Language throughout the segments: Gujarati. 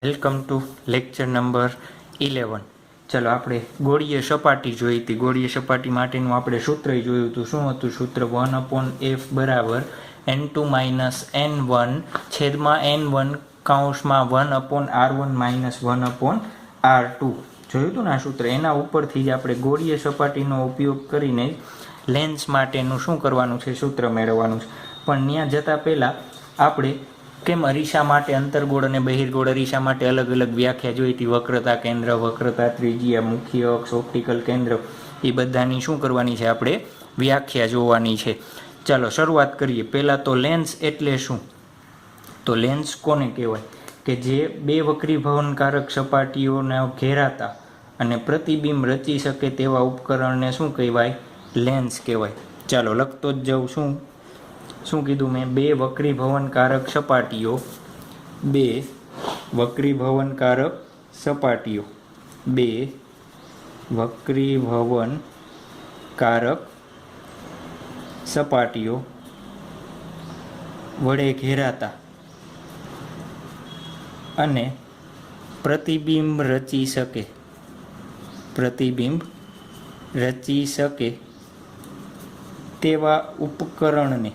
Welcome to lecture number 11. ચલો આપણે ગોળીય સપાટી જોઈ હતી. ગોળીય સપાટી માટેનું આપણે સૂત્ર જોયું હતું. શું હતું સૂત્ર? 1/f બરાબર n2 - n1 છેદમાં n1 કૌંસમાં 1/r1 - 1/r2 જોયું હતું ને આ સૂત્ર. એના ઉપરથી જ આપણે ગોળીય સપાટીનો ઉપયોગ કરીને લેન્સ માટેનું શું કરવાનું છે? સૂત્ર મેળવવાનું છે. પણ ત્યાં જતાં પહેલાં આપણે કેમ અરીસા માટે અંતર્ગોળ અને બહિર્ગોળ અરીસા માટે અલગ અલગ વ્યાખ્યા જોઈ હતી. વક્રતા કેન્દ્ર, વક્રતા ત્રિજ્યા, મુખ્ય અક્ષ, ઓપ્ટિકલ કેન્દ્ર, એ બધાની શું કરવાની છે? આપણે વ્યાખ્યા જોવાની છે. ચાલો શરૂઆત કરીએ. પહેલાં તો લેન્સ એટલે શું? તો લેન્સ કોને કહેવાય? કે જે બે વક્રીભવનકારક સપાટીઓના ઘેરાતા અને પ્રતિબિંબ રચી શકે તેવા ઉપકરણને શું કહેવાય? લેન્સ કહેવાય. ચાલો લખતો જ જાઉં. શું કીધું મેં? બે વક્રીભવનકારક સપાટીઓ, બે વક્રીભવનકારક સપાટીઓ, બે વક્રીભવનકારક સપાટીઓ વડે ઘેરાતા અને પ્રતિબિંબ રચી શકે, પ્રતિબિંબ રચી શકે તેવા ઉપકરણને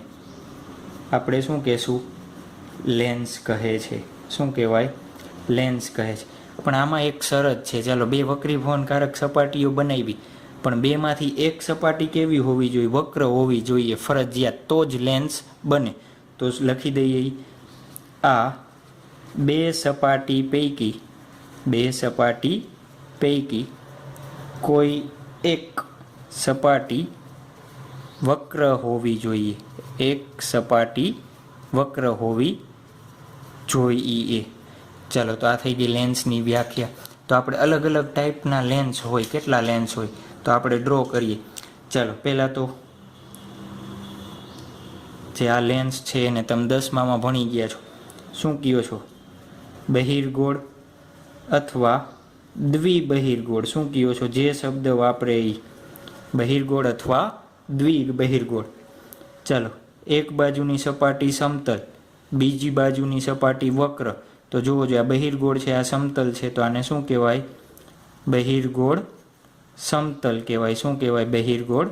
આપણે શું કહેશું? લેન્સ કહે છે. શું કહેવાય? લેન્સ કહે છે. પણ આમાં એક શરત છે. ચાલો બે વક્રીભવનકારક સપાટીઓ બનાવી, પણ બેમાંથી એક સપાટી કેવી હોવી જોઈએ? વક્ર હોવી જોઈએ ફરજિયાત, તો જ લેન્સ બને. તો લખી દઈએ આ બે સપાટી પૈકી કોઈ એક સપાટી વક્ર હોવી જોઈએ. એક સપાટી વક્ર હોવી જોઈએ. ચાલો તો આ થઈ ગઈ લેન્સની વ્યાખ્યા. તો આપણે અલગ અલગ ટાઈપના લેન્સ હોય. કેટલા લેન્સ હોય? તો આપણે ડ્રો કરીએ. ચાલો પહેલાં તો જે આ લેન્સ છે એને તમે 10મામાં ભણી ગયા છો. શું કહો છો? બહિર્ગોળ અથવા દ્વિબહિર્ગોળ. શું કહો છો? જે શબ્દ વાપરે એ બહિર્ગોળ અથવા દ્વિબહિર્ગોળ. ચાલો એક બાજુની સપાટી સમતલ, બીજી બાજુની સપાટી વક્ર. તો જુઓ જો આ બહિર્ગોળ છે, આ સમતલ છે, તો આને શું કહેવાય? બહિર્ગોળ સમતલ કહેવાય. શું કહેવાય? બહિર્ગોળ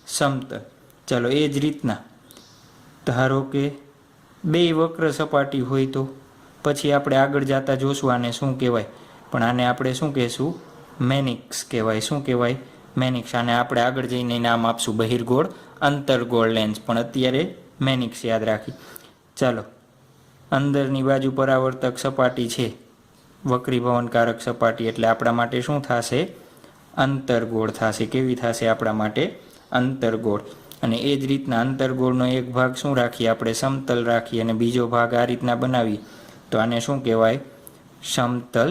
સમતલ. ચાલો એ જ રીતના ધારો કે બે વક્ર સપાટી હોય તો પછી આપણે આગળ જતા જોશું આને શું કહેવાય. પણ આને આપણે શું કહેશું? મેનિક્સ કહેવાય. શું કહેવાય? મેનિક્સ. આને આપણે આગળ જઈને નામ આપશું બહિર્ગોળ અંતર્ગોળ લેન્સ. પણ અત્યારે મેનિક્સ યાદ રાખી. ચાલો અંદરની બાજુ પરાવર્તક સપાટી છે, વક્રીભવનકારક સપાટી, એટલે આપણા માટે શું થશે? અંતર્ગોળ થશે. કેવી થશે? આપણા માટે અંતર્ગોળ. અને એ જ રીતના અંતર્ગોળનો એક ભાગ શું રાખીએ આપણે? સમતલ રાખીએ. અને બીજો ભાગ આ રીતના બનાવીએ તો આને શું કહેવાય? સમતલ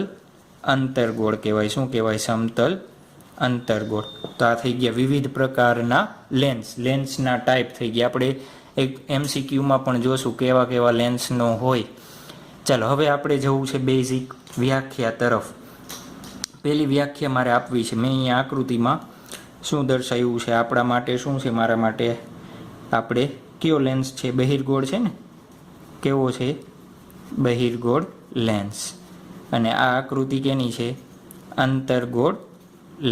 અંતર્ગોળ કહેવાય. શું કહેવાય? સમતલ અંતર્ગોળ. તો આ થઈ ગયા વિવિધ પ્રકારના લેન્સ. લેન્સના ટાઈપ થઈ ગયા. આપણે એક MCQમાં પણ જોશું કેવા કેવા લેન્સનો હોય. ચાલો હવે આપણે જવું છે બેઝિક વ્યાખ્યા તરફ. પહેલી વ્યાખ્યા મારે આપવી છે. મેં અહીંયા આકૃતિમાં શું દર્શાવ્યું છે? આપણા માટે શું છે? મારા માટે આપણે કયો લેન્સ છે? બહિર્ગોળ છે ને? કેવો છે? બહિર્ગોળ લેન્સ. અને આ આકૃતિ કેની છે? અંતર્ગોળ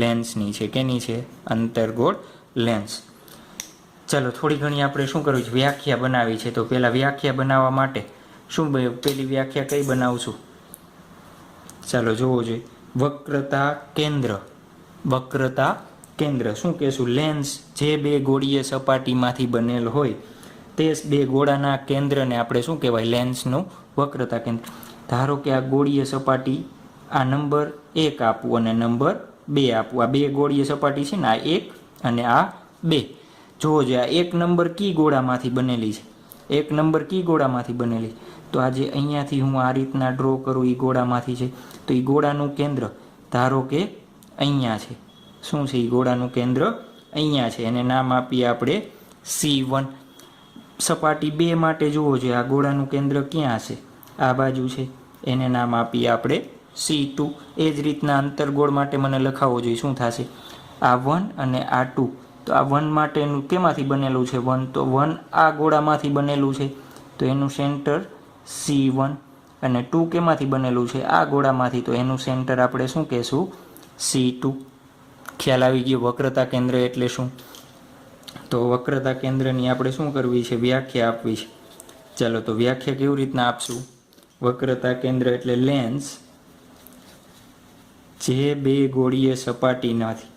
લેન્સની છે. કેની છે? અંતર્ગોળ લેન્સ. ચાલો થોડી ઘણી આપણે શું કરવું છે? વ્યાખ્યા બનાવી છે. તો પહેલાં વ્યાખ્યા બનાવવા માટે શું પહેલી વ્યાખ્યા કઈ બનાવશું? ચાલો જોવો જોઈએ. વક્રતા કેન્દ્ર. વક્રતા કેન્દ્ર શું કહેશું? લેન્સ જે બે ગોળીય સપાટીમાંથી બનેલ હોય તે બે ગોળાના કેન્દ્રને આપણે શું કહેવાય? લેન્સનું વક્રતા કેન્દ્ર. ધારો કે આ ગોળીય સપાટી, આ નંબર 1 આપવું અને નંબર 2 આપવું. આ બે ગોળીય સપાટી છે ને, આ 1 અને આ 2. જોવો જોઈએ આ એક નંબર કી ગોળામાંથી બનેલી છે? એક નંબર કી ગોળામાંથી બનેલી? તો આજે અહીંયાથી હું આ રીતના ડ્રો કરું, એ ગોળામાંથી છે. તો એ ગોળાનું કેન્દ્ર ધારો કે અહીંયા છે. શું છે? એ ગોળાનું કેન્દ્ર અહીંયા છે. એને નામ આપીએ આપણે C1. સપાટી 2 માટે જુઓ જોઈએ આ ગોળાનું કેન્દ્ર ક્યાં છે? આ બાજુ છે. એને નામ આપીએ આપણે C2. એ જ રીતના અંતર્ગોળ માટે મને લખાવવો જોઈએ. શું થશે? આ 1 અને આ 2. તો આ 1 માટેનું કેમાંથી બનેલું છે? 1. તો 1 આ ગોળામાંથી બનેલું છે, તો એનું સેન્ટર C1. અને 2 કેમાંથી બનેલું છે? આ ગોળામાંથી. તો એનું સેન્ટર આપણે શું કહેશું? C2. ખ્યાલ આવી ગયો વક્રતા કેન્દ્ર એટલે શું? તો વક્રતા કેન્દ્રની આપણે શું કરવી છે? વ્યાખ્યા આપવી છે. ચાલો તો વ્યાખ્યા કેવી રીતના આપશું? વક્રતા કેન્દ્ર એટલે લેન્સ જે બે ગોળીય સપાટીમાંથી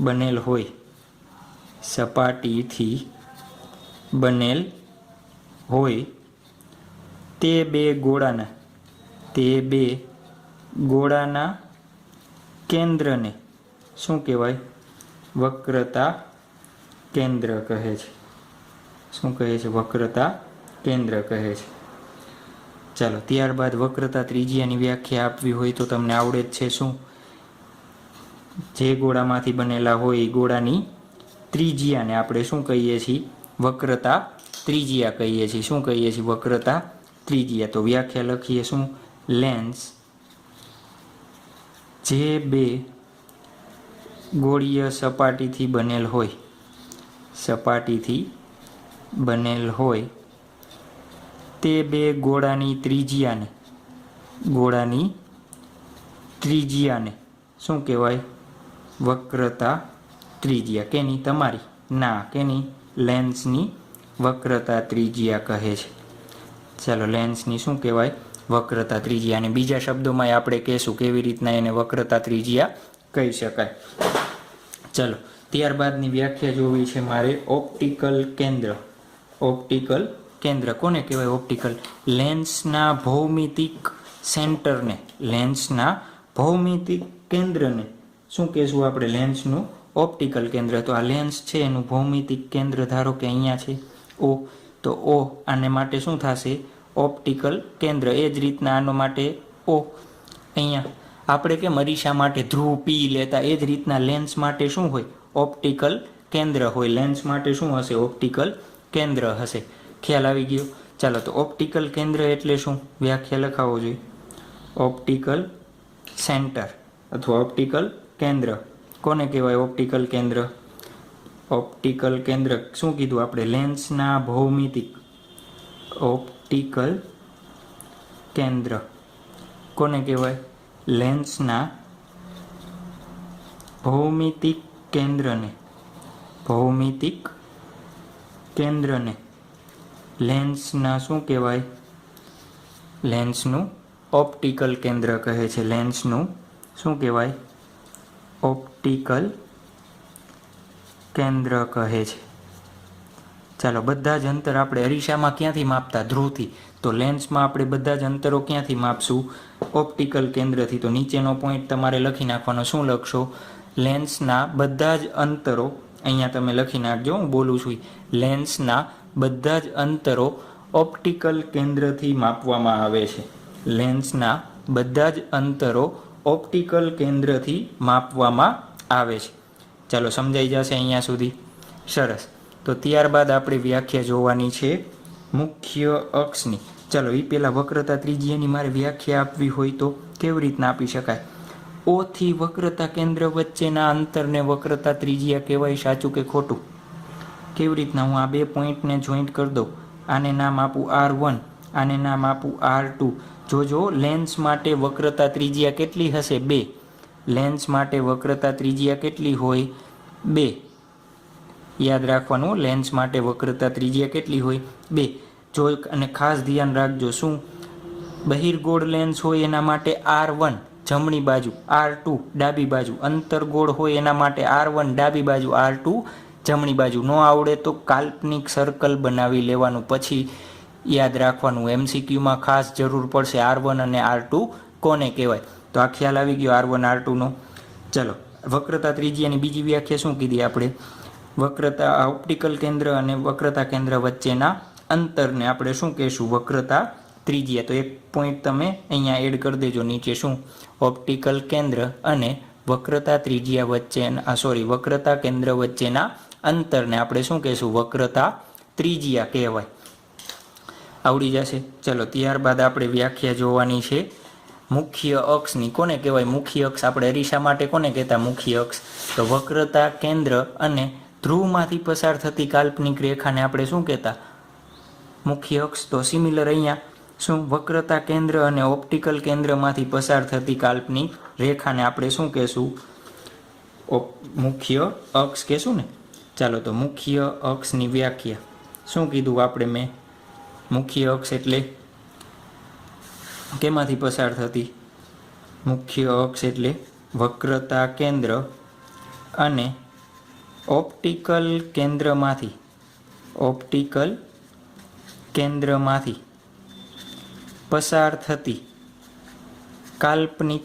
બનેલ હોય, સપાટીથી બનેલ હોય તે બે ગોળાના કેન્દ્રને શું કહેવાય? વક્રતા કેન્દ્ર કહે છે. શું કહે છે? વક્રતા કેન્દ્ર કહે છે. ચાલો ત્યારબાદ વક્રતા ત્રિજ્યાની વ્યાખ્યા આપવી હોય તો તમને આવડે જ છે. શું? જે ગોળામાંથી બનેલા હોય એ ગોળાની ત્રિજ્યાને આપણે શું કહીએ છીએ? વક્રતા ત્રિજ્યા કહીએ છીએ. શું કહીએ છીએ? વક્રતા ત્રિજ્યા. તો વ્યાખ્યા લખીએ શું? લેન્સ જે બે ગોળીય સપાટીથી બનેલ હોય તે બે ગોળાની ત્રિજ્યાને શું કહેવાય? વક્રતા ત્રિજ્યા. કેની? તમારી? ના, કેની? લેન્સની વક્રતા ત્રિજ્યા કહે છે. ચાલો લેન્સની શું કહેવાય? વક્રતા ત્રિજ્યા. અને બીજા શબ્દોમાં આપણે કહેશું કેવી રીતના એને વક્રતા ત્રિજ્યા કહી શકાય. ચાલો ત્યારબાદની વ્યાખ્યા જોવી છે મારે. ઓપ્ટિકલ કેન્દ્ર. ઓપ્ટિકલ કેન્દ્ર કોને કહેવાય? ઓપ્ટિકલ. લેન્સના ભૌમિતિક સેન્ટરને, લેન્સના ભૌમિતિક કેન્દ્રને શું કહેશું આપણે? લેન્સનું ઓપ્ટિકલ કેન્દ્ર. તો આ લેન્સ છે એનું ભૌમિતિક કેન્દ્ર ધારો કે અહીંયા છે O. તો O આને માટે શું થશે? ઓપ્ટિકલ કેન્દ્ર. એ જ રીતના આનો માટે O. અહીંયા આપણે કેમ અરીસા માટે ધ્રુવ P લેતા, એ જ રીતના લેન્સ માટે શું હોય? ઓપ્ટિકલ કેન્દ્ર હોય. લેન્સ માટે શું હશે? ઓપ્ટિકલ કેન્દ્ર હશે. ખ્યાલ આવી ગયો? ચાલો તો ઓપ્ટિકલ કેન્દ્ર એટલે શું? વ્યાખ્યા લખાવો જોઈએ. ઓપ્ટિકલ સેન્ટર અથવા ઓપ્ટિકલ કેન્દ્ર કોને કહેવાય? ઓપ્ટિકલ કેન્દ્ર. ઓપ્ટિકલ કેન્દ્ર શું કીધું આપણે? લેન્સના ભૌમિતિક. ઓપ્ટિકલ કેન્દ્ર કોને કહેવાય? લેન્સના ભૌમિતિક કેન્દ્રને લેન્સના શું કહેવાય? લેન્સનું ઓપ્ટિકલ કેન્દ્ર કહે છે. લેન્સનું શું કહેવાય? ઓપ્ટિકલ કેન્દ્ર કહે છે. ચાલો બધા જ અંતર આપણે અરીસામાં ક્યાંથી માપતા? ધ્રુવથી. તો લેન્સમાં આપણે બધા જ અંતરો ક્યાંથી માપશું? ઓપ્ટિકલ કેન્દ્રથી. તો નીચેનો પોઈન્ટ તમારે લખી નાખવાનો. શું લખશો? લેન્સના બધા જ અંતરો, અહીંયા તમે લખી નાખજો, હું બોલું છું. લેન્સના બધા જ અંતરો ઓપ્ટિકલ કેન્દ્રથી માપવામાં આવે છે. લેન્સના બધા જ અંતરો ઓપ્ટિકલ કેન્દ્રથી માપવામાં આવે છે. ચાલો સમજાઈ જશે અહીંયા સુધી? સરસ. તો ત્યારબાદ આપણે વ્યાખ્યા જોવાની છે મુખ્ય અક્ષની. ચાલો એ પહેલાં વક્રતા ત્રિજ્યાની મારે વ્યાખ્યા આપવી હોય તો કેવી રીતના આપી શકાય? O થી વક્રતા કેન્દ્ર વચ્ચેના અંતરને વક્રતા ત્રિજ્યા કહેવાય. સાચું કે ખોટું? કેવી રીતના? હું આ બે પોઈન્ટને જોઈન્ટ કરી દઉં. આને નામ આપું R1, આને નામ આપું R2. જોજો લેન્સ માટે વક્રતા ત્રિજ્યા કેટલી હશે? 2. લેન્સ માટે વક્રતા ત્રિજ્યા કેટલી હોય? 2. યાદ રાખવાનું. લેન્સ માટે વક્રતા ત્રિજ્યા કેટલી હોય? 2. જો અને ખાસ ધ્યાન રાખજો, શું બહિર્ગોળ લેન્સ હોય એના માટે R1 જમણી બાજુ, R2 ડાબી બાજુ. અંતરગોળ હોય એના માટે R1 ડાબી બાજુ, R2 જમણી બાજુ. ન આવડે તો કાલ્પનિક સર્કલ બનાવી લેવાનું, પછી યાદ રાખવાનું. MCQમાં ખાસ જરૂર પડશે R1 અને R2 કોને કહેવાય. તો આ ખ્યાલ આવી ગયો R1 R2નો. ચલો વક્રતા ત્રિજ્યાની બીજી વ્યાખ્યા શું કીધી આપણે? વક્રતા ઓપ્ટિકલ કેન્દ્ર અને વક્રતા કેન્દ્ર વચ્ચેના અંતરને આપણે શું કહેશું? વક્રતા ત્રિજ્યા. તો એક પોઈન્ટ તમે અહીંયા એડ કરી દેજો નીચે. શું? ઓપ્ટિકલ કેન્દ્ર અને વક્રતા ત્રિજ્યા વચ્ચેના વક્રતા કેન્દ્ર વચ્ચેના અંતરને આપણે શું કહેશું? વક્રતા ત્રિજ્યા કહેવાય. આવડી જશે. ચલો ત્યારબાદ આપણે વ્યાખ્યા જોવાની છે મુખ્ય અક્ષની. કોને કહેવાય મુખ્ય અક્ષ? આપણે અરીસા માટે કોને કહેતા મુખ્ય અક્ષ? તો વક્રતા કેન્દ્ર અને ધ્રુવમાંથી પસાર થતી કાલ્પનિક રેખાને આપણે શું કહેતા? મુખ્ય અક્ષ. તો સિમિલર અહીંયા શું વક્રતા કેન્દ્ર અને ઓપ્ટિકલ કેન્દ્રમાંથી પસાર થતી કાલ્પનિક રેખાને આપણે શું કહેશું? મુખ્ય અક્ષ કહેશું ને. ચાલો તો મુખ્ય અક્ષની વ્યાખ્યા શું કીધું આપણે? મેં મુખ્ય અક્ષ એટલે કેમાંથી પસાર થતી? મુખ્ય અક્ષ એટલે વક્રતા કેન્દ્ર અને ઓપ્ટિકલ કેન્દ્રમાંથી પસાર થતી કાલ્પનિક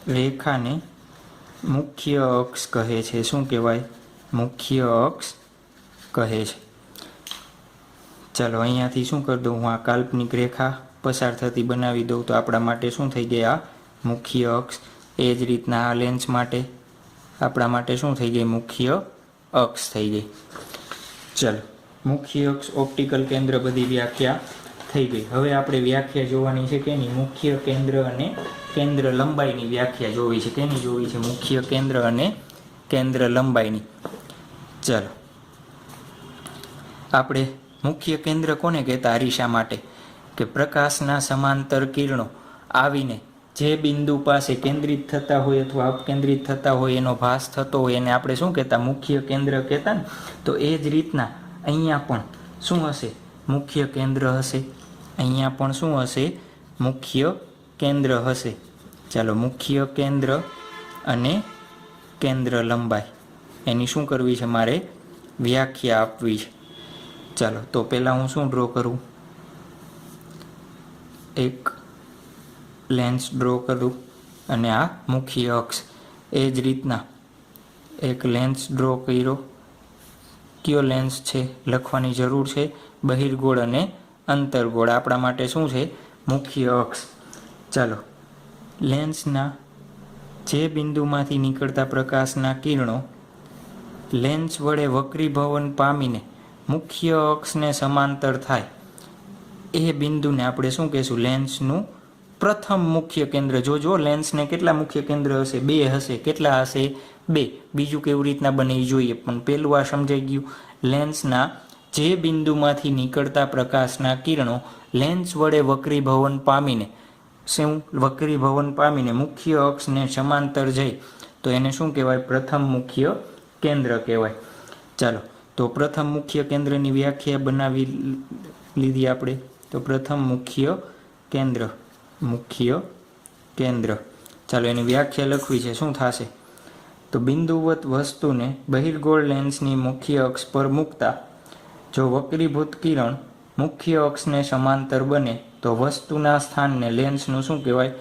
રેખાને મુખ્ય અક્ષ કહે છે. શું કહેવાય? મુખ્ય અક્ષ કહે છે. ચાલો અહીંયાથી શું કરી દઉં? હું આ કાલ્પનિક રેખા પસાર થતી બનાવી દઉં તો આપણા માટે શું થઈ ગયા? મુખ્ય અક્ષ. એ જ રીતના આ લેન્સ માટે આપણા માટે શું થઈ ગઈ? મુખ્ય અક્ષ થઈ ગઈ. ચાલો મુખ્ય અક્ષ, ઓપ્ટિકલ કેન્દ્ર, બધી વ્યાખ્યા થઈ ગઈ. હવે આપણે વ્યાખ્યા જોવાની છે કેની? મુખ્ય કેન્દ્ર અને કેન્દ્ર લંબાઈની વ્યાખ્યા જોવી છે. કેની જોવી છે? મુખ્ય કેન્દ્ર અને કેન્દ્ર લંબાઈની. ચાલો આપણે મુખ્ય કેન્દ્ર કોને કહેતા? અરીસા માટે કે પ્રકાશના સમાંતર કિરણો આવીને જે બિંદુ પાસે કેન્દ્રિત થતા હોય અથવા અપકેન્દ્રિત થતા હોય, એનો ભાસ થતો હોય, એને આપણે શું કહેતા? મુખ્ય કેન્દ્ર કહેતા ને. તો એ જ રીતના અહીંયા પણ શું હશે? મુખ્ય કેન્દ્ર હશે. અહીંયા પણ શું હશે? મુખ્ય કેન્દ્ર હશે. ચાલો મુખ્ય કેન્દ્ર અને કેન્દ્ર લંબાઈ એની શું કરવી છે? મારે વ્યાખ્યા આપવી છે. ચાલો તો પહેલાં હું શું ડ્રો કરું? એક લેન્સ ડ્રો કરું અને આ મુખ્ય અક્ષ. એ જ રીતના એક લેન્સ ડ્રો કર્યો. કયો લેન્સ છે લખવાની જરૂર છે? બહિર્ગોળ અને અંતર્ગોળ આપણા માટે શું છે? મુખ્ય અક્ષ. ચાલો લેન્સના જે બિંદુમાંથી નીકળતા પ્રકાશના કિરણો લેન્સ વડે વક્રીભવન પામીને મુખ્ય અક્ષને સમાંતર થાય, એ બિંદુને આપણે શું કહેશું? લેન્સનું પ્રથમ મુખ્ય કેન્દ્ર. જો લેન્સને કેટલા મુખ્ય કેન્દ્ર હશે? 2 હશે. કેટલા હશે? 2. બીજું કેવી રીતના બને એ જોઈએ, પણ પહેલું આ સમજાઈ ગયું. લેન્સના જે બિંદુમાંથી નીકળતા પ્રકાશના કિરણો લેન્સ વડે વક્રીભવન પામીને મુખ્ય અક્ષને સમાંતર જાય તો એને શું કહેવાય? પ્રથમ મુખ્ય કેન્દ્ર કહેવાય. ચાલો તો પ્રથમ મુખ્ય કેન્દ્રની વ્યાખ્યા બનાવી લીધી આપણે. તો પ્રથમ મુખ્ય કેન્દ્ર. ચાલો એની વ્યાખ્યા લખવી છે. શું થશે? તો બિંદુવત વસ્તુને બહિર્ગોળ લેન્સની મુખ્ય અક્ષ પર મૂકતા જો વક્રીભૂત કિરણ મુખ્ય અક્ષને સમાંતર બને તો વસ્તુના સ્થાનને લેન્સનું શું કહેવાય?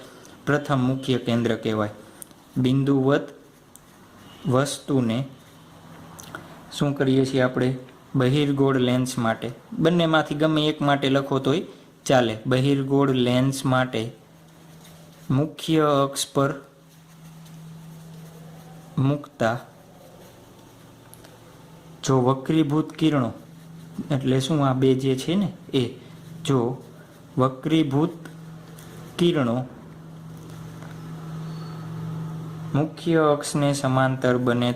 પ્રથમ મુખ્ય કેન્દ્ર કહેવાય. બિંદુવત વસ્તુને શું કરીએ છીએ આપણે? બહિર્ગોળ લેન્સ માટે, બંનેમાંથી ગમે એક માટે લખો તોય ચાલે. બહિર્ગોળ લેન્સ માટે મુખ્ય અક્ષ પર મૂકતા જો વક્રીભૂત કિરણો એટલે શું? આ બે જે છે ને એ, જો વક્રીભૂત કિરણો મુખ્ય અક્ષને સમાંતર બને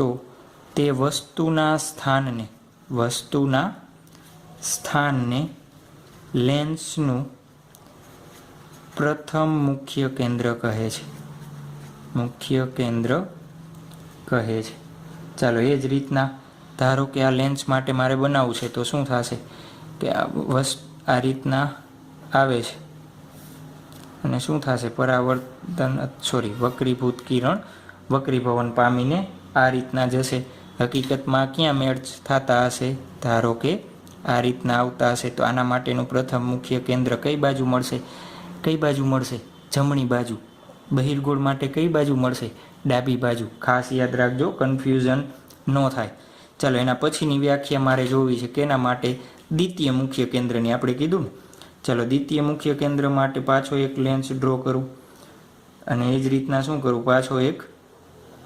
તો તે વસ્તુના સ્થાનને લેન્સનું પ્રથમ મુખ્ય કેન્દ્ર કહે છે. ચાલો એ જ રીતના ધારો કે આ લેન્સ માટે મારે બનાવવું છે તો શું થશે કે આ રીતના આવે છે અને શું થશે? વક્રીભૂત કિરણ વક્રીભવન પામીને આ રીતના જશે. હકીકતમાં ક્યાં મેળ થતા હશે? ધારો કે આ રીતના આવતા હશે તો આના માટેનું પ્રથમ મુખ્ય કેન્દ્ર કઈ બાજુ મળશે? જમણી બાજુ. બહિર્ગોળ માટે કઈ બાજુ મળશે? ડાબી બાજુ. ખાસ યાદ રાખજો, કન્ફ્યુઝન ન થાય. ચાલો એના પછીની વ્યાખ્યા મારે જોવી છે. કેના માટે? દ્વિતીય મુખ્ય કેન્દ્રની આપણે કીધું ને. ચાલો દ્વિતીય મુખ્ય કેન્દ્ર માટે પાછો એક લેન્સ ડ્રો કરું અને એ જ રીતના શું કરું? પાછો એક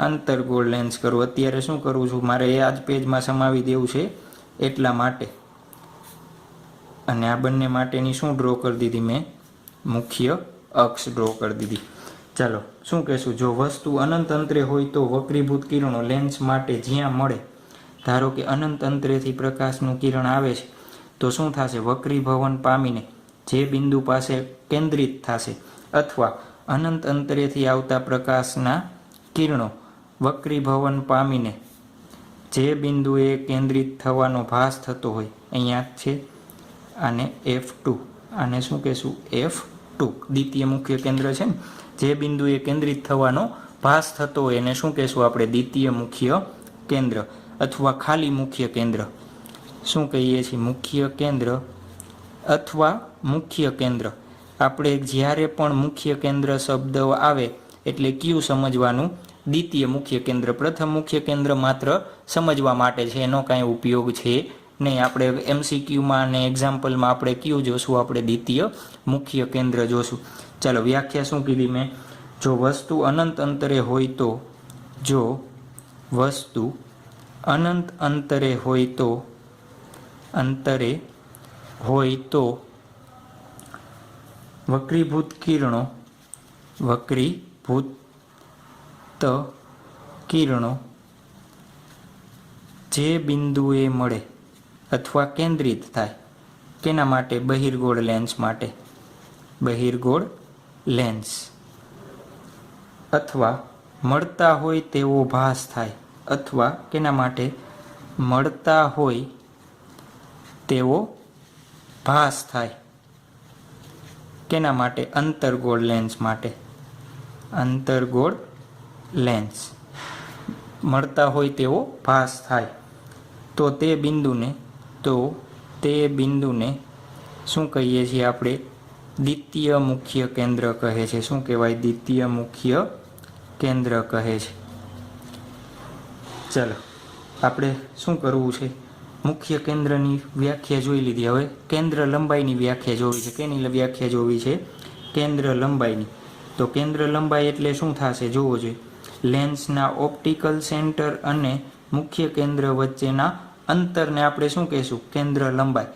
અંતર્ગોળ લેન્સ કરું. અત્યારે શું કરું છું? મારે એ આ જ પેજમાં સમાવી દેવું છે એટલા માટે. અને આ બંને માટેની શું ડ્રો કરી દીધી? મેં મુખ્ય અક્ષ ડ્રો કરી દીધી. ચાલો શું કહેશું, જો વસ્તુ અનંત અંતરે હોય તો વક્રીભૂત કિરણો લેન્સ માટે જ્યાં મળે, ધારો કે અનંત અંતરેથી પ્રકાશનું કિરણ આવે છે તો શું થશે, વક્રીભવન પામીને જે બિંદુ પાસે કેન્દ્રિત થશે, અથવા અનંત અંતરેથી આવતા પ્રકાશના કિરણો વક્રીભવન પામીને જે બિંદુએ કેન્દ્રિત થવાનો ભાસ થતો હોય, અહીંયા છે આને F2, આને શું કહેશું F2, દ્વિતીય મુખ્ય કેન્દ્ર છે ને, જે બિંદુએ કેન્દ્રિત થવાનો ભાસ થતો હોય એને શું કહેશું આપણે, દ્વિતીય મુખ્ય કેન્દ્ર અથવા ખાલી મુખ્ય કેન્દ્ર. શું કહીએ છીએ, મુખ્ય કેન્દ્ર અથવા મુખ્ય કેન્દ્ર. આપણે જ્યારે પણ મુખ્ય કેન્દ્ર શબ્દ આવે એટલે કયું સમજવાનું, દ્વિતીય મુખ્ય કેન્દ્ર. પ્રથમ મુખ્ય કેન્દ્ર માત્ર સમજવા માટે છે, એનો કાંઈ ઉપયોગ છે નહીં. આપણે MCQમાં અને એક્ઝામ્પલમાં આપણે કયું જોશું, આપણે દ્વિતીય મુખ્ય કેન્દ્ર જોશું. ચાલો વ્યાખ્યા શું કીધી મેં, જો વસ્તુ અનંત અંતરે હોય તો, જો વસ્તુ અનંત અંતરે હોય તો વક્રીભૂત કિરણો જે બિંદુએ મળે અથવા કેન્દ્રિત થાય, કેના માટે, બહિર્ગોળ લેન્સ માટે, બહિર્ગોળ લેન્સ, અથવા મળતા હોય તેવો ભાસ થાય, અથવા કેના માટે, મળતા હોય તેવો ભાસ થાય, કેના માટે, અંતર્ગોળ લેન્સ માટે, અંતર્ગોળ લેન્સ, મળતા હોય તેવો ભાસ થાય તો તે બિંદુને શું કહીએ છીએ આપણે, દ્વિતીય મુખ્ય કેન્દ્ર કહે છે. શું કહેવાય, દ્વિતીય મુખ્ય કેન્દ્ર કહે છે. ચાલો આપણે શું કરવું છે, મુખ્ય કેન્દ્રની વ્યાખ્યા જોઈ લીધી, હવે કેન્દ્ર લંબાઈની વ્યાખ્યા જોવી છે. કેની વ્યાખ્યા જોવી છે, કેન્દ્ર લંબાઈની. તો કેન્દ્ર લંબાઈ એટલે શું થશે જોવો જોઈએ, લેન્સના ઓપ્ટિકલ સેન્ટર અને મુખ્ય કેન્દ્ર વચ્ચેના અંતરને આપણે શું કહેશું, કેન્દ્ર લંબાઈ.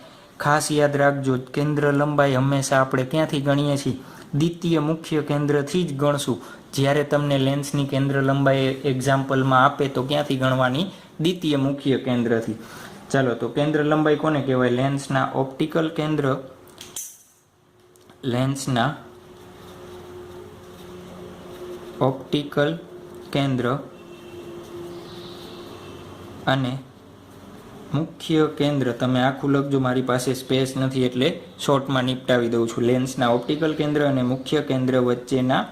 ખાસ યાદ રાખજો, કેન્દ્ર લંબાઈ હંમેશા આપણે ક્યાંથી ગણીએ છીએ, દ્વિતીય મુખ્ય કેન્દ્રથી જ ગણશું. જ્યારે તમને લેન્સની કેન્દ્ર લંબાઈ એક્ઝામ્પલમાં આપે તો ક્યાંથી ગણવાની, દ્વિતીય મુખ્ય કેન્દ્રથી. ચાલો તો કેન્દ્ર લંબાઈ કોને કહેવાય, લેન્સના ઓપ્ટિકલ કેન્દ્ર, લેન્સના ઓપ્ટિકલ કેન્દ્ર અને મુખ્ય કેન્દ્ર. તમે આખું લખજો, મારી પાસે સ્પેસ નથી એટલે શોર્ટમાં નિપટાવી દઉં છું. લેન્સના ઓપ્ટિકલ કેન્દ્ર અને મુખ્ય કેન્દ્ર વચ્ચેના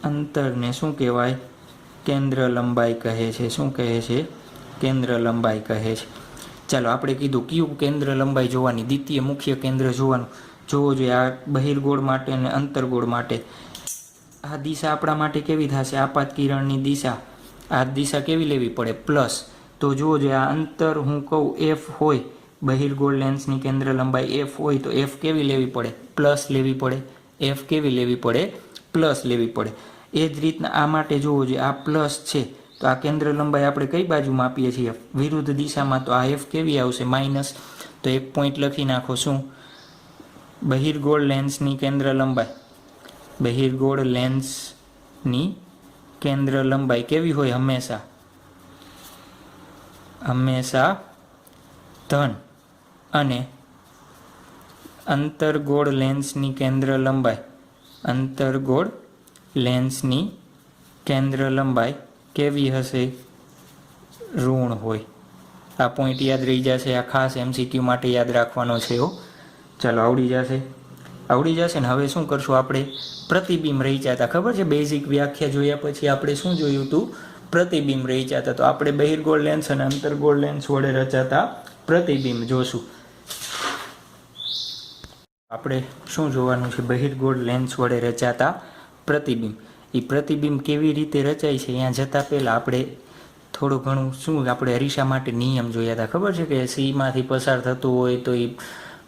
અંતરને શું કહેવાય, કેન્દ્ર લંબાઈ કહે છે. શું કહે છે, કેન્દ્ર લંબાઈ કહે છે. ચાલો આપણે કીધું કયું કેન્દ્ર લંબાઈ જોવાની, દ્વિતીય મુખ્ય કેન્દ્ર જોવાનું. જોવો જોઈએ આ બહિર્ગોળ માટે અને અંતર્ગોળ માટે. આ દિશા આપણા માટે કેવી થશે, આપાત કિરણની દિશા, આ દિશા કેવી લેવી પડે, પ્લસ. તો જુઓ જોઈએ આ અંતર હું કહું F હોય, બહિર્ગોળ લેન્સની કેન્દ્ર લંબાઈ F હોય તો F કેવી લેવી પડે, પ્લસ લેવી પડે. F કેવી લેવી પડે, પ્લસ લેવી પડે. એ જ રીતના આ માટે જુઓ જોઈએ આ પ્લસ છે તો આ કેન્દ્ર લંબાઈ આપણે કઈ બાજુ માપીએ છીએ, વિરુદ્ધ દિશામાં, તો આ F કેવી આવશે, માઇનસ. તો એક પોઈન્ટ લખી નાખો, શું, બહિર્ગોળ લેન્સની કેન્દ્ર લંબાઈ, બહિર્ગોળ લેન્સની કેન્દ્ર લંબાઈ કેવી હોય, હંમેશા ધન, અને અંતર્ગોળ લેન્સની કેન્દ્ર લંબાઈ, અંતર્ગોળ લેન્સની કેન્દ્ર લંબાઈ કેવી હશે, ઋણ હોય. આ પોઈન્ટ યાદ રહી જશે, આ ખાસ MCQ માટે યાદ રાખવાનો છે. ચાલો આવડી જશે ને. હવે શું કરશું આપણે, પ્રતિબિંબ રહી જતા, ખબર છે બેઝિક વ્યાખ્યા જોયા પછી આપણે શું જોયું હતું, પ્રતિબિંબ રહી જતા. તો આપણે બહિર્ગોળ લેન્સ અને અંતર્ગોળ લેન્સ વડે રચાતા પ્રતિબિંબ જોશું. આપણે શું જોવાનું છે, બહિર્ગોળ લેન્સ વડે રચાતા પ્રતિબિંબ. એ પ્રતિબિંબ કેવી રીતે રચાય છે અહીંયા જતાં પહેલાં આપણે થોડું ઘણું શું, આપણે અરીસા માટે નિયમ જોયા હતા, ખબર છે કે સીમાંથી પસાર થતું હોય તો એ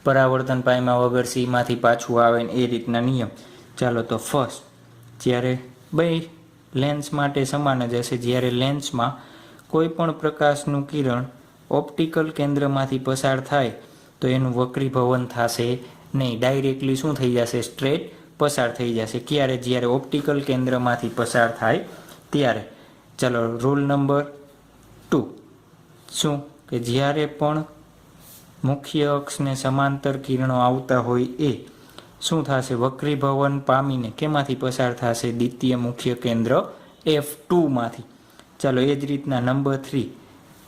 પરાવર્તન પામ્યા વગર સીમાંથી પાછું આવે ને એ રીતના નિયમ. ચાલો તો ફર્સ્ટ, જ્યારે બે લેન્સ માટે સમાન જ હશે, જ્યારે લેન્સમાં કોઈ પણ પ્રકાશનું કિરણ ઓપ્ટિકલ કેન્દ્રમાંથી પસાર થાય તો એનું વક્રીભવન થશે નહીં, ડાયરેક્ટલી શું થઈ જશે? સ્ટ્રેટ પસાર થઈ જશે. ક્યારે? જ્યારે ઓપ્ટિકલ કેન્દ્રમાંથી પસાર થાય ત્યારે. ચાલો રૂલ નંબર 2 શું કે જ્યારે પણ મુખ્ય અક્ષને સમાંતર કિરણો આવતા હોય એ શું થશે? વક્રીભવન પામીને કેમાંથી પસાર થશે? દ્વિતીય મુખ્ય કેન્દ્ર F2માંથી. ચાલો એ જ રીતના નંબર 3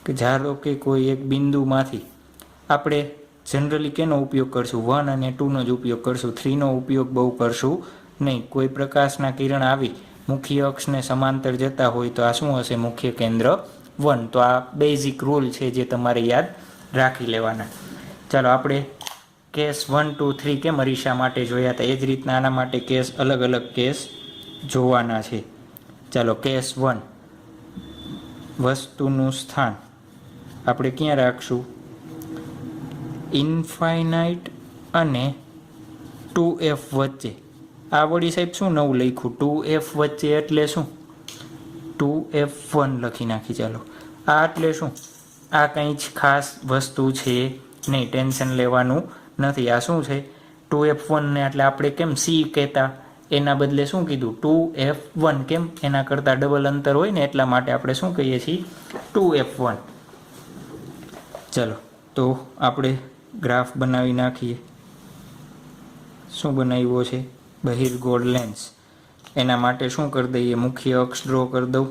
કે ધારો કે કોઈ એક બિંદુમાંથી આપણે જનરલી કેનો ઉપયોગ કરશું? 1 અને 2નો જ ઉપયોગ કરશું. 3નો ઉપયોગ બહુ કરશું નહીં. કોઈ પ્રકાશના કિરણ આવી મુખ્ય અક્ષને સમાંતર જતા હોય તો આ શું હશે? મુખ્ય કેન્દ્ર 1. તો આ બેઝિક રૂલ છે જે તમારે યાદ રાખી લેવાના. ચાલો આપણે કેસ 1, 2, 3 કેમ અરીસા માટે જોયા હતા એ જ રીતના આના માટે કેસ અલગ અલગ કેસ જોવાના છે. ચાલો કેસ 1, વસ્તુનું સ્થાન આપણે ક્યાં રાખશું? ઇન્ફાઇનાઇટ અને 2f વચ્ચે. આ વળી સાહેબ શું નવું લખ્યું? 2f વચ્ચે એટલે શું? 2f1 લખી નાખી. ચાલો આ એટલે શું? આ કંઈ જ ખાસ વસ્તુ છે નહીં, ટેન્શન લેવાનું નથી. આ શું છે? 2f1 ને એટલે આપણે કેમ c કહેતા એના બદલે શું કીધું? 2f1. કેમ? એના કરતાં ડબલ અંતર હોય ને એટલા માટે આપણે શું કહીએ છીએ? 2f1. ચલો તો આપણે ગ્રાફ બનાવી નાખીએ. શું બનાવ્યો છે? બહિર્ગોળ લેન્સ. એના માટે શું કરી દઈએ? મુખ્ય અક્ષ ડ્રો કરી દઉં.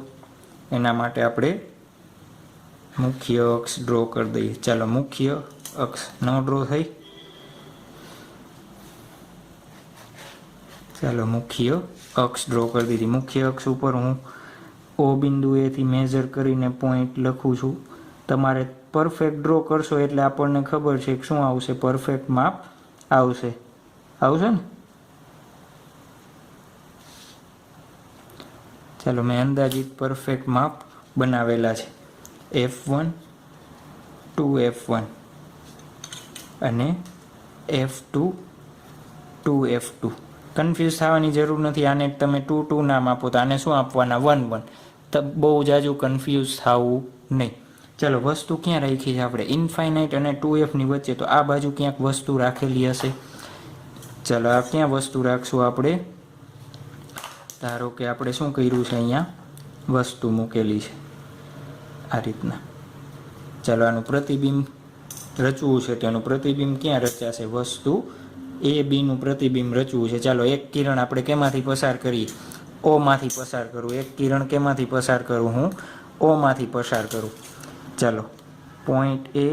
એના માટે આપણે મુખ્ય અક્ષ ડ્રો કરી દઈએ. ચાલો મુખ્ય અક્ષ ન ડ્રો થઈ. ચાલો મુખ્ય અક્ષ ડ્રો કરી દીધી. મુખ્ય અક્ષ ઉપર હું O બિંદુએથી મેજર કરીને પોઈન્ટ લખું છું. તમારે પરફેક્ટ ડ્રો કરશો એટલે આપણને ખબર છે કે શું આવશે? પરફેક્ટ માપ આવશે. આવશે ને? ચાલો મેં અંદાજિત પરફેક્ટ માપ બનાવેલા છે. F1, 2F1 અને F2, 2F2. કન્ફ્યુઝ થવાની જરૂર નથી. આને તમે 2, 2 નામ આપો તો આને શું આપવાના? 1, 1. તો બહુ જાજુ કન્ફ્યુઝ થવું નહીં. ચલો વસ્તુ ક્યાં રાખી છે આપણે? ઇન્ફાઇનાઇટ અને 2fની વચ્ચે. તો આ બાજુ ક્યાંક વસ્તુ રાખેલી હશે. ચલો આ ક્યાં વસ્તુ રાખશું આપણે? ધારો કે આપણે શું કર્યું છે? અહીંયા વસ્તુ મૂકેલી છે આ રીતના. ચાલો આનું પ્રતિબિંબ રચવું છે. તેનું પ્રતિબિંબ ક્યાં રચાશે? વસ્તુ A Bનું પ્રતિબિંબ રચવું છે. ચાલો એક કિરણ આપણે કેમાંથી પસાર કરીએ? O માંથી પસાર કરું. એક કિરણ કેમાંથી પસાર કરું? હું O માંથી પસાર કરું. ચાલો પોઈન્ટ A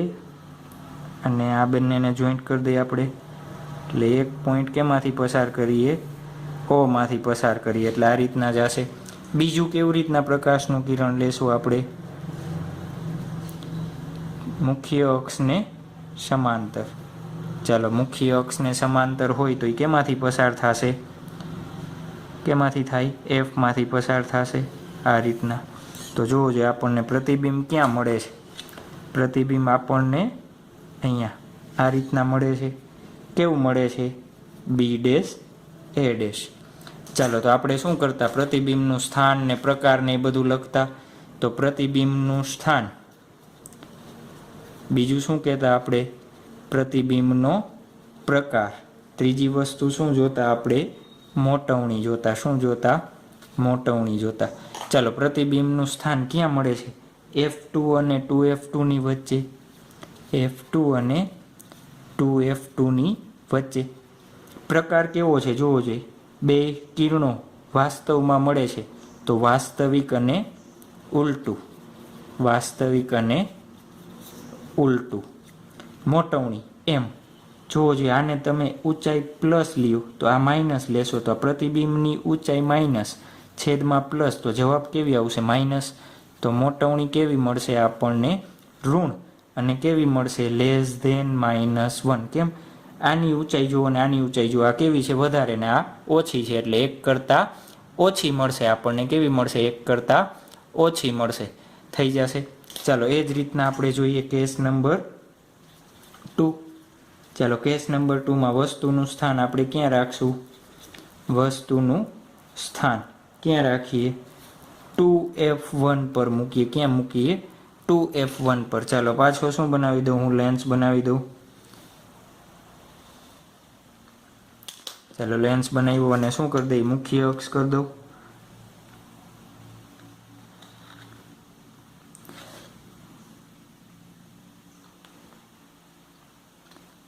અને આ બંનેને જોઈન્ટ કરી દઈએ આપણે. એટલે એક પોઈન્ટ કેમાંથી પસાર કરીએ? O માંથી પસાર કરીએ. એટલે આ રીતના જશે. બીજું કેવી રીતના પ્રકાશનું કિરણ લેશું આપણે? મુખ્ય અક્ષને સમાંતર. ચાલો મુખ્ય અક્ષને સમાંતર હોય તો એ કેમાંથી પસાર થશે? કેમાંથી થાય? F માંથી પસાર થશે આ રીતના. તો જોવો જોઈએ આપણને પ્રતિબિંબ ક્યાં મળે છે? પ્રતિબિંબ આપણને અહીંયા આ રીતના મળે છે. કેવું મળે છે? B dash A dash. ચાલો તો આપણે શું કરતા? પ્રતિબિંબનું સ્થાન ને પ્રકાર ને એ બધું લખતા. તો પ્રતિબિંબનું સ્થાન. બીજું શું કહેતા આપણે? પ્રતિબિંબનો પ્રકાર. ત્રીજી વસ્તુ શું જોતા આપણે? મોટવણી જોતા. શું જોતા? મોટવણી જોતા. ચાલો પ્રતિબિંબનું સ્થાન ક્યાં મળે છે? F2 અને 2F2ની વચ્ચે. F2 અને 2F2ની વચ્ચે. પ્રકાર કેવો છે જોવો જોઈએ. બે કિરણો વાસ્તવમાં મળે છે તો વાસ્તવિક અને ઉલટું. વાસ્તવિક અને ઉલટું. મોટવણી એમ જોવો જોઈએ. આને તમે ઊંચાઈ પ્લસ લ્યો તો આ માઇનસ લેશો તો આ પ્રતિબિંબની ઊંચાઈ માઇનસ છેદમાં પ્લસ. તો જવાબ કેવી આવશે? માઇનસ. તો મોટવણી કેવી મળશે આપણને? ઋણ. અને કેવી મળશે? Less than -1. કેમ? આની ઊંચાઈ જુઓ અને આની ઊંચાઈ જુઓ. આ કેવી છે? વધારે ને આ ઓછી છે. એટલે 1 કરતાં ઓછી મળશે આપણને. કેવી મળશે? 1 કરતાં ઓછી મળશે. થઈ જશે. ચાલો એ જ રીતના આપણે જોઈએ કેસ નંબર 2. ચાલો કેસ નંબર 2માં વસ્તુનું સ્થાન આપણે ક્યાં રાખશું? વસ્તુનું સ્થાન ક્યાં રાખીએ? 2F1 પર મૂકીએ. ક્યાં મૂકીએ? 2F1 પર. ચાલો પાછો શું બનાવી દઉં? હું લેન્સ બનાવી દઉં. ચાલો લેન્સ બનાવ્યું અને શું કરી દઈએ, મુખ્ય અક્ષ કરી દઉં.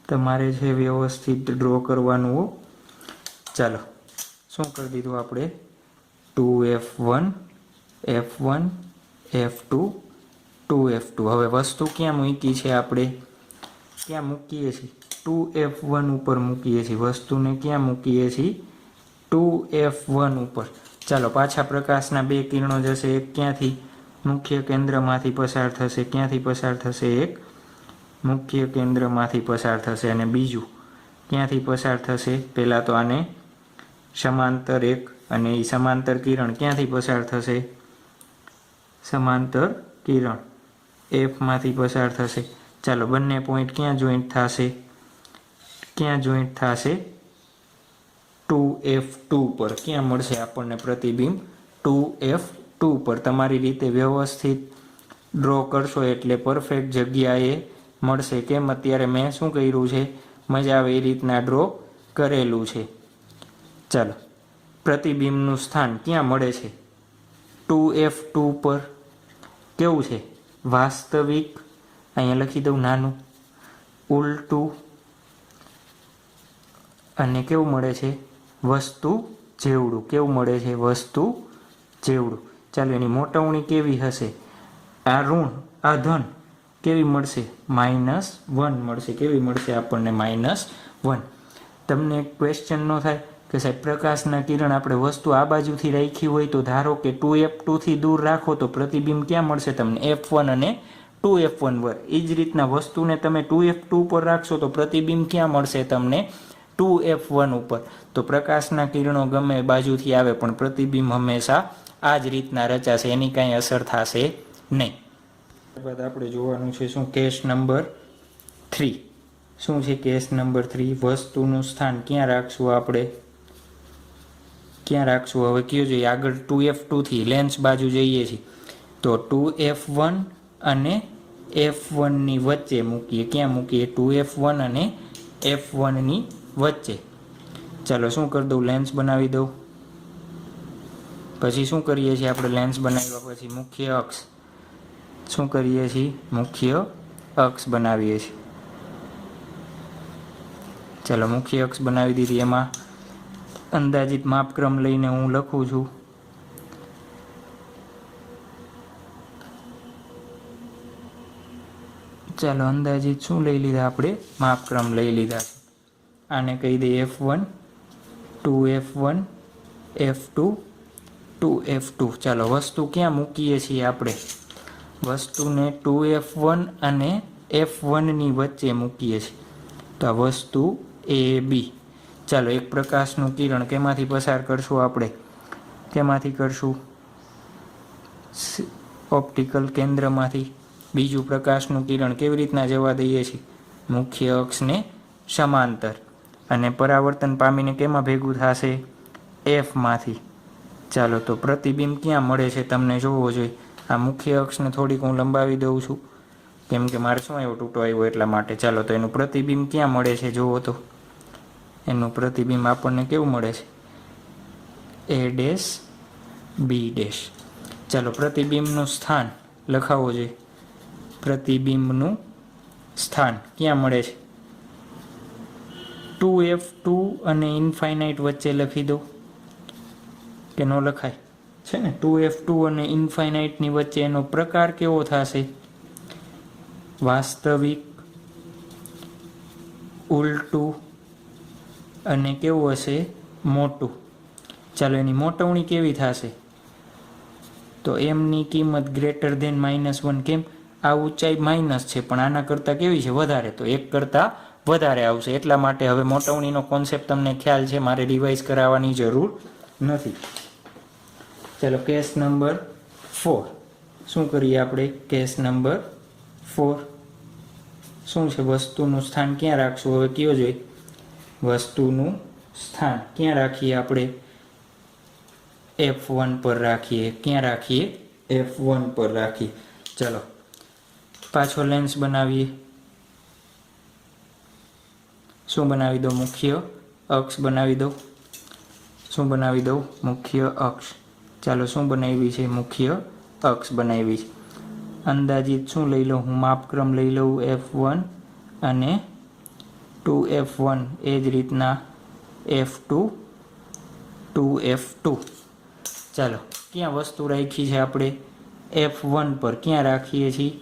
તમારે છે વ્યવસ્થિત ડ્રો કરવાનું હો. ચાલો શું કરી દીધું આપણે, 2f1 f1 f2 2f2. હવે વસ્તુ ક્યાં મૂકી છે આપણે, ક્યાં મૂકીએ છીએ, 2f1 ઉપર મૂકીએ છીએ. વસ્તુને ક્યાં મૂકીએ છીએ, 2f1 ઉપર. ચાલો પાછા પ્રકાશના બે કિરણો જશે. એક ક્યાંથી, મુખ્ય કેન્દ્રમાંથી પસાર થશે. ક્યાંથી પસાર થશે, એક મુખ્ય કેન્દ્રમાંથી પસાર થશે અને બીજું ક્યાંથી પસાર થશે, પહેલાં તો આને સમાંતર એક, અને એ સમાંતર કિરણ ક્યાંથી પસાર થશે, સમાંતર કિરણ એફમાંથી પસાર થશે. ચાલો બંને પોઈન્ટ ક્યાં જોઈન્ટ થશે, ક્યાં જોઈન્ટ થશે, 2f2 પર. ક્યાં મળશે આપણને પ્રતિબિંબ, 2f2 પર. તમારી રીતે વ્યવસ્થિત ડ્રો કરશો એટલે પરફેક્ટ જગ્યાએ મળશે. કેમ, અત્યારે મેં શું કર્યું છે, મજા આવે એ રીતના ડ્રો કરેલું છે. ચાલો પ્રતિબિંબનું સ્થાન ક્યાં મળે છે, 2f2 પર. કેવું છે, વાસ્તવિક, અહીંયા લખી દઉં નાનું, ઉલટું, અને કેવું મળે છે, વસ્તુ જેવડું. કેવું મળે છે, વસ્તુ જેવડું. ચાલો એની મોટવણી કેવી હશે, આ ઋણ આ ધન કેવી મળશે, -1 મળશે. કેવી મળશે આપણને, -1. તમને એક ક્વેશ્ચન ન થાય કે સાહેબ પ્રકાશના કિરણ આપણે વસ્તુ આ બાજુથી રાખી હોય તો ધારો કે 2f2 થી દૂર રાખો તો પ્રતિબિંબ ક્યાં મળશે તમને, f1 અને 2f1 પર. એ જ રીતના વસ્તુને તમે 2f2 પર રાખશો તો પ્રતિબિંબ ક્યાં મળશે તમને, 2f1 ઉપર. તો પ્રકાશના કિરણો ગમે બાજુથી આવે પણ પ્રતિબિંબ હંમેશા આ જ રીતના રચાશે, એની કાંઈ અસર થશે નહીં. ત્યારબાદ આપણે જોવાનું છે શું, કેસ નંબર 3. શું છે કેસ નંબર 3, વસ્તુનું સ્થાન ક્યાં રાખશું આપણે, ક્યાં રાખશું. હવે કયો જોઈએ, આગળ 2f2 થી લેન્સ બાજુ જઈએ છીએ તો 2f1 અને f1 ની વચ્ચે મૂકીએ. ક્યાં મૂકીએ, 2f1 અને f1 ની વચ્ચે. ચાલો શું કરી દઉં, લેન્સ બનાવી દઉં. પછી શું કરીએ છીએ આપણે, લેન્સ બનાવ્યા પછી મુખ્ય અક્ષ શું કરીએ છીએ, મુખ્ય અક્ષ બનાવીએ છીએ. ચાલો મુખ્ય અક્ષ બનાવી દીધી. એમાં અંદાજિત માપક્રમ લઈને હું લખું છું. ચાલો અંદાજિત શું લઈ લીધા આપણે, માપક્રમ લઈ લીધા છે. આને કહી દઈએ f1 2f1 f2 2f2. ચાલો વસ્તુ ક્યાં મૂકીએ છીએ આપણે, વસ્તુને 2f1 અને f1 ની વચ્ચે મૂકીએ છીએ. તો આ વસ્તુ AB. ચાલો એક પ્રકાશનું કિરણ કેમાંથી પસાર કરશું આપણે, કેમાંથી કરશું, ઓપ્ટિકલ કેન્દ્રમાંથી. બીજું પ્રકાશનું કિરણ કેવી રીતના જવા દઈએ છીએ, મુખ્ય અક્ષને સમાંતર, અને પરાવર્તન પામીને કેમાં ભેગું થશે, Fમાંથી. ચાલો તો પ્રતિબિંબ ક્યાં મળે છે તમને જોવો જોઈએ. આ મુખ્ય અક્ષને થોડીક હું લંબાવી દઉં છું કેમ કે મારે શું આવ્યો, તૂટો આવ્યો એટલા માટે. ચાલો તો એનું પ્રતિબિંબ ક્યાં મળે છે જુઓ તો, એનું પ્રતિબિંબ આપણને કેવું મળે છે, A' B'. ચાલો પ્રતિબિંબનું સ્થાન લખાવો જોઈએ. પ્રતિબિંબનું સ્થાન ક્યાં મળે છે, 2f2 અને ઇન્ફાઇનાઇટ વચ્ચે લખી દો કે ન લખાય છે ને, 2f2 અને ઇન્ફાઇનાઇટની વચ્ચે. એનો પ્રકાર કેવો થશે, વાસ્તવિક, ઉલટું, અને કેવું હશે, મોટું. ચાલો એની મોટવણી કેવી થશે, તો એમની કિંમત ગ્રેટર ધેન -1. કેમ, આ ઊંચાઈ માઇનસ છે પણ આના કરતાં કેવી છે, વધારે, તો 1 કરતાં વધારે આવશે. એટલા માટે હવે મોટવણીનો કોન્સેપ્ટ તમને ખ્યાલ છે, મારે રિવાઇઝ કરાવવાની જરૂર નથી. ચાલો કેસ નંબર 4 શું કરીએ આપણે, કેસ નંબર 4 શું છે, વસ્તુનું સ્થાન ક્યાં રાખશું. હવે કયો જોઈએ, વસ્તુનું સ્થાન ક્યાં રાખીએ આપણે, F1 પર રાખીએ. ક્યાં રાખીએ, F1 પર રાખીએ. ચાલો પાછો લેન્સ બનાવીએ. શું બનાવી દો, મુખ્ય અક્ષ બનાવી દઉં. શું બનાવી દઉં? મુખ્ય અક્ષ. ચાલો શું બનાવી છે? મુખ્ય અક્ષ બનાવી છે. અંદાજિત શું લઈ લઉં હું? માપક્રમ લઈ લઉં F1 અને 2F1, એ જ રીતના F2, 2F2. ચાલો ક્યાં વસ્તુ રાખી છે આપણે? F1 પર. ક્યાં રાખીએ છીએ?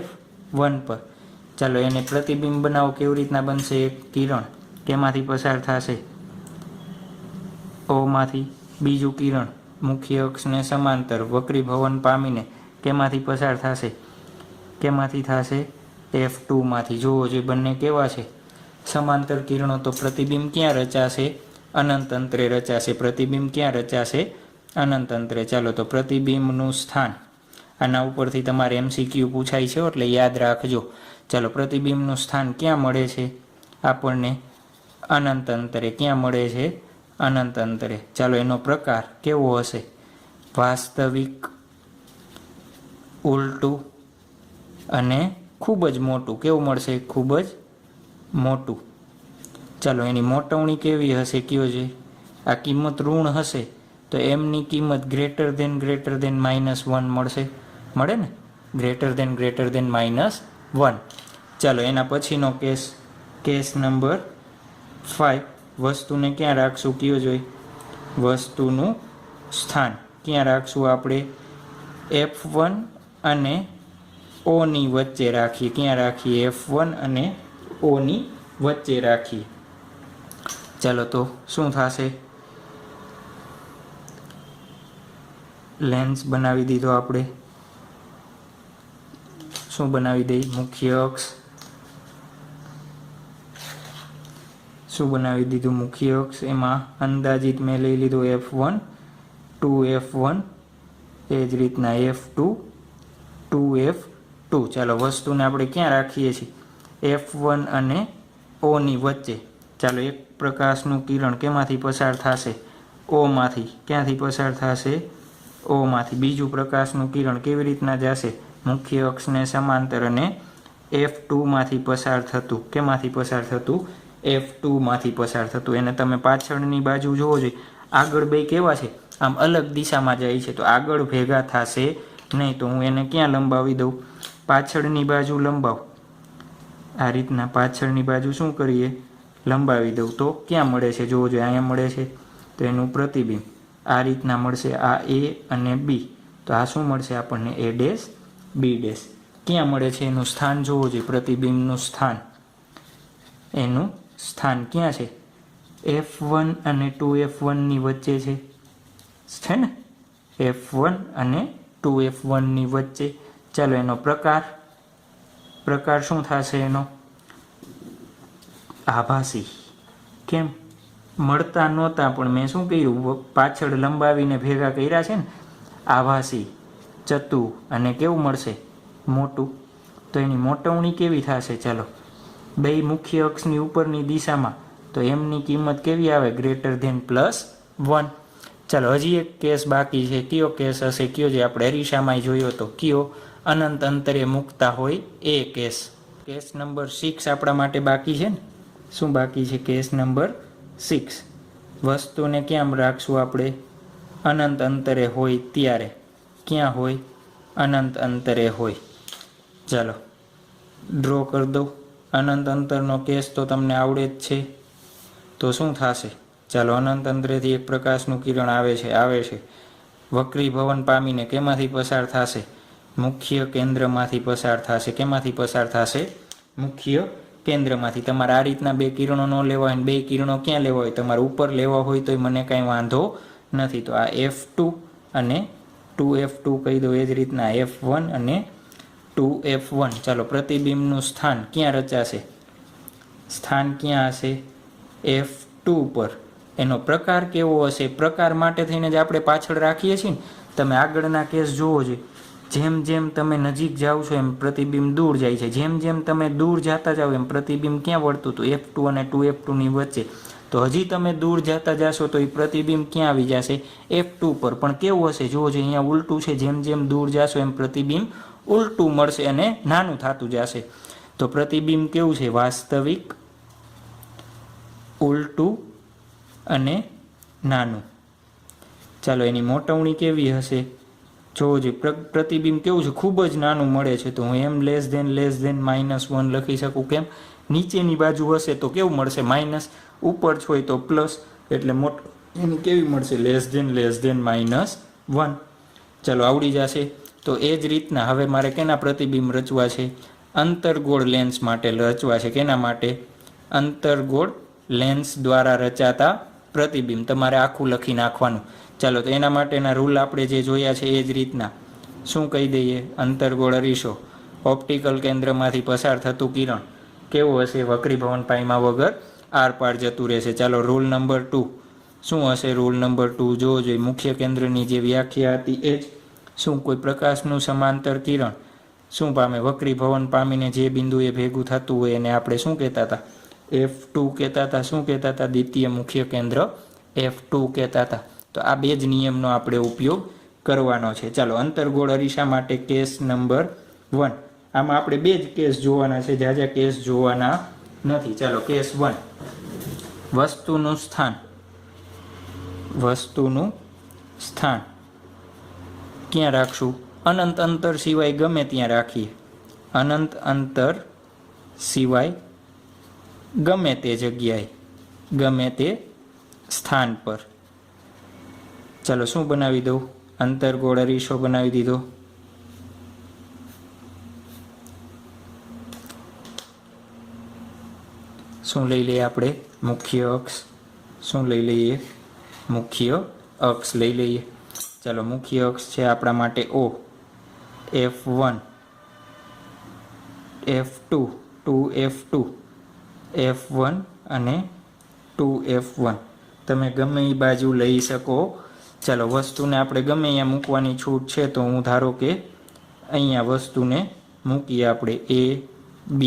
F1 પર. ચાલો એને પ્રતિબિંબ બનાવો. કેવી રીતના બનશે? એક કિરણ કેમાંથી પસાર થશે? O માંથી. બીજું કિરણ મુખ્ય અક્ષને સમાંતર વક્રીભવન પામીને કેમાંથી પસાર થશે? કેમાંથી થશે? F2 માંથી. જુઓ જે બંને કેવા છે? સમાંતર કિરણો. તો પ્રતિબિંબ ક્યાં રચાશે? અનંત અંતરે રચાશે. પ્રતિબિંબ ક્યાં રચાશે? અનંત અંતરે. ચાલો તો પ્રતિબિંબનું સ્થાન. આના ઉપરથી તમારે MCQ પૂછાય છે એટલે યાદ રાખજો. ચાલો પ્રતિબિંબનું સ્થાન ક્યાં મળે છે આપણને? અનંત અંતરે. ક્યાં મળે છે? અનંત અંતરે. ચાલો એનો પ્રકાર કેવો હશે? વાસ્તવિક, ઉલટું અને ખૂબ જ મોટું. કેવું મળશે? ખૂબ જ મોટું. ચાલો એની મોટવણી કેવી હશે કયો છે? આ કિંમત ઋણ હશે તો એમની કિંમત ગ્રેટર દેન -1 મળશે. મળે ને? Greater than -1. ચાલો એના પછીનો કેસ નંબર 5. વસ્તુને ક્યાં રાખશું કયો જોઈ? વસ્તુનું સ્થાન ક્યાં રાખશું આપણે? F1 અને O ની વચ્ચે રાખીએ. ક્યાં રાખીએ? F1 અને O ની વચ્ચે રાખીએ. ચાલો તો શું થશે? લેન્સ બનાવી દીધો આપણે. શું બનાવી દઈ? મુખ્ય અક્ષ. શું બનાવી દીધું? મુખ્ય અક્ષ. એમાં અંદાજિત મેં લઈ લીધો F1, 2F1, એ જ રીતના F2, 2F2. ચાલો વસ્તુને આપણે ક્યાં રાખીએ છીએ? F1 અને O ની વચ્ચે. ચાલો એક પ્રકાશનું કિરણ કેમાંથી પસાર થશે? O માંથી. ક્યાંથી પસાર થશે? O માંથી. બીજું પ્રકાશનું કિરણ કેવી રીતના જશે? મુખ્ય અક્ષને સમાંતર અને F2 માંથી પસાર થતું. કેમાંથી પસાર થતું? F2 માંથી પસાર થતું. એને તમે પાછળની બાજુ જોવો જોઈએ. આગળ બે કેવા છે? આમ અલગ દિશામાં જાય છે તો આગળ ભેગા થશે નહીં. તો હું એને ક્યાં લંબાવી દઉં? પાછળની બાજુ લંબાવ. આ રીતના પાછળની બાજુ શું કરીએ? લંબાવી દઉં. તો ક્યાં મળે છે? જોવો જોઈએ. અહીંયા મળે છે તો એનું પ્રતિબિંબ આ રીતના મળશે. આ A અને B. તો આ શું મળશે આપણને? A', B'. ક્યાં મળે છે? એનું સ્થાન જોવું જોઈએ. પ્રતિબિંબનું સ્થાન. એનું સ્થાન ક્યાં છે? F1 અને 2F1 ની વચ્ચે છે ને? F1 અને 2F1 ની વચ્ચે. ચાલો એનો પ્રકાર શું થશે એનો? આભાસી. કેમ? મળતા નહોતા પણ મેં શું કર્યું? પાછળ લંબાવીને ભેગા કર્યા છે ને. આભાસી, ચતુ અને કેવું મળશે? મોટું. તો એની મોટવણી કેવી થશે? ચાલો બે મુખ્ય અક્ષની ઉપરની દિશામાં તો એમની કિંમત કેવી આવે? Greater than +1. ચાલો હજી એક કેસ બાકી છે. કયો કેસ હશે? કયો જે આપણે અરીસામાં જોયો તો? કયો? અનંત અંતરે મૂકતા હોય એ કેસ. કેસ નંબર 6 આપણા માટે બાકી છે ને? શું બાકી છે? Case number 6. વસ્તુને ક્યાં રાખશું આપણે? અનંત અંતરે હોય ત્યારે. ક્યાં હોય? અનંત અંતરે હોય. ચાલો ડ્રો કરી દો. અનંત અંતરનો કેસ તો તમને આવડે જ છે. તો શું થશે? ચાલો અનંત અંતરેથી એક પ્રકાશનું કિરણ આવે છે. વક્રીભવન પામીને કેમાંથી પસાર થશે? મુખ્ય કેન્દ્રમાંથી પસાર થશે. કેમાંથી પસાર થશે? મુખ્ય કેન્દ્રમાંથી. તમારે આ રીતના બે કિરણો ન લેવા હોય, બે કિરણો ક્યાં લેવા હોય? તમારે ઉપર લેવા હોય તો મને કાંઈ વાંધો નથી. તો આ F2 અને 2F2 કહી દો. એ જ રીતના F1 અને 2F1. ચાલો પ્રતિબિંબનું સ્થાન ક્યાં રચાશે? સ્થાન ક્યાં હશે? F2 પર. એનો પ્રકાર કેવો હશે? પ્રકાર માટે થઈને જ આપણે પાછળ રાખીએ છીએ ને. તમે આગળના કેસ જોવો જોઈએ. જેમ જેમ તમે નજીક જાઓ છો એમ પ્રતિબિંબ દૂર જાય છે. જેમ જેમ તમે દૂર જતા જાઓ એમ પ્રતિબિંબ ક્યાં વળતું હતું? F2 અને 2F2 ની વચ્ચે. તો હજી તમે દૂર જતા જશો તો એ પ્રતિબિંબ ક્યાં આવી જશે? F2 પર. પણ કેવું હશે? જોવો જોઈએ. અહીંયા ઉલટું છે. જેમ જેમ દૂર જશો એમ પ્રતિબિંબ ઉલટું મળશે અને નાનું થતું જશે. તો પ્રતિબિંબ કેવું છે? વાસ્તવિક, ઉલટું અને નાનું. ચાલો એની મોટવણી કેવી હશે? જોવો જોઈએ પ્રતિબિંબ કેવું છે, ખૂબ જ નાનું મળે છે, તો હું m<(-1) લખી શકું. કેમ? નીચેની બાજુ હશે તો કેવું મળશે? માઇનસ. ઉપર હોય તો પ્લસ, એટલે એની કેવી મળશે? (<-1). ચાલો આવડી જશે. તો એ જ રીતના હવે મારે કેના પ્રતિબિંબ રચવા છે? અંતર્ગોળ લેન્સ માટે રચવા છે. કેના માટે? અંતર્ગોળ લેન્સ દ્વારા રચાતા પ્રતિબિંબ. તમારે આખું લખી નાખવાનું. ચાલો તો એના માટેના રૂલ આપણે જે જોયા છે એ જ રીતના શું કહી દઈએ? અંતર્ગોળ અરીસો, ઓપ્ટિકલ કેન્દ્રમાંથી પસાર થતું કિરણ કેવું હશે? વક્રીભવન પાયમાં વગર આરપાર જતું રહેશે. ચાલો રૂલ નંબર 2 શું હશે? રૂલ નંબર 2 જોવો જોઈએ. મુખ્ય કેન્દ્રની જે વ્યાખ્યા હતી એ જ. શું કોઈ પ્રકાશનું સમાંતર કિરણ શું પામે? વક્રીભવન પામીને જે બિંદુએ ભેગું થતું હોય એને આપણે શું કહેતા હતા? F2 કહેતા હતા. શું કહેતા હતા? દ્વિતીય મુખ્ય કેન્દ્ર F2 કહેતા હતા. તો આ બે જ નિયમનો આપણે ઉપયોગ કરવાનો છે. ચાલો અંતર્ગોળ અરીસા માટે કેસ નંબર 1. આમાં આપણે બે જ કેસ જોવાના છે, જાજા કેસ જોવાના નથી. ચાલો કેસ 1. વસ્તુનું સ્થાન. વસ્તુનું સ્થાન ક્યાં રાખશું? અનંત અંતર સિવાય ગમે ત્યાં રાખીએ. અનંત અંતર સિવાય ગમે તે જગ્યાએ, ગમે તે સ્થાન પર. ચાલો શું બનાવી દઉં? અંતર્ગોળ અરીસો બનાવી દીધો. શું લઈ લઈએ આપણે? મુખ્ય અક્ષ. શું લઈ લઈએ? મુખ્ય અક્ષ લઈ લઈએ. ચાલો મુખ્ય અક્ષ છે આપણા માટે O. F1, F2, 2F2, F1 અને 2F1. તમે ગમે એ બાજુ લઈ શકો. ચાલો વસ્તુને આપણે ગમે અહીંયા મૂકવાની છૂટ છે, તો હું ધારો કે અહીંયા વસ્તુને મૂકીએ આપણે A, B.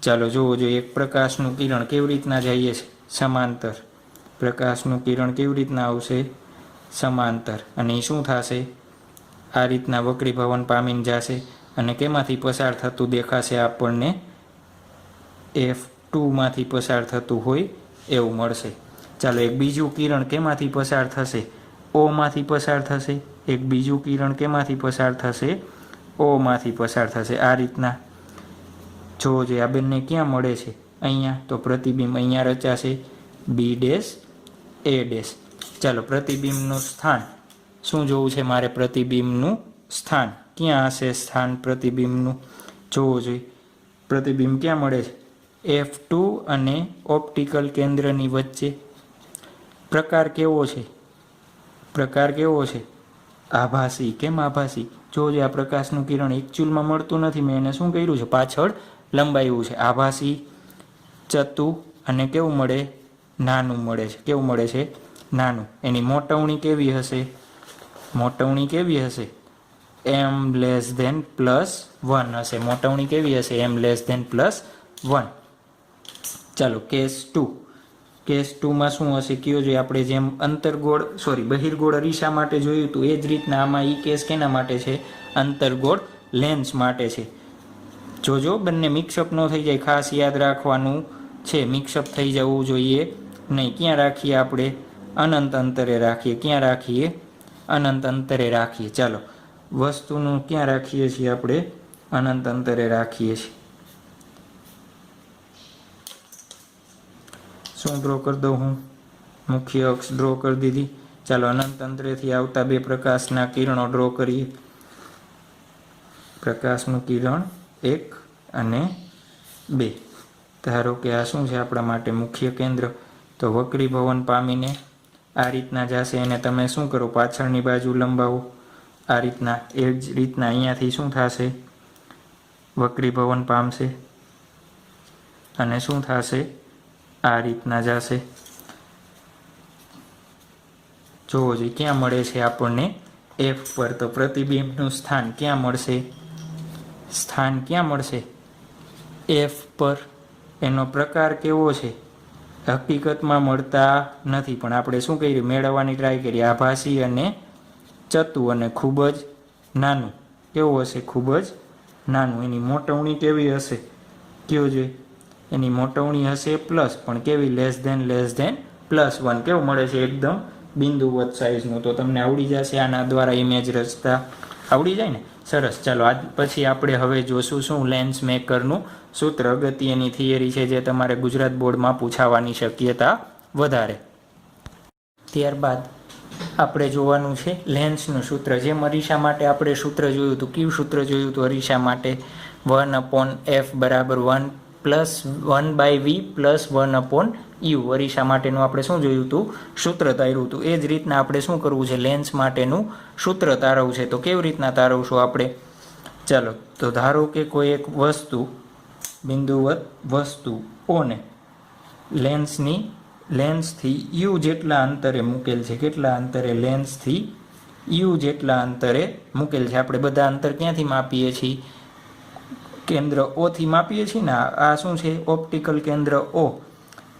ચાલો જોવો જોઈએ. એક પ્રકાશનું કિરણ કેવી રીતના જઈએ છે? સમાંતર. પ્રકાશનું કિરણ કેવી રીતના આવશે? સમાંતર. અને એ શું થશે? આ રીતના વક્રીભવન પામીને જશે અને કેમાંથી પસાર થતું દેખાશે આપણને? F2 માંથી પસાર થતું હોય એવું મળશે. ચાલો એક બીજું કિરણ કેમાંથી પસાર થશે? O માંથી પસાર થશે. એક બીજું કિરણ કેમાંથી પસાર થશે? O માંથી પસાર થશે. આ રીતના જોવો જોઈએ. આ બંને ક્યાં મળે છે? અહીંયા. તો પ્રતિબિંબ અહીંયા રચાશે, B', A'. ચાલો પ્રતિબિંબનું સ્થાન શું જોવું છે મારે? પ્રતિબિંબનું સ્થાન ક્યાં હશે? સ્થાન પ્રતિબિંબનું જોવું જોઈએ. પ્રતિબિંબ ક્યાં મળે છે? F2 અને ઓપ્ટિકલ કેન્દ્રની વચ્ચે. પ્રકાર કેવો છે? પ્રકાર કેવો છે? આભાસી. કેમ આભાસી? જોવો જોઈએ. આ પ્રકાશનું કિરણ એકચ્યુઅલમાં મળતું નથી. મેં એને શું કર્યું છે? પાછળ લંબાવ્યું છે. આભાસી, ચતુ અને કેવું મળે? નાનું મળે છે. કેવું મળે છે? નાનું. એની મોટવણી કેવી હશે? મોટવણી કેવી હશે? m<+1 હશે. મોટવણી કેવી હશે? m<+1. ચાલો કેસ 2. કેસ 2માં શું હશે? કયો જોઈએ. આપણે જેમ બહિર્ગોળ અરીસા માટે જોયું હતું એ જ રીતના આમાં ઈ કેસ કેના માટે છે? અંતર્ગોળ લેન્સ માટે છે. જોજો બંને મિક્સઅપ ન થઈ જાય, ખાસ યાદ રાખવાનું છે. મિક્સઅપ થઈ જવું જોઈએ નહીં. ક્યાં રાખીએ આપણે? અનંત અંતરે રાખીએ. ક્યાં રાખીએ? અનંત અંતરે રાખીએ. ચાલો વસ્તુનું ક્યાં રાખીએ છીએ આપણે? અનંત અંતરે રાખીએ છીએ. શું ડ્રો કરી દઉં હું? મુખ્ય અક્ષ ડ્રો કરી દીધી. ચાલો અનંત અંતરેથી આવતા બે પ્રકાશના કિરણો ડ્રો કરીએ. પ્રકાશનું કિરણ 1 અને 2. ધારો કે આ શું છે આપણા માટે? મુખ્ય કેન્દ્ર. તો વક્રીભવન પામીને આ રીતના જશે. એને તમે શું કરો? પાછળની બાજુ લંબાવો. આ રીતના. એ જ રીતના અહીંયાથી શું થશે? વક્રીભવન પામશે અને શું થશે? આ રીતના જશે. જોવો જોઈએ ક્યાં મળે છે આપણને? F પર. તો પ્રતિબિંબનું સ્થાન ક્યાં મળશે? સ્થાન ક્યાં મળશે? F પર. એનો પ્રકાર કેવો છે? હકીકતમાં મળતા નથી, પણ આપણે શું કર્યું? મેળવવાની ટ્રાય કરી. આભાસી અને ચતુ અને ખૂબ જ નાનું. કેવું હશે? ખૂબ જ નાનું. એની મોટવણી કેવી હશે? કયો જોઈએ. એની મોટવણી હશે પ્લસ, પણ કેવી? <(+1). +1 કેવું મળે છે? એકદમ બિંદુવત સાઇઝનું. તો તમને આવડી જશે આના દ્વારા ઇમેજ રચતા, આવડી જાય ને? સરસ. ચાલો આજ પછી આપણે હવે જોશું શું લેન્સ મેકરનું સૂત્ર, અગત્યની થિયરી છે જે તમારે ગુજરાત બોર્ડમાં પૂછાવાની શક્યતા વધારે. ત્યારબાદ આપણે જોવાનું છે લેન્સનું સૂત્ર. જેમ અરીસા માટે આપણે સૂત્ર જોયું હતું, કયું સૂત્ર જોયું હતું અરીસા માટે? 1/f બરાબર 1 + 1/v + 1/u. અરીસા માટેનું આપણે શું જોયું હતું? સૂત્ર તાર્યું હતું. એ જ રીતના આપણે શું કરવું છે? લેન્સ માટેનું સૂત્ર તારવવું છે. તો કેવી રીતના તારવશું આપણે? ચાલો, તો ધારો કે કોઈ એક વસ્તુ, બિંદુવત વસ્તુઓને લેન્સથી u જેટલા અંતરે મૂકેલ છે. કેટલા અંતરે? લેન્સથી u જેટલા અંતરે મૂકેલ છે. આપણે બધા અંતર ક્યાંથી માપીએ છીએ? કેન્દ્ર O થી માપીએ છીએ ને. આ શું છે? ઓપ્ટિકલ કેન્દ્ર O.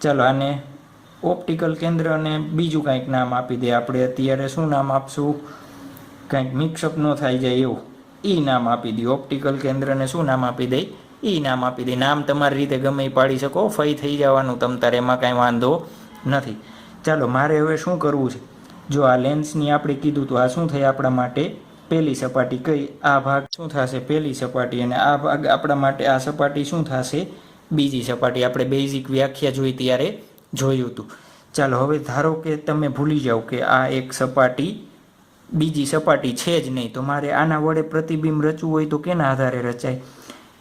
ચાલો આને ઓપ્ટિકલ કેન્દ્ર અને બીજું કાંઈક નામ આપી દે. આપણે અત્યારે શું નામ આપશું? કાંઈક મિક્સઅપ ન થઈ જાય એવું ઈ નામ આપી દઈએ. ઓપ્ટિકલ કેન્દ્રને શું નામ આપી દઈ? ઈ નામ આપી દઈ. નામ તમારી રીતે ગમે એ પાડી શકો, ફઈ થઈ જવાનું તમ તારે, એમાં કાંઈ વાંધો નથી. ચાલો મારે હવે શું કરવું છે? જો આ લેન્સની આપણે કીધું તો આ શું થાય આપણા માટે? પહેલી સપાટી. કઈ? આ ભાગ શું થશે? પહેલી સપાટી. અને આ ભાગ આપણા માટે, આ સપાટી શું થશે? બીજી સપાટી. આપણે બેઝિક વ્યાખ્યા જોઈ ત્યારે જોયું હતું. ચાલો હવે ધારો કે તમે ભૂલી જાઓ કે આ એક સપાટી બીજી સપાટી છે જ નહીં, તો મારે આના વડે પ્રતિબિંબ રચવું હોય તો કેના આધારે રચાય?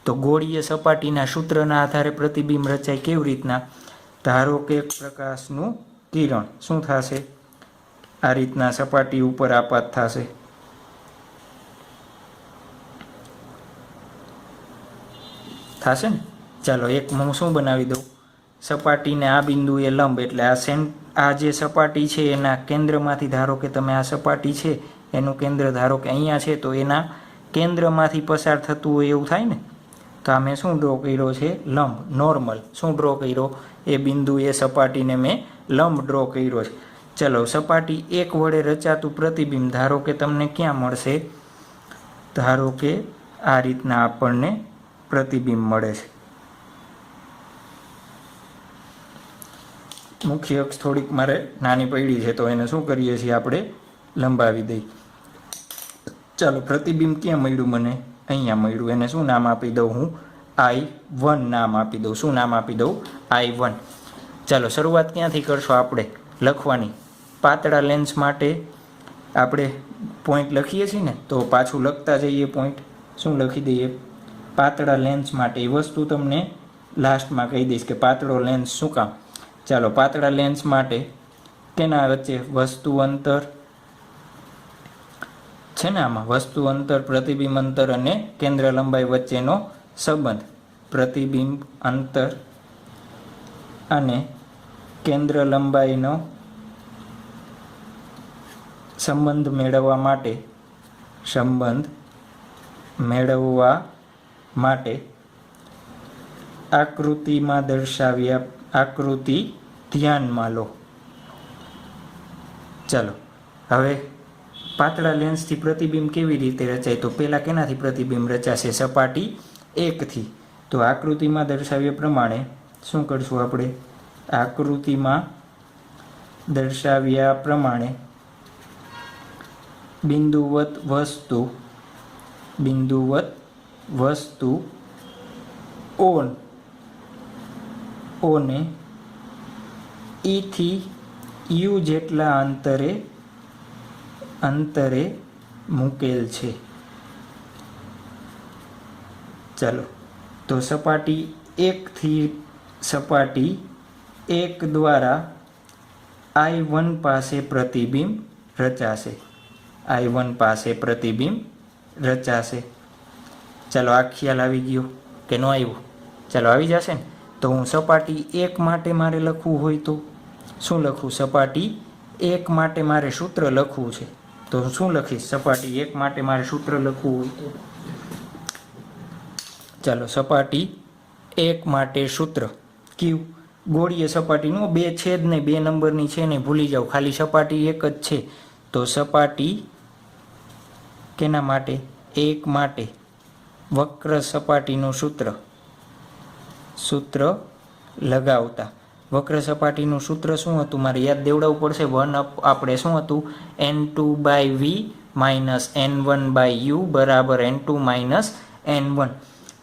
તો ગોળીય સપાટીના સૂત્રના આધારે પ્રતિબિંબ રચાય. કેવી રીતના? ધારો કે પ્રકાશનું કિરણ શું થશે? આ રીતના સપાટી ઉપર આપાત થશે. થશે ને? ચાલો એક હું શું બનાવી દઉં? સપાટીને આ બિંદુએ લંબ, એટલે આ જે સપાટી છે એના કેન્દ્રમાંથી, ધારો કે તમે આ સપાટી છે એનું કેન્દ્ર ધારો કે અહીંયા છે, તો એના કેન્દ્રમાંથી પસાર થતું હોય એવું થાય ને. તો આ મેં શું ડ્રો કર્યો છે? લંબ, નોર્મલ. શું ડ્રો કર્યો? એ બિંદુ, એ સપાટીને મેં લંબ ડ્રો કર્યો છે. ચલો, સપાટી એક વડે રચાતું પ્રતિબિંબ ધારો કે તમને ક્યાં મળશે? ધારો કે આ રીતના આપણને પ્રતિબિંબ મળે છે. મુખ્ય અક્ષ થોડીક મારે નાની પડી છે, તો એને શું કરીએ છીએ? આપણે લંબાવી દઈ. ચાલો, પ્રતિબિંબ ક્યાં મળ્યું મને? અહીંયા મળ્યું. એને શું નામ આપી દઉં હું? I1 નામ આપી દઉં. શું નામ આપી દઉં? I1. ચાલો, શરૂઆત ક્યાંથી કરશો આપણે લખવાની? પાતળા લેન્સ માટે આપણે પોઈન્ટ લખીએ છીએ ને, તો પાછું લખતા જઈએ પોઈન્ટ. શું લખી દઈએ? પાતળા લેન્સ માટે. એ વસ્તુ તમને લાસ્ટમાં કહી દઈશ કે પાતળો લેન્સ શું કામ. ચાલો, પાતળા લેન્સ માટે કેના વચ્ચે વસ્તુ અંતર છે ને, આમાં વસ્તુ અંતર, પ્રતિબિંબ અંતર અને કેન્દ્ર લંબાઈ વચ્ચેનો સંબંધ. પ્રતિબિંબ અંતર અને કેન્દ્ર લંબાઈનો સંબંધ મેળવવા માટે આકૃતિમાં દર્શાવ્યા આકૃતિ ધ્યાનમાં લો. ચાલો, હવે પાતળા લેન્સથી પ્રતિબિંબ કેવી રીતે રચાય? તો પહેલાં કેનાથી પ્રતિબિંબ રચાશે? સપાટી 1થી. તો આકૃતિમાં દર્શાવ્યા પ્રમાણે શું કરશું આપણે? આકૃતિમાં દર્શાવ્યા પ્રમાણે બિંદુવત વસ્તુ ઓને E થી U જેટલા અંતરે મૂકેલ છે. ચાલો, તો સપાટી 1 થી સપાટી 1 દ્વારા I1 પાસે પ્રતિબિંબ રચાશે. I1 પાસે પ્રતિબિંબ રચાશે. ચાલો, આ ખ્યાલ આવી ગયો કે ન આવ્યો? ચાલો, આવી જશે ને. તો હું સપાટી 1 માટે મારે લખવું હોય તો શું લખું? સપાટી 1 માટે મારે સૂત્ર લખવું છે, તો શું લખીશ? સપાટી 1 માટે મારે સૂત્ર લખવું હોય તો ચાલો, સપાટી 1 માટે સૂત્ર કયું? ગોળીય સપાટીનું. 2 છે જ નહીં, 2 નંબરની છે નહીં, ભૂલી જાઓ. ખાલી સપાટી 1 જ છે. તો સપાટી કેના માટે? 1 માટે વક્ર સપાટીનું સૂત્ર લગાવતા વક્ર સપાટીનું સૂત્ર શું હતું મારે યાદ દેવડાવવું પડશે. આપણે શું હતું n2/v - n1/u બરાબર n2 - n1.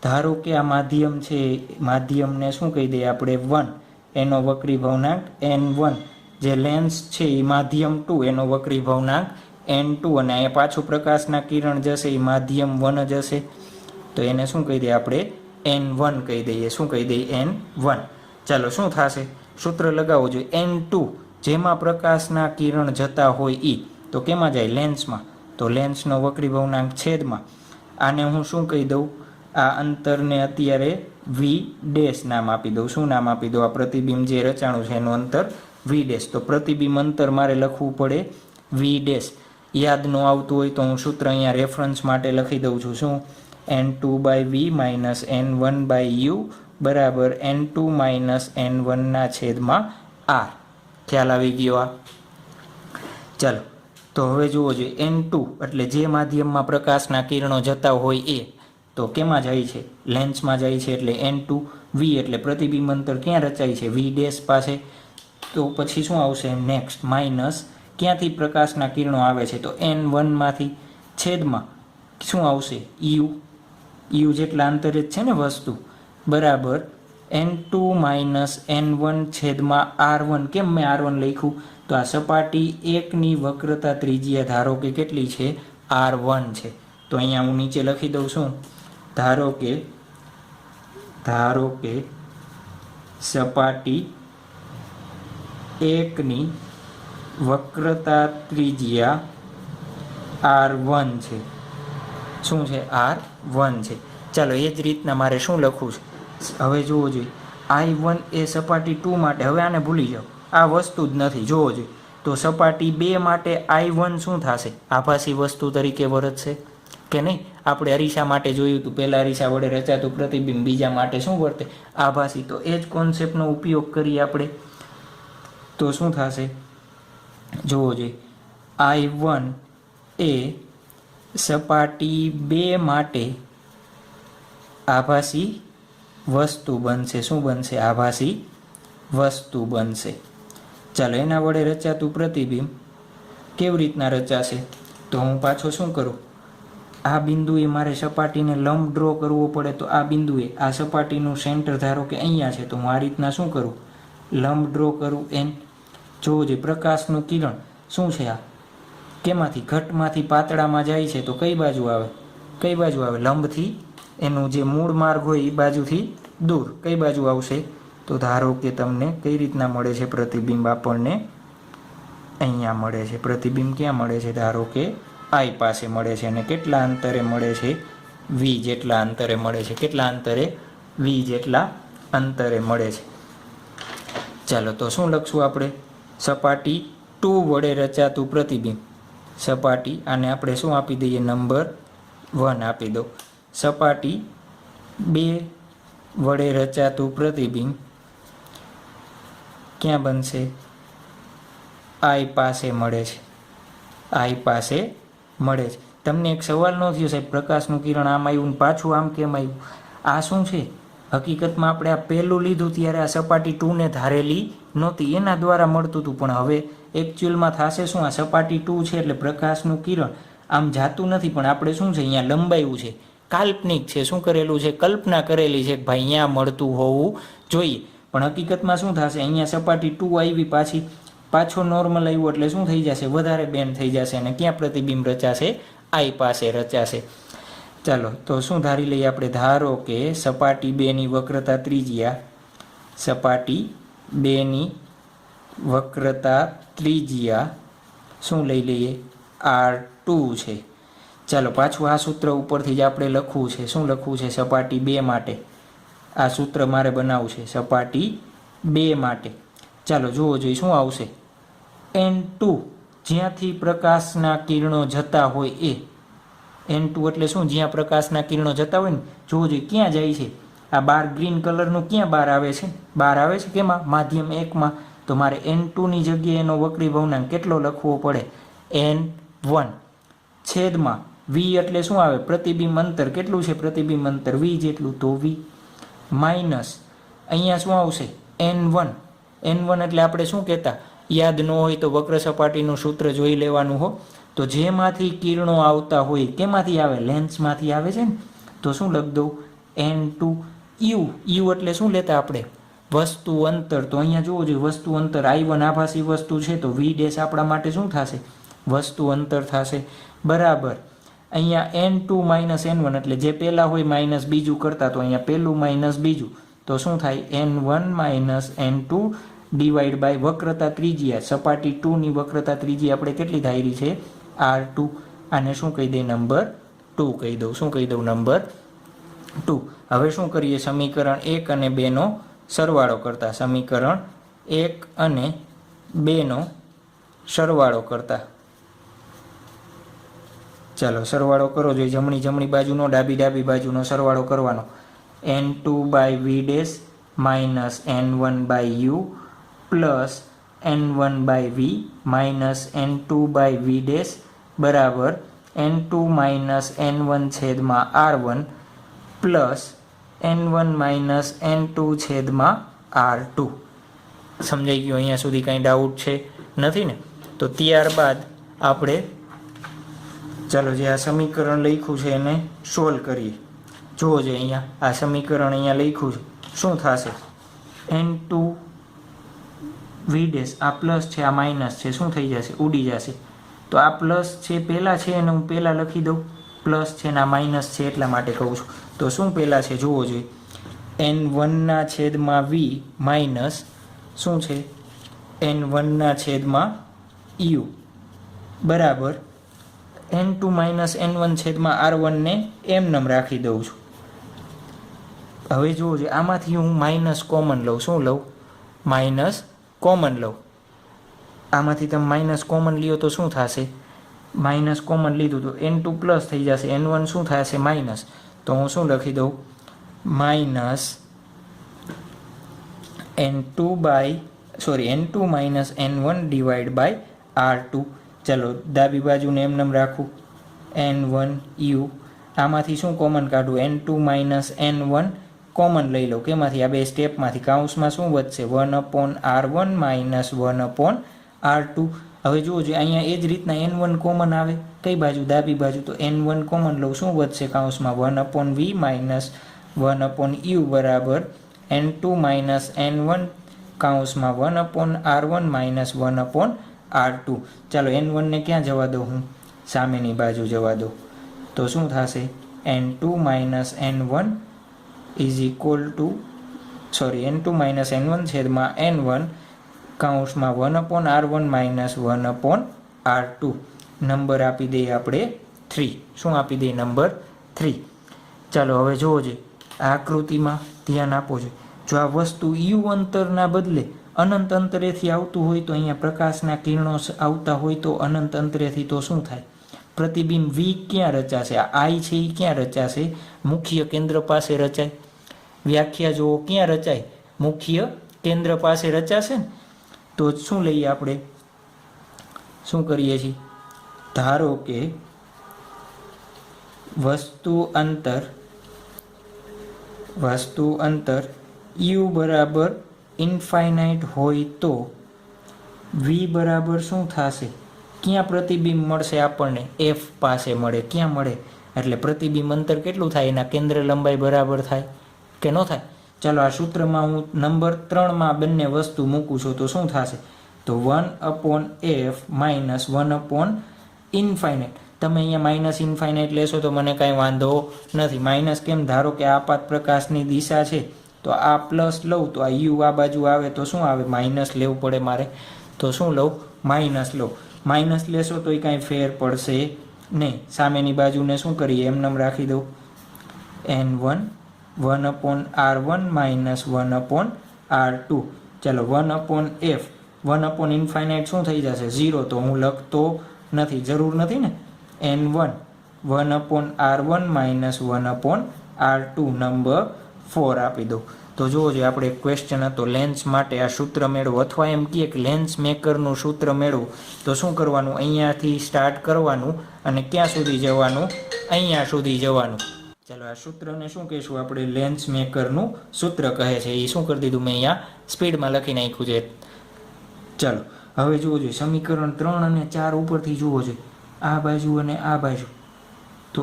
ધારો કે આ માધ્યમ છે, માધ્યમને શું કહી દઈએ આપણે 1, એનો વક્રી ભવનાંક n1. જે લેન્સ છે એ માધ્યમ 2, એનો વક્રી ભવનાંક n2. અને અહીંયા પાછું પ્રકાશના કિરણ જશે એ માધ્યમ 1 જ હશે, તો એને શું કહી દઈએ આપણે n1 કહી દઈએ. શું કહી દઈએ n1. ચાલો શું થશે, સૂત્ર લગાવવું જોઈએ. n2 જેમાં પ્રકાશના કિરણ જતા હોય એ તો કેમાં જાય, લેન્સમાં. તો લેન્સનો વક્રી ભવનાંક છેદમાં આને હું શું કહી દઉં, આ અંતરને અત્યારે v' નામ આપી દઉં. શું નામ આપી દઉં, આ પ્રતિબિંબ જે રચાણું છે એનું અંતર v'. તો પ્રતિબિંબ અંતર મારે લખવું પડે v'. યાદ ન આવતું હોય તો હું સૂત્ર અહીંયા રેફરન્સ માટે લખી દઉં છું. શું, n2/v - n1/u બરાબર n2 - n1 છેદમાં r. ખ્યાલ આવી ગયો આ? ચાલો તો હવે જુઓ જોઈએ, n2 એટલે જે માધ્યમમાં પ્રકાશના કિરણો જતા હોય એ, તો કેમાં જાય છે, લેન્સમાં જાય છે, એટલે n2. v એટલે પ્રતિબિંબ અંતર ક્યાં રચાય છે, v' પાસે. તો પછી શું આવશે, નેક્સ્ટ માઇનસ ક્યાંથી પ્રકાશના કિરણો આવે છે, તો n1 માંથી, છેદમાં શું આવશે, u જેટલા અંતરે જ છે ને વસ્તુ, બરાબર n2 - n1 છેદમાં r1. કેમ મેં r1 લખ્યું, તો આ સપાટી 1ની વક્રતા ત્રિજ્યા ધારો કે કેટલી છે, r1 છે. તો અહીંયા હું નીચે લખી દઉં છું, ધારો કે સપાટી 1ની વક્રતા ત્રિજ્યા r1 છે. શું છે, r1 છે. ચાલો એ જ રીતના મારે શું લખવું છે, હવે જોવો જોઈએ. I1 એ સપાટી 2 માટે, હવે આને ભૂલી જાઓ, આ વસ્તુ જ નથી, જોવો જોઈએ. તો સપાટી 2 માટે I1 શું થશે, આભાસી વસ્તુ તરીકે વર્તશે કે નહીં. આપણે અરીસા માટે જોયું હતું, પહેલા અરીસા વડે રચાતું પ્રતિબિંબ બીજા માટે શું વર્તે, આભાસી. તો એ જ કોન્સેપ્ટનો ઉપયોગ કરીએ આપણે, તો શું થશે જોવો જોઈએ. I1 એ સપાટી 2 માટે આભાસી વસ્તુ બનશે. શું બનશે, આભાસી વસ્તુ બનશે. ચાલો એના વડે રચાતું પ્રતિબિંબ કેવી રીતના રચાશે, તો હું પાછો શું કરું, આ બિંદુએ મારે સપાટીને લંબ ડ્રો કરવો પડે. તો આ બિંદુએ આ સપાટીનું સેન્ટર ધારો કે અહીંયા છે, તો હું આ રીતના શું કરું, લંબ ડ્રો કરું. એન જોવો જોઈએ, પ્રકાશનું કિરણ શું છે, આ કેમાંથી, ઘટમાંથી પાતળામાં જાય છે, તો કઈ બાજુ આવે, લંબથી. એનું જે મૂળ માર્ગ હોય એ બાજુથી દૂર કઈ બાજુ આવશે, તો ધારો કે તમને કઈ રીતના મળે છે પ્રતિબિંબ, આપણને અહીંયા મળે છે પ્રતિબિંબ. ક્યાં મળે છે, ધારો કે I પાસે મળે છે, અને કેટલા અંતરે મળે છે, v જેટલા અંતરે મળે છે. કેટલા અંતરે, v જેટલા અંતરે મળે છે. ચાલો તો શું લખશું આપણે, સપાટી 2 વડે રચાતું પ્રતિબિંબ, સપાટી, આને આપણે શું આપી દઈએ, નંબર 1 આપી દો. સપાટી 2 વડે રચાતું પ્રતિબિંબ ક્યાં બનશે, I પાસે મળે છે, I પાસે મળે છે. તમને એક સવાલ ન થયો સાહેબ, પ્રકાશનું કિરણ આમ આવ્યું ને પાછું આમ કેમ આવ્યું, આ શું છે, હકીકતમાં આપણે આ પહેલું લીધું ત્યારે આ સપાટી 2 ને ધારેલી નહોતી, એના દ્વારા મળતું હતું. પણ હવે એકચ્યુઅલમાં થશે શું, આ સપાટી 2 છે એટલે પ્રકાશનું કિરણ આમ જાતું નથી, પણ આપણે શું છે અહીંયા લંબાયું છે, કાલ્પનિક છે. શું કરેલું છે, કલ્પના કરેલી છે કે ભાઈ અહીંયા મળતું હોવું જોઈએ. પણ હકીકતમાં શું થશે, અહીંયા સપાટી 2 આવી, પાછો નોર્મલ આવ્યું એટલે શું થઈ જશે, વધારે બેન્ડ થઈ જશે, અને ક્યાં પ્રતિબિંબ રચાશે, I પાસે રચાશે. ચાલો તો શું ધારી લઈએ આપણે, ધારો કે સપાટી 2ની વક્રતા ત્રિજ્યા, સપાટી 2ની વક્રતા ત્રિજ્યા શું લઈ લઈએ, r2 છે. ચાલો પાછું આ સૂત્ર ઉપરથી જ આપણે લખવું છે. શું લખવું છે, સપાટી 2 માટે આ સૂત્ર મારે બનાવવું છે, સપાટી 2 માટે. ચાલો જુઓ જોઈએ શું આવશે, n2 જ્યાંથી પ્રકાશના કિરણો જતા હોય એ, n2 એટલે શું, જ્યાં પ્રકાશના કિરણો જતા હોય ને, જોવો જોઈએ ક્યાં જાય છે, આ બાર ગ્રીન કલરનું ક્યાં બાર આવે છે, બાર આવે છે કેમાં, માધ્યમ 1માં. તો મારે n2ની જગ્યાએ એનો વક્રી ભવનાંક કેટલો લખવો પડે, n1 છેદમાં v એટલે શું આવે, પ્રતિબિંબ અંતર કેટલું છે, પ્રતિબિંબ અંતર v જેટલું, તો v માઇનસ અહીંયા શું આવશે n1, n1 એટલે આપણે શું કહેતા, યાદ ન હોય તો વક્ર સપાટીનું સૂત્ર જોઈ લેવાનું હો. તો જેમાંથી કિરણો આવતા હોય કેમાંથી આવે, લેન્સમાંથી આવે છે ને, તો શું લખ દઉં, n2 u એટલે શું લેતા આપણે, વસ્તુ અંતર. તો અહીંયા જોવો જોઈએ વસ્તુ અંતર i1 આભાસી વસ્તુ છે તો v ડેશ આપણા માટે શું થશે, વસ્તુ અંતર થશે, બરાબર. અહીંયા n2 માઇનસ n1 એટલે જે પહેલાં હોય માઇનસ બીજું કરતા, તો અહીંયા પહેલું માઇનસ બીજું, તો શું થાય, n1 minus n2 divide by વક્રતા ત્રિજ્યા, સપાટી 2ની વક્રતા ત્રિજ્યા આપણે કેટલી ધારી છે, r2. આને શું કહી દે, નંબર 2 કહી દઉં. શું કહી દઉં, નંબર 2. હવે શું કરીએ, સમીકરણ 1 અને 2નો સરવાળો કરતા, સમીકરણ 1 અને 2નો સરવાળો કરતા. ચાલો સરવાળો કરો જોઈએ, જમણી બાજુનો ડાબી બાજુનો સરવાળો કરવાનો. n2 by v dash minus n1 by u plus n1 by v minus n2 by v dash બરાબર n2 માઇનસ n1 છેદમાં r1 plus n1 minus n2 છેદમાં r2. સમજાઈ ગયું? અહીંયા સુધી કાંઈ ડાઉટ છે નથી ને? તો ત્યારબાદ આપણે ચાલો જે આ સમીકરણ લખ્યું છે એને સોલ્વ કરીએ. જુઓ જે અહીંયા આ સમીકરણ અહીંયા લખ્યું છે, શું થશે, n2 v ડેશ, આ પ્લસ છે આ માઇનસ છે, શું થઈ જશે, ઉડી જશે. તો આ પ્લસ છે પહેલાં છે એને હું પહેલાં લખી દઉં, પ્લસ છે ને આ માઇનસ છે એટલા માટે કહું છું. તો શું પહેલાં છે જુઓ જોઈએ, n1 છેદમાં v માઇનસ શું છે, n1 છેદમાં u બરાબર n2 માઇનસ n1 છેદમાં r1 ને એમનેમ રાખી દઉં છું. હવે જુઓ જોઈએ આમાંથી હું માઇનસ કોમન લઉં, શું લઉં, માઇનસ કોમન લઉં. આમાંથી તમે માઇનસ કોમન લ્યો તો શું થશે, માઇનસ કોમન લીધું તો n2 પ્લસ થઈ જશે, n1 શું થશે, માઇનસ. તો હું શું લખી દઉં, minus n2 minus n1 divide by r2. ચાલો ડાબી બાજુને એમનેમ રાખું, n1 u, આમાંથી શું કોમન કાઢું, n2 માઇનસ n1 કોમન લઈ લઉં, કેમાંથી, આ બે સ્ટેપમાંથી. કાઉન્સમાં શું વધશે, 1/r1 માઇનસ 1/r2. હવે જુઓ જોઈએ અહીંયા એ જ રીતના n1 કોમન આવે, કઈ બાજુ, ડાબી બાજુ. તો n1 કોમન લઉં, શું વધશે કાઉન્સમાં, 1/v માઇનસ 1/u બરાબર n2 minus n1 કાઉન્સમાં 1/r1 minus 1/r2. ચાલો n1 ને ક્યાં જવા દઉં હું, સામેની બાજુ જવા દઉં. તો શું થશે, n2 minus n1 is equal to n2 minus n1 છેદમાં n1 કાઉન્સમાં 1/r1 minus 1/r2. Number આપી દઈએ આપણે 3. શું આપી દઈએ, નંબર 3. ચાલો હવે જોવો જોઈએ આ આકૃતિમાં ધ્યાન આપો જોઈએ. જો આ વસ્તુ u અંતરના બદલે અનંત અંતરેથી આવતું હોય તો અહીંયા પ્રકાશના કિરણો આવતા હોય તો અનંત અંતરેથી તો શું થાય, પ્રતિબિંબ v ક્યાં રચાશે, આ i છે એ ક્યાં રચાશે, મુખ્ય કેન્દ્ર પાસે રચાય. વ્યાખ્યા જુઓ ક્યાં રચાય, મુખ્ય કેન્દ્ર પાસે રચાશે ને. તો શું લઈએ આપણે, શું કરીએ છીએ, ધારો કે વસ્તુ અંતર u બરાબર ઇન્ફાઇનાઇટ હોય તો v બરાબર શું થશે, ક્યાં પ્રતિબિંબ મળશે આપણને, f પાસે મળે. ક્યાં મળે એટલે પ્રતિબિંબ અંતર કેટલું થાય, એના કેન્દ્ર લંબાઈ બરાબર થાય કે ન થાય. ચાલો આ સૂત્રમાં હું નંબર 3માં બંને વસ્તુ મૂકું છું તો શું થશે, તો 1/f માઇનસ 1/ઇન્ફાઇનાઇટ. તમે અહીંયા માઇનસ ઇન્ફાઇનાઇટ લેશો તો મને કાંઈ વાંધો નથી. માઇનસ કેમ, ધારો કે આપાત પ્રકાશની દિશા છે તો આ પ્લસ લઉં તો આ u આ બાજુ આવે તો શું આવે, માઇનસ લેવું પડે મારે. તો શું લઉં, માઇનસ લઉં. માઇનસ લેશો તો એ કાંઈ ફેર પડશે નહીં. સામેની બાજુને શું કરીએ, એમનેમ રાખી દઉં, n1 1/r1 માઇનસ 1/r2. ચાલો 1/f 1/ઇન્ફાઇનાઇટ શું થઈ જશે, 0. તો હું લખતો નથી, જરૂર નથી ને. n1 1/r1 minus 1/r2 number 4 આપી દઉં. તો જુઓ જોઈએ આપણે ક્વેશ્ચન હતો લેન્સ માટે આ સૂત્ર મેળવો, અથવા એમ કહીએ કે લેન્સ મેકરનું સૂત્ર મેળવો. તો શું કરવાનું, અહીંયાથી સ્ટાર્ટ કરવાનું અને ક્યાં સુધી જવાનું, અહીંયા સુધી જવાનું. ચાલો આ સૂત્રને શું કહીશું આપણે? લેન્સ મેકરનું સૂત્ર કહે છે. એ શું કરી દીધું મેં અહીંયા સ્પીડમાં લખી નાખ્યું છે. ચાલો હવે જુઓ જોઈએ સમીકરણ 3 અને 4 ઉપરથી જુઓ જોઈએ આ બાજુ અને આ બાજુ. તો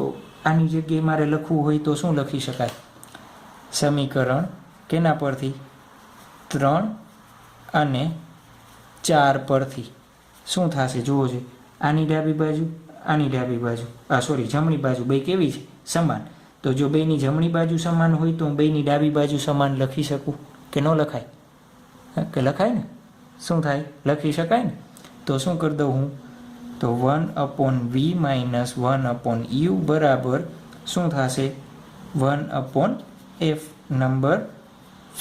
આની જગ્યાએ મારે લખવું હોય તો શું લખી શકાય? સમીકરણ કેના પરથી? 3 અને 4 પરથી શું થશે જુઓ જોઈએ. આની ડાબી બાજુ આની ડાબી બાજુ જમણી બાજુ બે કેવી છે? સમાન. તો જો બેની જમણી બાજુ સમાન હોય તો હું બેની ડાબી બાજુ સમાન લખી શકું કે ન લખાય? કે લખાય ને? શું થાય? લખી શકાય ને? તો શું કરી દઉં હું? તો 1/v - 1/u બરાબર શું થશે? 1/f number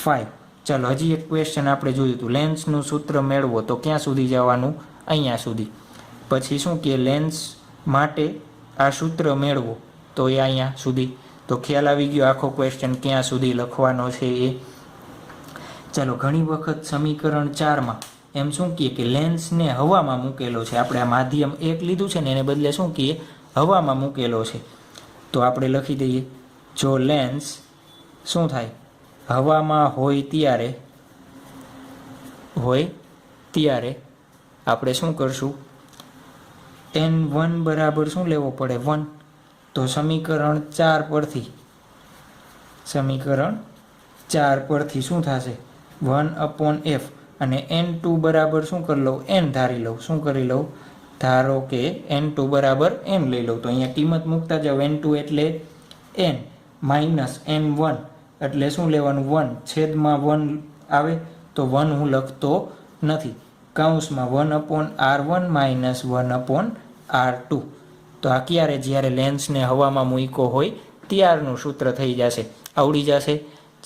5. ચાલો હજી એક ક્વેશ્ચન આપણે જોયું હતું. લેન્સનું સૂત્ર મેળવો તો ક્યાં સુધી જવાનું? અહીંયા સુધી. પછી શું કે લેન્સ માટે આ સૂત્ર મેળવો તો એ અહીંયા સુધી. તો ખ્યાલ આવી ગયો આખો ક્વેશ્ચન ક્યાં સુધી લખવાનો છે એ. ચાલો ઘણી વખત સમીકરણ 4માં એમ શું કહીએ કે લેન્સને હવામાં મૂકેલો છે. આપણે આ માધ્યમ 1 લીધું છે ને એને બદલે શું કહીએ? હવામાં મૂકેલો છે. તો આપણે લખી દઈએ જો લેન્સ શું થાય? હવામાં હોય ત્યારે આપણે શું કરશું? n1 બરાબર શું લેવો પડે? 1. તો સમીકરણ 4 પરથી શું થશે? 1/f અને n2 બરાબર શું કરી લઉં? n ધારી લઉં. શું કરી લઉં? ધારો કે n2 બરાબર n લઈ લઉં. તો અહીંયા કિંમત મૂકતા જાવ. n2 એટલે n માઇનસ n1 એટલે શું લેવાનું? 1 છેદમાં 1 આવે તો 1 હું લખતો નથી. કૌંસમાં 1/r1 - 1/r2. તો આ ક્યારે? જ્યારે લેન્સને હવામાં મૂક્યો હોય ત્યારનું સૂત્ર થઈ જશે. આવડી જશે?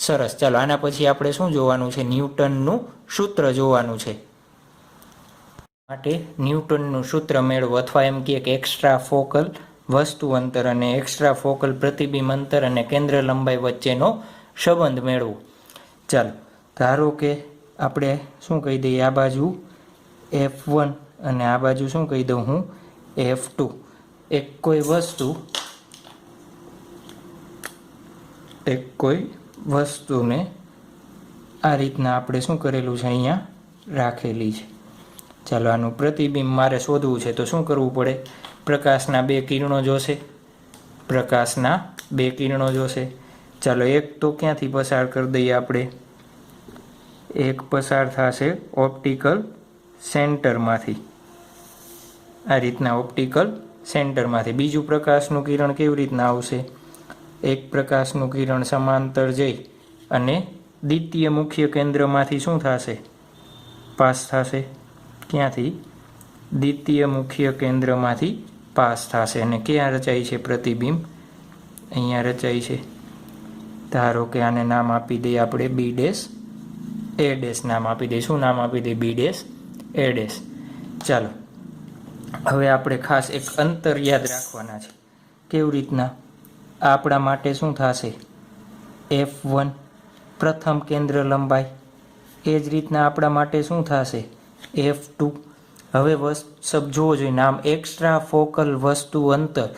સરસ. ચાલો આના પછી આપણે શું જોવાનું છે? ન્યૂટનનું સૂત્ર જોવાનું છે. માટે ન્યૂટનનું સૂત્ર મેળવો અથવા એમ કહે કે એક્સ્ટ્રા ફોકલ વસ્તુ અંતર અને એક્સ્ટ્રા ફોકલ પ્રતિબિંબ અંતર અને કેન્દ્ર લંબાઈ વચ્ચેનો સંબંધ મેળવો. ચાલો ધારો કે આપણે શું કહી દઈએ? આ બાજુ f1 અને આ બાજુ શું કહી દઉં હું? f2. એક કોઈ વસ્તુને આ રીતના આપણે શું કરેલું છે? અહીંયા રાખેલી છે. ચાલો આનું પ્રતિબિંબ મારે શોધવું છે તો શું કરવું પડે? પ્રકાશના બે કિરણો જોશે. ચાલો એક તો ક્યાંથી પસાર કરી દઈએ આપણે? એક પસાર થશે ઓપ્ટિકલ સેન્ટરમાંથી. આ રીતના ઓપ્ટિકલ સેન્ટરમાંથી. બીજું પ્રકાશનું કિરણ કેવી રીતના આવશે? એક પ્રકાશનું કિરણ સમાંતર જઈ અને દ્વિતીય મુખ્ય કેન્દ્રમાંથી શું થશે? પાસ થશે. ક્યાંથી? દ્વિતીય મુખ્ય કેન્દ્રમાંથી પાસ થશે. અને ક્યાં રચાય છે પ્રતિબિંબ? અહીંયા રચાય છે. ધારો કે આને નામ આપી દઈએ આપણે b a નામ આપી દઈએ. શું નામ આપી દઈએ? b a. ચાલો હવે આપણે ખાસ એક અંતર યાદ રાખવાના છે. કેવી રીતના? આપણા માટે શું થશે? f1 પ્રથમ કેન્દ્ર લંબાઈ. એ જ રીતના આપણા માટે શું થશે? f2. હવે શબ્દ જોવો જોઈએ નામ એક્સ્ટ્રા ફોકલ વસ્તુ અંતર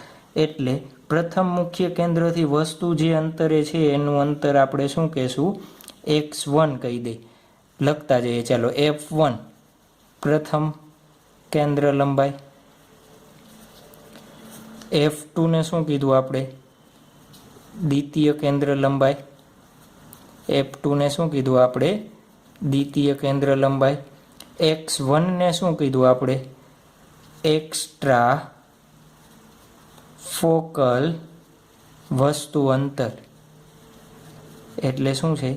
એટલે પ્રથમ મુખ્ય કેન્દ્રથી વસ્તુ જે અંતરે છે એનું અંતર આપણે શું કહેશું? x1 કહી દઈએ. લખતા જઈએ. ચાલો f1 પ્રથમ કેન્દ્ર લંબાઈ. f2 ને શું કીધું આપણે? દ્વિતીય કેન્દ્ર લંબાઈ. f2 ને શું કીધું આપણે? દ્વિતીય કેન્દ્ર લંબાઈ. x1 ને શું કીધું આપણે? એક્સ્ટ્રા ફોકલ વસ્તુ અંતર એટલે શું છે?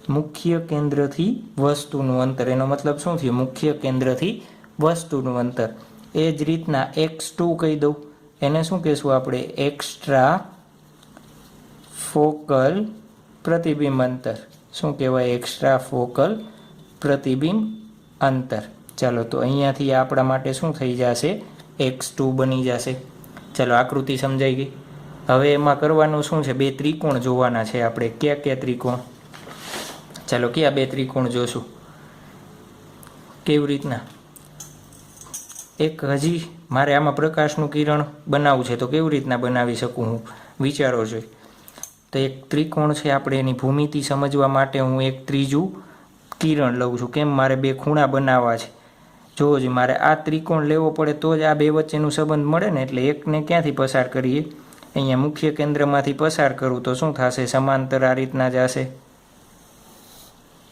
મુખ્ય કેન્દ્રથી વસ્તુનું અંતર. એનો મતલબ શું થયું? મુખ્ય કેન્દ્રથી વસ્તુનું અંતર. એ જ રીતના x2 કહી દઉં. એને શું કહેશું આપણે? એક્સ્ટ્રા ફોકલ પ્રતિબિંબ અંતર. શું કહેવાય? એક્સ્ટ્રા ફોકલ પ્રતિબિંબ અંતર. ચાલો તો અહીંયાથી આપણા માટે શું થઈ જશે? x2 બની જશે. ચાલો આકૃતિ સમજાઈ ગઈ. હવે એમાં કરવાનું શું છે? બે ત્રિકોણ જોવાના છે આપણે. કયા ત્રિકોણ? ચાલો કયા બે ત્રિકોણ જોશું? કેવી રીતના? એક હજી મારે આમાં પ્રકાશનું કિરણ બનાવવું છે તો કેવી રીતના બનાવી શકું હું? વિચારો જોઈએ. તો એક ત્રિકોણ છે, આપણે એની ભૂમિતિ સમજવા માટે હું એક ત્રીજું કિરણ લઉં છું. કેમ? મારે બે ખૂણા બનાવવા છે. જોવો જ મારે આ ત્રિકોણ લેવો પડે તો જ આ બે વચ્ચેનું સંબંધ મળે ને. એટલે એકને ક્યાંથી પસાર કરીએ? અહીંયા મુખ્ય કેન્દ્રમાંથી પસાર કરું તો શું થશે? સમાંતર આ રીતના જ હશે.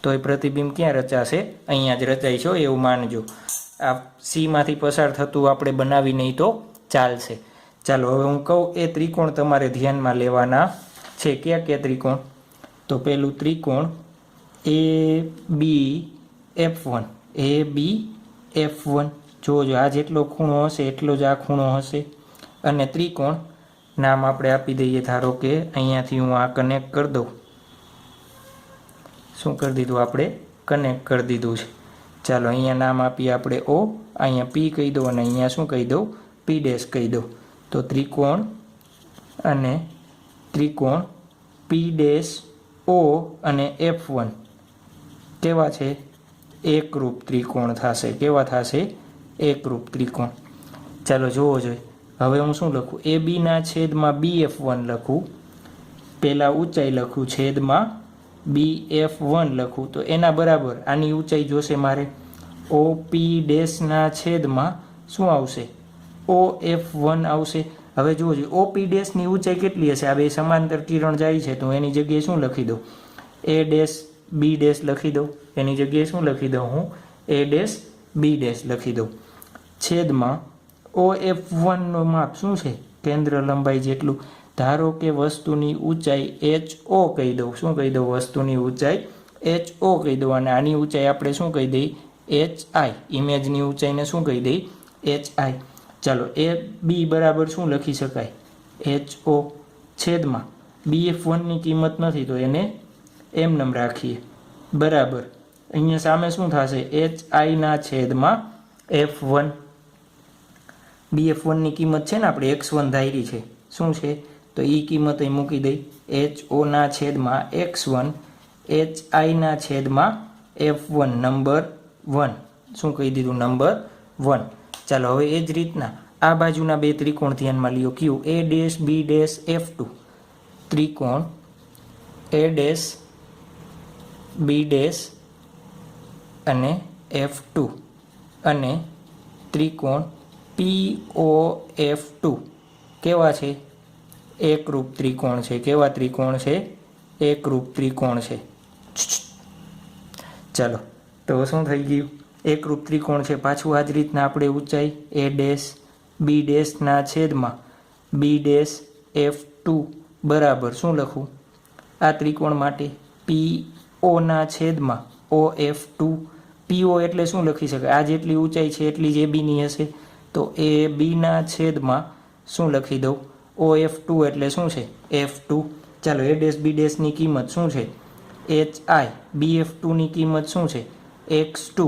તો એ પ્રતિબિંબ ક્યાં રચાશે? અહીંયા જ રચાય છે એવું માનજો. આ સીમાંથી પસાર થતું આપણે બનાવી નહીં તો ચાલશે. ચાલો હવે હું કહું એ ત્રિકોણ તમારે ધ્યાનમાં લેવાના છે. ક્યાં ક્યાં ત્રિકોણ? તો પેલું ત્રિકોણ ABF1. ABF1 જોજો, આ જેટલો ખૂણો હશે એટલો જ આ ખૂણો હશે. અને ત્રિકોણ નામ આપણે આપી દઈએ. ધારો કે અહીંયાથી હું આ કનેક્ટ કરી દઉં. શું કરી દીધું આપણે? કનેક્ટ કરી દીધું છે. ચાલો અહીંયા નામ આપીએ આપણે O, અહીંયા P કહી દો અને અહીંયા શું કહી દઉં? P' કહી દો. તો ત્રિકોણ અને ત્રિકોણ P' O અને F1 કેવા છે? એકરૂપ ત્રિકોણ થશે. કેવા થશે? એકરૂપ ત્રિકોણ. ચાલો જોવો જોઈએ. હવે હું શું લખું? AB ના છેદમાં BF1 લખું. પહેલાં ઊંચાઈ લખું, છેદમાં BF1 લખું. તો એના બરાબર આની ઊંચાઈ જોશે મારે. OP' ના છેદમાં શું આવશે? OF1 આવશે. હવે જોવો જોઈએ OP' ની ઊંચાઈ કેટલી હશે? આ બે સમાંતર કિરણ જાય છે તો એની જગ્યાએ શું લખી દઉં? A', B' લખી દઉં. એની જગ્યાએ શું લખી દઉં હું? A', B' લખી દઉં. છેદમાં OF1 નું માપ શું છે? કેન્દ્ર લંબાઈ જેટલું. ધારો કે વસ્તુની ઊંચાઈ HO કહી દઉં. શું કહી દઉં? વસ્તુની ઊંચાઈ HO કહી દઉં. અને આની ઊંચાઈ આપણે શું કહી દઈએ? HI. ઇમેજની ઊંચાઈને શું કહી દઈએ? HI. ચાલો AB બરાબર શું લખી શકાય? HO છેદમાં BF1ની કિંમત નથી તો એને એમ રાખીએ. બરાબર અહીંયા સામે શું થશે? HI ના છેદમાં F1. BF1ની કિંમત છે ને આપણે x1 ધારી છે. શું છે? તો એ કિંમત અહીં મૂકી દઈ. HO ના છેદમાં x1, HI ના છેદમાં F1 નંબર 1. શું કહી દીધું? નંબર 1. ચાલો હવે એ જ રીતના આ બાજુના બે ત્રિકોણ ધ્યાનમાં લ્યો. કયું? A', B', F2. ત્રિકોણ A', B' અને F2 અને ત્રિકોણ POF2 કેવા છે? એકરૂપ ત્રિકોણ છે. કેવા ત્રિકોણ છે? એકરૂપ ત્રિકોણ છે. ચાલો તો શું થઈ ગયું? એકરૂપ ત્રિકોણ છે. પાછું આ જ રીતના આપણે ઊંચાઈ A', B' ના છેદમાં B' F2 બરાબર શું લખું? આ ત્રિકોણ માટે PO ના છેદમાં OF2. PO એટલે શું લખી શકાય? આ જેટલી ઊંચાઈ છે એટલી જ ABની હશે. તો AB ના છેદમાં શું લખી દઉં? OF2 એટલે શું છે? F2. ચાલો A', B' ની કિંમત શું છે? HI. BF2ની કિંમત શું છે? X2.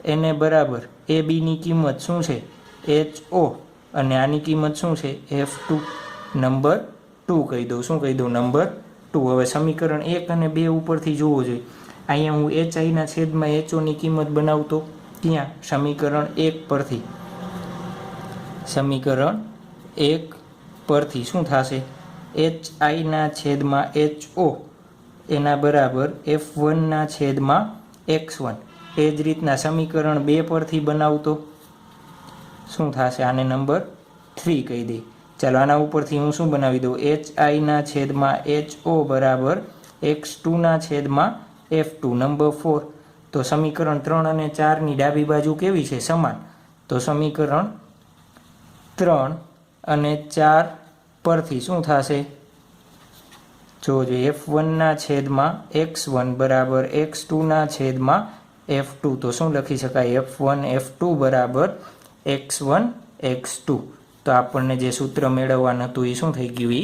એને બરાબર ABની કિંમત શું છે? HO. અને આની કિંમત શું છે? F2 નંબર 2 કહી દઉં. શું કહી દઉં? નંબર 2. હવે સમીકરણ 1 અને 2 ઉપરથી જોવો જોઈએ. અહીંયા હું HI ના છેદમાં HOની કિંમત બનાવતો. ત્યાં સમીકરણ 1 પરથી. સમીકરણ 1 પરથી શું થશે? HI ના છેદમાં HO એના બરાબર F1 ના છેદમાં x1. એ જ રીતના સમીકરણ 2 પરથી બનાવતો શું થશે? આને નંબર 3 કહી દઈ. ચાલો આના ઉપરથી હું શું બનાવી દઉં? HI ના છેદમાં HO બરાબર x2 ના છેદમાં F2 નંબર 4. તો સમીકરણ 3 અને 4ની ડાબી બાજુ કેવી છે? સમાન. તો સમીકરણ 3 અને 4 પરથી શું થશે? જોજો F1 ના છેદમાં x1 બરાબર x2 ના છેદમાં F2. તો શું લખી શકાય? F1 F2 બરાબર x1 x2. તો આપણને જે સૂત્ર મેળવવાનું હતું એ શું થઈ ગયું? એ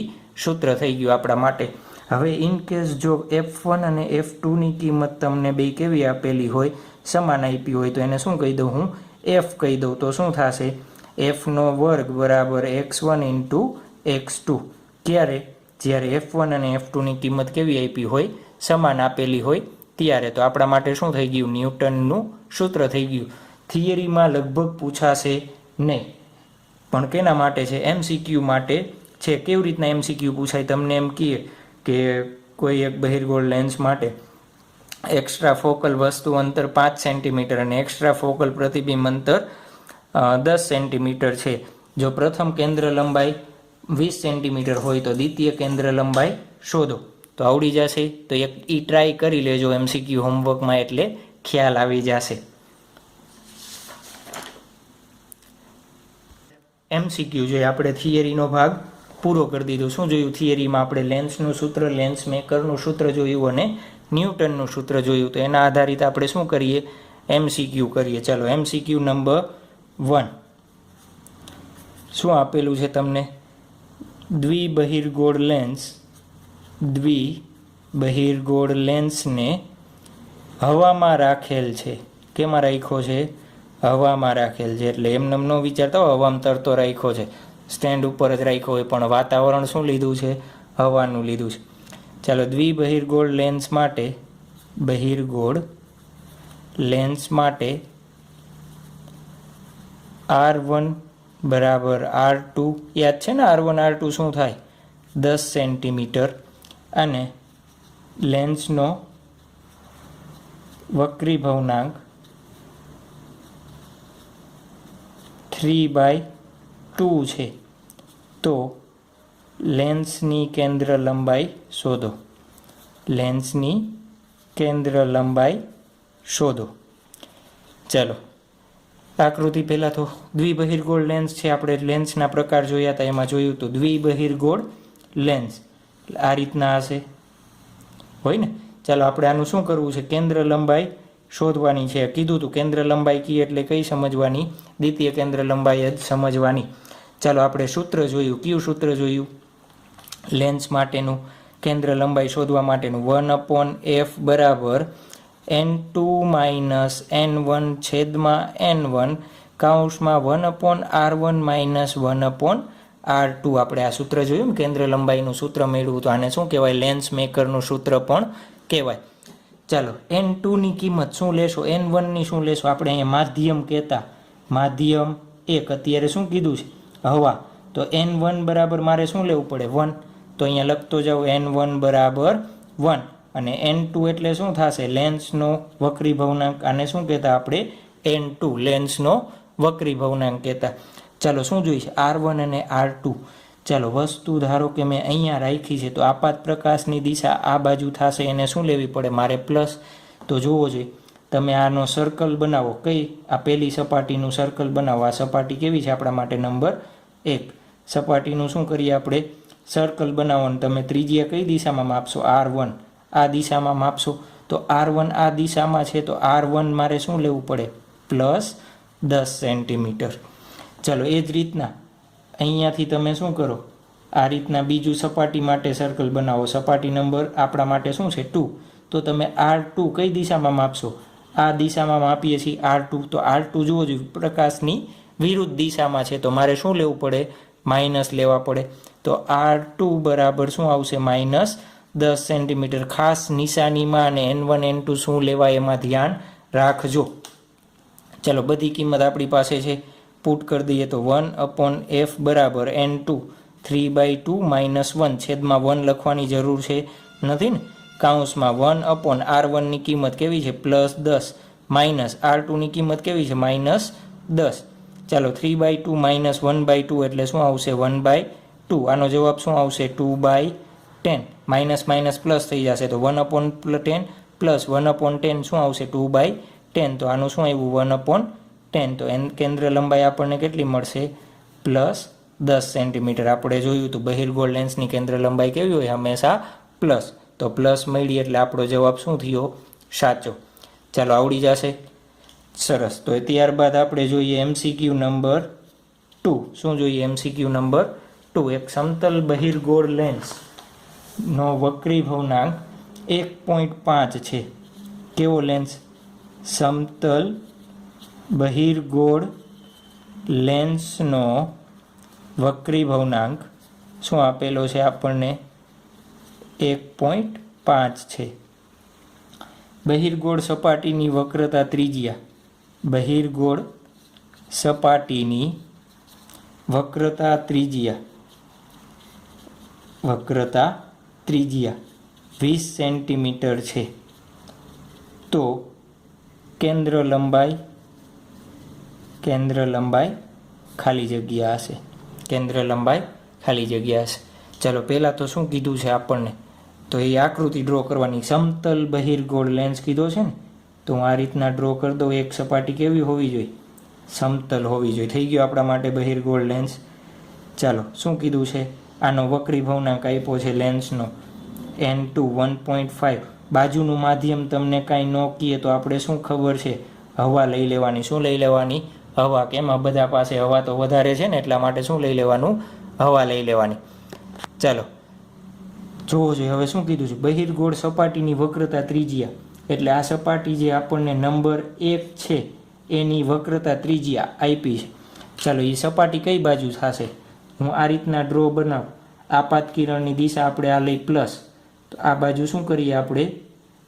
સૂત્ર થઈ ગયું આપણા માટે. હવે ઇન કેસ જો F1 અને F2ની કિંમત તમને બે કેવી આપેલી હોય? સમાન આપી હોય તો એને શું કહી દઉં હું? F કહી દઉં. તો શું થશે? F નો વર્ગ બરાબર x1 ઇન્ટુ x2. ક્યારે? જ્યારે F1 અને F2ની કિંમત કેવી આપી હોય? સમાન આપેલી હોય ત્યારે. તો આપણા માટે શું થઈ ગયું? ન્યૂટનનું સૂત્ર થઈ ગયું. થિયરીમાં લગભગ પૂછાશે નહીં, પણ કેના માટે છે? MCQ માટે છે. કેવી રીતના MCQ પૂછાય? તમને એમ કહે કે કોઈ એક બહિર્ગોળ લેન્સ માટે એક્સ્ટ્રા ફોકલ વસ્તુ અંતર 5 સેન્ટીમીટર અને એક્સ્ટ્રા ફોકલ પ્રતિબિંબ અંતર 10 સેન્ટીમીટર છે. જો પ્રથમ કેન્દ્ર લંબાઈ 20 સેન્ટીમીટર હોય તો દ્વિતીય કેન્દ્ર લંબાઈ શોધો. તો આવડી જશે. તો એક ટ્રાય કરી લેજો MCQ હોમવર્કમાં, એટલે ખ્યાલ આવી જશે. MCQ જોઈએ આપણે થિયરીનો ભાગ પૂરો કરી દીધો. શું જોયું થિયરીમાં? આપણે લેન્સનું સૂત્ર, લેન્સ મેકરનું સૂત્ર જોયું અને ન્યૂટનનું સૂત્ર જોયું. તો એના આધારિત આપણે શું કરીએ? MCQ કરીએ. ચાલો MCQ નંબર 1 શું આપેલું છે તમને? દ્વિબહિર્ગોળ લેન્સને હવામાં રાખેલ છે. કેમાં રાખ્યો છે? હવામાં રાખેલ છે. એટલે એમને ન વિચારતા હવામાં તરતો રાખ્યો છે, સ્ટેન્ડ ઉપર જ રાખ્યો હોય, પણ વાતાવરણ શું લીધું છે? હવાનું લીધું છે. ચાલો દ્વિબહિર્ગોળ લેન્સ માટે R1 બરાબર R2, યાદ છે ને? R1 R2 શું થાય? 10 સેન્ટીમીટર. અને લેન્સનો વક્રીભવનાંક 3/2 છે. તો લેન્સની કેન્દ્ર લંબાઈ શોધો. ચાલો આકૃતિ પહેલાં તો દ્વિબહિર્ગોળ લેન્સ છે. આપણે લેન્સના પ્રકાર જોયા હતા, એમાં જોયું હતું દ્વિબહિર્ગોળ લેન્સ આ રીતના હશે, હોય ને? ચાલો આપણે આનું શું કરવું છે? કેન્દ્ર લંબાઈ શોધવાની છે. કીધું હતું કેન્દ્ર લંબાઈ કી એટલે કઈ સમજવાની? દ્વિતીય કેન્દ્ર લંબાઈ જ સમજવાની. ચાલો આપણે સૂત્ર જોયું. કયું સૂત્ર જોયું? લેન્સ માટેનું કેન્દ્ર લંબાઈ શોધવા માટેનું 1/f બરાબર n2 - n1 છેદમાં n1 કૌંસમાં 1/r1 - 1/r2. આપણે આ સૂત્ર જોયું ને, કેન્દ્ર લંબાઈનું સૂત્ર મેળવ્યું. તો આને શું કહેવાય? લેન્સ મેકરનું સૂત્ર પણ કહેવાય. ચાલો n2 ની કિંમત શું લેશો? n1 ની શું લેશો? આપણે અહીંયા માધ્યમ કહેતા, માધ્યમ 1. અત્યારે શું કીધું છે? હવા. તો n1 બરાબર મારે શું લેવું પડે? 1. તો અહીંયા લખતો જાઉં n1 બરાબર 1. અને n2 એટલે શું થશે? લેન્સનો વક્રીભવનાંક. આને શું કહેતા આપણે? n2, લેન્સનો વક્રીભવનાંક કહેતા. ચાલો શું જોઈશે? R1 અને R2. ચાલો વસ્તુ ધારો કે મેં અહીંયા રાખી છે, તો આપાત પ્રકાશની દિશા આ બાજુ થશે, એને શું લેવી પડે? મારે પ્લસ. તો જોવો જોઈએ તમે આનો સર્કલ બનાવો. કઈ? આ પહેલી સપાટીનું સર્કલ બનાવો. આ સપાટી કેવી છે આપણા માટે? નંબર 1. સપાટીનું શું કરીએ આપણે? સર્કલ બનાવવાનું. તમે ત્રિજ્યા કઈ દિશામાં માપશો? R1 આ દિશામાં માપશો. તો R1 આ દિશામાં છે, તો R1 મારે શું લેવું પડે? Plus 10 centimetre. ચાલો એ જ રીતના અહીંયાથી તમે શું કરો? આ રીતના બીજું સપાટી માટે સર્કલ બનાવો. સપાટી નંબર આપણા માટે શું છે? 2. તો તમે R2 કઈ દિશામાં માપશો? આ દિશામાં માપીએ છીએ R2. તો R2 જુઓ જોઈએ પ્રકાશની વિરુદ્ધ દિશામાં છે, તો મારે શું લેવું પડે? માઇનસ લેવા પડે. તો R2 બરાબર શું આવશે? -10 સેન્ટીમીટર. ખાસ નિશાનીમાં અને n1 n2 શું લેવાય એમાં ધ્યાન રાખજો. ચાલો બધી કિંમત આપણી પાસે છે, પુટ કરી દઈએ. તો 1/f બરાબર n2 3/2 -1 છેદમાં 1 લખવાની જરૂર છે નથી ને? કૌંસમાં 1/r1 ની કિંમત કેવી છે? +10 માઇનસ R2 ની કિંમત કેવી છે? -10. ચાલો 3/2 - 1/2 એટલે શું આવશે? 1/2. આનો જવાબ શું આવશે? 2/10. માઇનસ માઇનસ પ્લસ થઈ જશે, તો 1/10 પ્લસ 1/10 શું આવશે? 2/10. તો આનું શું આવ્યું? 1/10. તો કેન્દ્ર લંબાઈ આપણને કેટલી મળશે? +10 સેન્ટીમીટર. આપણે જોયું હતું બહિર્ગોળ લેન્સની કેન્દ્ર લંબાઈ કેવી હોય? હંમેશા પ્લસ. તો પ્લસ મળી એટલે આપણો જવાબ શું થયો? સાચો. ચાલો આવડી જશે. સરસ. તો ત્યારબાદ આપણે જોઈએ MCQ નંબર 2. શું જોઈએ? MCQ number 2. એક સમતલ બહિર્ગોળ લેન્સનો વક્રીભવનાંક 1.5 છે. કેવો લેન્સ? સમતલ બહિર્ગોળ લેન્સનો વક્રીભવનાંક શું આપેલો છે આપણને? 1.5 છે. બહિર્ગોળ સપાટીની વક્રતા ત્રિજ્યા. બહિર્ગોળ સપાટીની વક્રતા ત્રિજ્યા ત્રિજ્યા 20 સેન્ટીમીટર છે તો કેન્દ્ર લંબાઈ ખાલી જગ્યા હશે. કેન્દ્ર લંબાઈ ખાલી જગ્યા હશે. ચાલો પહેલાં તો શું કીધું છે આપણને, તો એ આકૃતિ ડ્રો કરવાની. સમતલ બહિર્ગોળ લેન્સ કીધો છે ને, તો હું આ રીતના ડ્રો કરી દઉં. એક સપાટી કેવી હોવી જોઈએ? સમતલ હોવી જોઈએ. થઈ ગયો આપણા માટે બહિર્ગોળ લેન્સ. ચાલો શું કીધું છે? આનો વક્રીભવનાંક આપ્યો છે લેન્સનો n2 1.5. બાજુનું માધ્યમ તમને કાંઈ ન કહીએ તો આપણે શું ખબર છે? હવા લઈ લેવાની. શું લઈ લેવાની? હવા. કેમ? આ બધા પાસે હવા તો વધારે છે ને, એટલા માટે શું લઈ લેવાનું? હવા લઈ લેવાની. ચાલો જોવો જોઈએ હવે શું કીધું છે. બહિર્ગોળ સપાટીની વક્રતા ત્રિજ્યા, એટલે આ સપાટી જે આપણને નંબર 1 છે એની વક્રતા ત્રિજ્યા આપી છે. ચાલો એ સપાટી કઈ બાજુ થશે? હું આ રીતના ડ્રો બનાવું. આપાત કિરણની દિશા આપણે આ લઈ પ્લસ, તો આ બાજુ શું કરીએ આપણે?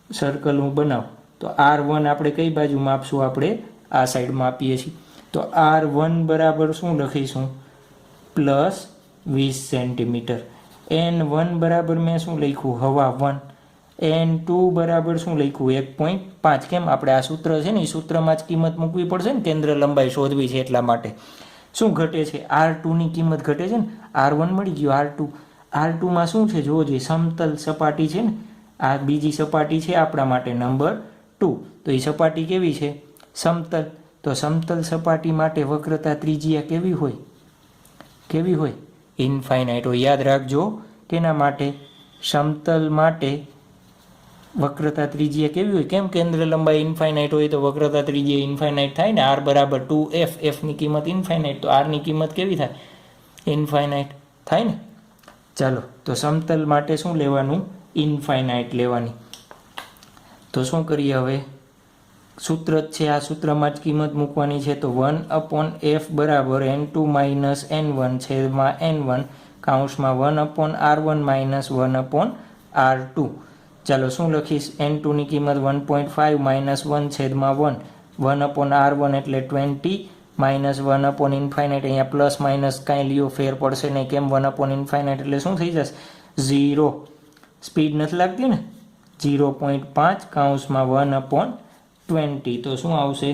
સર્કલ હું બનાવું. તો R1 આપણે કઈ બાજુ માપશું? આપણે આ સાઈડમાં આપીએ છીએ. તો R1 બરાબર શું લખીશું? Plus 20 centimetre. N1 બરાબર મેં શું લખ્યું? હવા 1. N2 બરાબર શું લખ્યું? 1.5. કેમ? આપણે આ સૂત્ર છે ને, એ સૂત્રમાં જ કિંમત મૂકવી પડશે ને, કેન્દ્ર લંબાઈ શોધવી છે એટલા માટે. શું ઘટે છે? R2ની કિંમત ઘટે છે ને. R1 મળી ગયું. R2માં શું છે જોવો જોઈએ. સમતલ સપાટી છે ને, આ બીજી સપાટી છે આપણા માટે નંબર 2. તો એ સપાટી કેવી છે? સમતલ. તો સમતલ સપાટી માટે વક્રતા ત્રિજ્યા કેવી હોય? કેવી હોય? ઇન્ફાઇનાઇટ હોય. યાદ રાખજો. તેના માટે સમતલ માટે વક્રતા ત્રિજ્યા કેવી હોય? કેમ? કેન્દ્ર લંબાઈ ઇન્ફાઇનાઇટ હોય તો વક્રતા ત્રિજ્યા ઇન્ફાઇનાઇટ થાય ને. R બરાબર 2f. fની કિંમત ઇન્ફાઇનાઇટ, તો r ની કિંમત કેવી થાય? ઇન્ફાઇનાઇટ થાય ને. ચાલો તો સમતલ માટે શું લેવાનું? ઇન્ફાઇનાઇટ લેવાની. તો શું કરીએ હવે? સૂત્ર જ છે, આ સૂત્રમાં જ કિંમત મૂકવાની છે. તો 1/f બરાબર n2 માઇનસ n1 છેદમાં n1 કૌંસમાં 1/r1 માઇનસ 1/r2. ચાલો શું લખીશ? n2ની કિંમત 1.5 માઇનસ 1 છેદમાં 1. 1/r1 એટલે 20 માઇનસ 1 ઇન્ફાઇનાઇટ. અહીંયા પ્લસ માઇનસ કાંઈ લ્યો ફેર પડશે નહીં. કેમ? 1 ઇન્ફાઇનાઇટ એટલે શું થઈ જશે? 0. સ્પીડ નથી લાગતી ને. 0.5 કૌંસમાં 1/20. તો શું આવશે?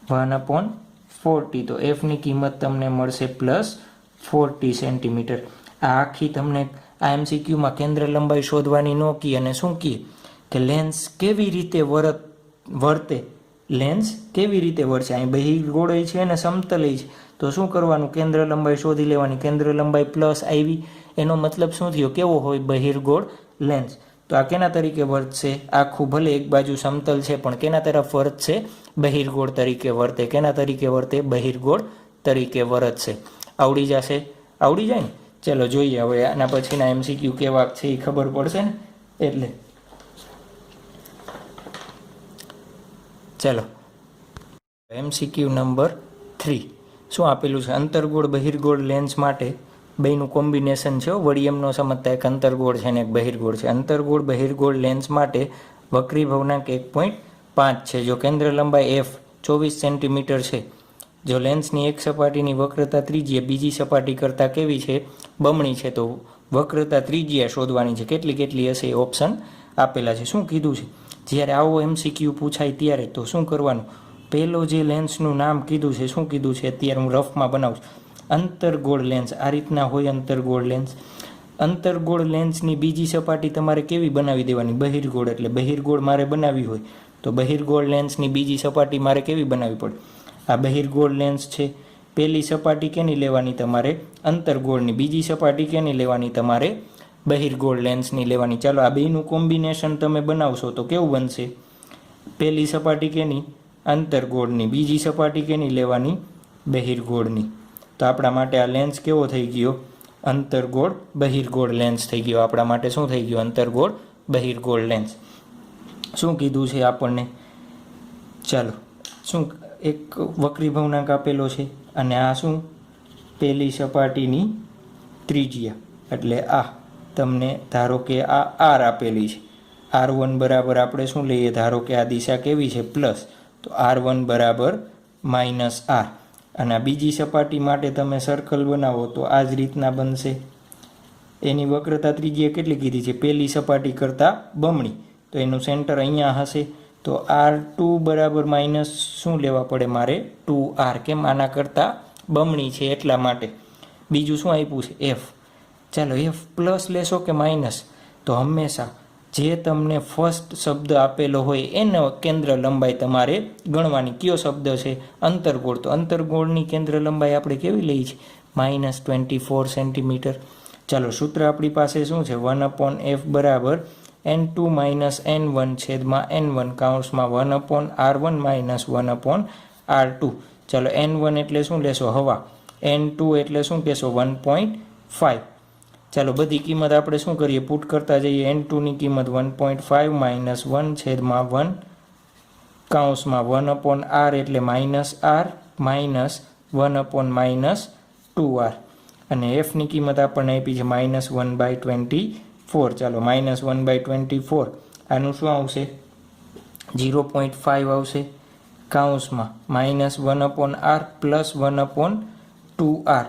1/40. તો એફની કિંમત તમને મળશે પ્લસ 40 સેન્ટીમીટર. આ આખી તમને આ MCQમાં કેન્દ્ર લંબાઈ શોધવાની ન કી, અને શું કી કે લેન્સ કેવી રીતે વર્તે. લેન્સ કેવી રીતે વર્તે? અહીં બહિર્ગોળ છે અને સમતલ છે. તો શું કરવાનું? કેન્દ્ર લંબાઈ શોધી લેવાની. કેન્દ્ર લંબાઈ પ્લસ આવી, એનો મતલબ શું થયો? કેવો હોય? બહિર્ગોળ લેન્સ. તો આ કેના તરીકે વર્તશે? આખું ભલે એક બાજુ સમતલ છે પણ કેના તરફ વર્તશે? બહિર્ગોળ તરીકે વર્તે. કેના તરીકે વર્તે? બહિર્ગોળ તરીકે વર્તશે. આવડી જશે? આવડી જાય ને. ચલો જોઈએ હવે આના પછીના MCQ કેવા છે એ ખબર પડશે ને. એટલે ચલો MCQ નંબર 3 શું આપેલું છે? અંતર્ગોળ બહિર્ગોળ લેન્સ માટે બેયનું કોમ્બિનેશન છે. વળી એમનો સમજતા એક અંતર્ગોળ છે ને એક બહિર્ગોળ છે. અંતર્ગોળ બહિર્ગોળ લેન્સ માટે વક્રીભવનાંક 1.5 છે. જો કેન્દ્ર લંબાઈ f 24 સેન્ટીમીટર છે, જો લેન્સની એક સપાટીની વક્રતા ત્રિજ્યા બીજી સપાટી કરતાં કેવી છે? બમણી છે. તો વક્રતા ત્રિજ્યા શોધવાની છે. કેટલી હશે? એ ઓપ્શન આપેલા છે. શું કીધું છે? જ્યારે આવો MCQ પૂછાય ત્યારે તો શું કરવાનું? પહેલો જે લેન્સનું નામ કીધું છે, શું કીધું છે? અત્યારે હું રફમાં બનાવું છું. અંતર્ગોળ લેન્સ. આ રીતના હોય અંતર્ગોળ લેન્સ. અંતર્ગોળ લેન્સની બીજી સપાટી તમારે કેવી બનાવી દેવાની? બહિર્ગોળ. એટલે બહિર્ગોળ મારે બનાવવી હોય તો બહિર્ગોળ લેન્સની બીજી સપાટી મારે કેવી બનાવવી પડે? આ બહિર્ગોળ લેન્સ છે. પહેલી સપાટી કેની લેવાની તમારે? અંતર્ગોળની. બીજી સપાટી કેની લેવાની તમારે? બહિર્ગોળ લેન્સની લેવાની. ચાલો આ બેયનું કોમ્બિનેશન તમે બનાવશો તો કેવું બનશે? પહેલી સપાટી કેની? અંતર્ગોળની. બીજી સપાટી કેની લેવાની? બહિર્ગોળની. તો આપણા માટે આ લેન્સ કેવો થઈ ગયો? અંતર્ગોળ બહિર્ગોળ લેન્સ થઈ ગયો. આપણા માટે શું થઈ ગયો? અંતર્ગોળ બહિર્ગોળ લેન્સ. શું કીધું છે આપણને? ચાલો શું એક વક્રીભવનાંક આપેલો છે અને આ શું? પહેલી સપાટીની ત્રિજ્યા. એટલે આ તમને ધારો કે આ R આપેલી છે. R1 બરાબર આપણે શું લઈએ? ધારો કે આ દિશા કેવી છે? પ્લસ. તો R1 બરાબર માઇનસ R. અને બીજી સપાટી માટે તમે સર્કલ બનાવો તો આ જ રીતના બનશે. એની વક્રતા ત્રિજ્યા કેટલી કીધી છે? પહેલી સપાટી કરતાં બમણી. તો એનું સેન્ટર અહીંયા હશે. તો R2 બરાબર માઇનસ શું લેવા પડે મારે? 2R. કેમ? આના કરતાં બમણી છે એટલા માટે. બીજું શું આપ્યું છે? F. ચાલો F પ્લસ લેશો કે માઇનસ? તો હંમેશા જે તમને ફર્સ્ટ શબ્દ આપેલો હોય એનો કેન્દ્ર લંબાઈ તમારે ગણવાની. કયો શબ્દ છે? અંતર્ગોળ. તો અંતર્ગોળની કેન્દ્ર લંબાઈ આપણે કેવી લઈ છે? -24 સેન્ટીમીટર. ચાલો સૂત્ર આપણી પાસે શું છે? 1/f બરાબર n2 - n1 છેદમાં n1 કૌંસમાં 1/r1 - 1/r2. ચાલો n1 એટલે શું લેશો? હવા. n2 એટલે શું કહેશો? 1.5. ચાલો બધી કિંમત આપણે શું કરીએ? પુટ કરતા જઈએ. n2 ની કિંમત 1.5 - 1 છેદમાં 1 કૌંસમાં 1/r એટલે -r માઇનસ 1/-2r. અને f ની કિંમત આપણને આપી છે -1/24. ચાલો -1/24 આનું શું આવશે? 0.5 આવશે કૌંસમાં -1/r પ્લસ 1/2r.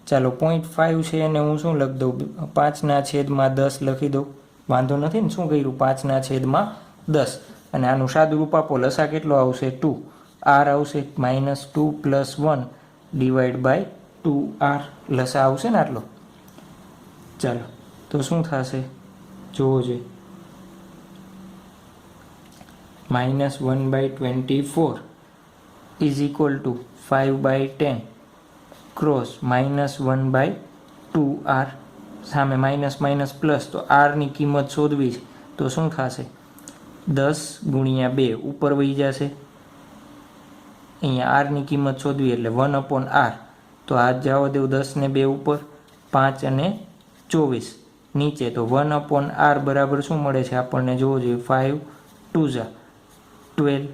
ચાલો 0.5 છે અને હું શું લખી દઉં? 5/10 લખી દઉં. વાંધો નથી ને? શું કર્યું? 5/10. અને આનું સાદુરૂપ આપો. લસા કેટલો આવશે? 2. r આવશે -2 + 1 / 2r. લસા આવશે ને આટલો. ચાલો તો શું થશે? જોવો જોઈએ. -1/24 is equal to 5/10 cross -1/2r. સામે માઇનસ માઇનસ પ્લસ. તો r ની કિંમત શોધવી છે. તો શું થશે? 10 × 2 ઉપર વહી જશે. અહીંયા r ની કિંમત શોધવી એટલે 1/r. તો આ જવા દેવું 10 ને 2 ઉપર, 5 અને 24 નીચે. તો 1/r બરાબર શું મળે છે આપણને? જોવો જોઈએ. 5 2 12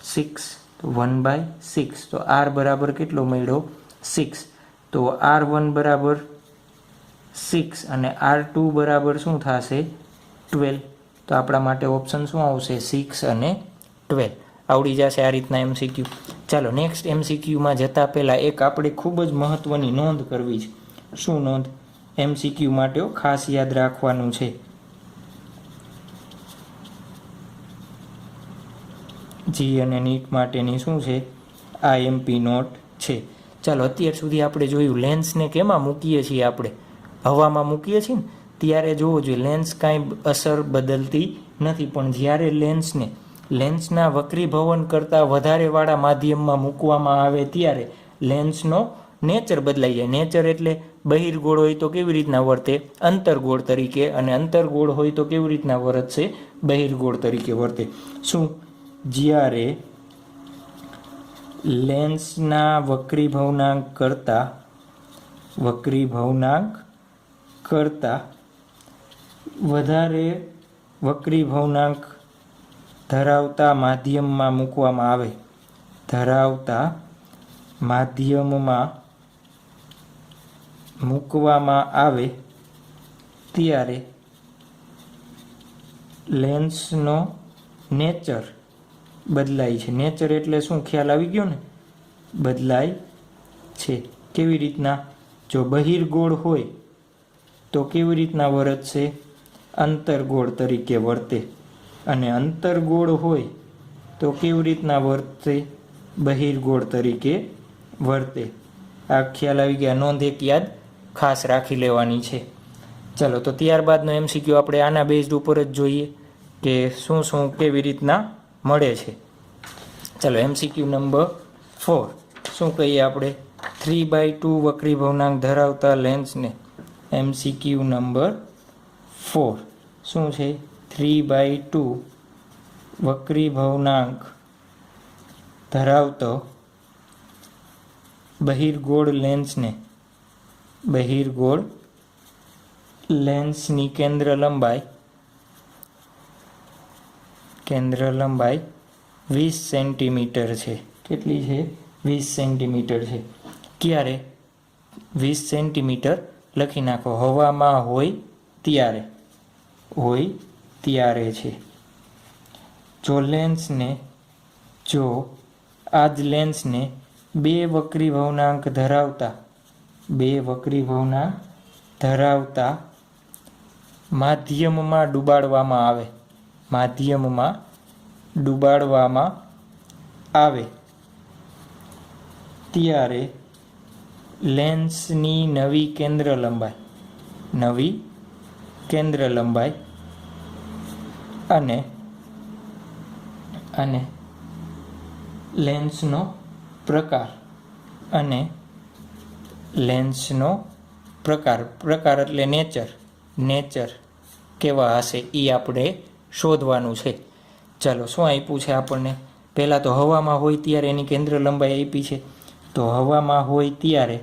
6 તો 1/6. તો r બરાબર કેટલો મળ્યો? 6. તો r1 બરાબર 6 અને r2 બરાબર શું થશે? 12. તો આપણા માટે ઓપ્શન શું આવશે? 6 અને 12. આવડી જશે આ રીતના MCQ. ચાલો નેક્સ્ટ MCQમાં જતાં પહેલાં એક આપણે ખૂબ જ મહત્ત્વની નોંધ કરવી છે. શું નોંધ? MCQ માટે ખાસ યાદ રાખવાનું છે. જી અને નીટ માટેની શું છે? IMP નોટ છે. ચાલો અત્યાર સુધી આપણે જોયું લેન્સને કેમાં મૂકીએ છીએ? આપણે હવામાં મૂકીએ છીએ ને ત્યારે જોવો જોઈએ લેન્સ કાંઈ અસર બદલતી નથી. પણ જ્યારે લેન્સના વક્રીભવન કરતાં વધારેવાળા માધ્યમમાં મૂકવામાં આવે ત્યારે લેન્સનો નેચર બદલાઈ જાય. નેચર એટલે બહિર્ગોળ હોય તો કેવી રીતના વર્તે? અંતર્ગોળ તરીકે. અને અંતર્ગોળ હોય તો કેવી રીતના વર્તશે? બહિર્ગોળ તરીકે વર્તે. શું? જ્યારે લેન્સના વક્રીભવનાંક કરતાં વધારે વક્રીભવનાંક ધરાવતા માધ્યમમાં મૂકવામાં આવે ત્યારે લેન્સનો નેચર બદલાય છે. નેચર એટલે શું? ખ્યાલ આવી ગયો ને? બદલાય છે. કેવી રીતના? જો બહિર્ગોળ હોય તો કેવી રીતના વર્તશે? અંતર્ગોળ તરીકે વર્તે. અને અંતર્ગોળ હોય તો કેવી રીતના વર્તે? બહિર્ગોળ તરીકે વર્તે. આ ખ્યાલ આવી ગયા. નોંધ એક યાદ ખાસ રાખી લેવાની છે. ચાલો તો ત્યારબાદનો MCQ આપણે આના બેઝડ ઉપર જ જોઈએ કે શું શું કેવી રીતના મળે છે. ચાલો MCQ નંબર 4 શું કહીએ આપણે? 3/2 વક્રીભવનાંક ધરાવતા લેન્સને. MCQ નંબર 4 શું છે? 3/2 વક્રીભવનાંક ધરાવતો બહિર્ગોળ લેન્સની કેન્દ્ર લંબાઈ 20 સેન્ટીમીટર છે. કેટલી છે? 20 સેન્ટીમીટર છે. ક્યારે? 20 સેન્ટીમીટર લખી નાખો. હવામાં હોય ત્યારે છે. જો આ જ લેન્સને બે વક્રીભવનાંક ધરાવતા માધ્યમમાં ડૂબાડવામાં આવે, માધ્યમમાં ડૂબાડવામાં આવે ત્યારે લેન્સની નવી કેન્દ્ર લંબાઈ અને લેન્સનો પ્રકાર પ્રકાર એટલે નેચર કેવા હશે એ આપણે શોધવાનું છે. ચાલો શું આપ્યું છે આપણને? પહેલાં તો હવામાં હોય ત્યારે એની કેન્દ્ર લંબાઈ આપી છે. તો હવામાં હોય ત્યારે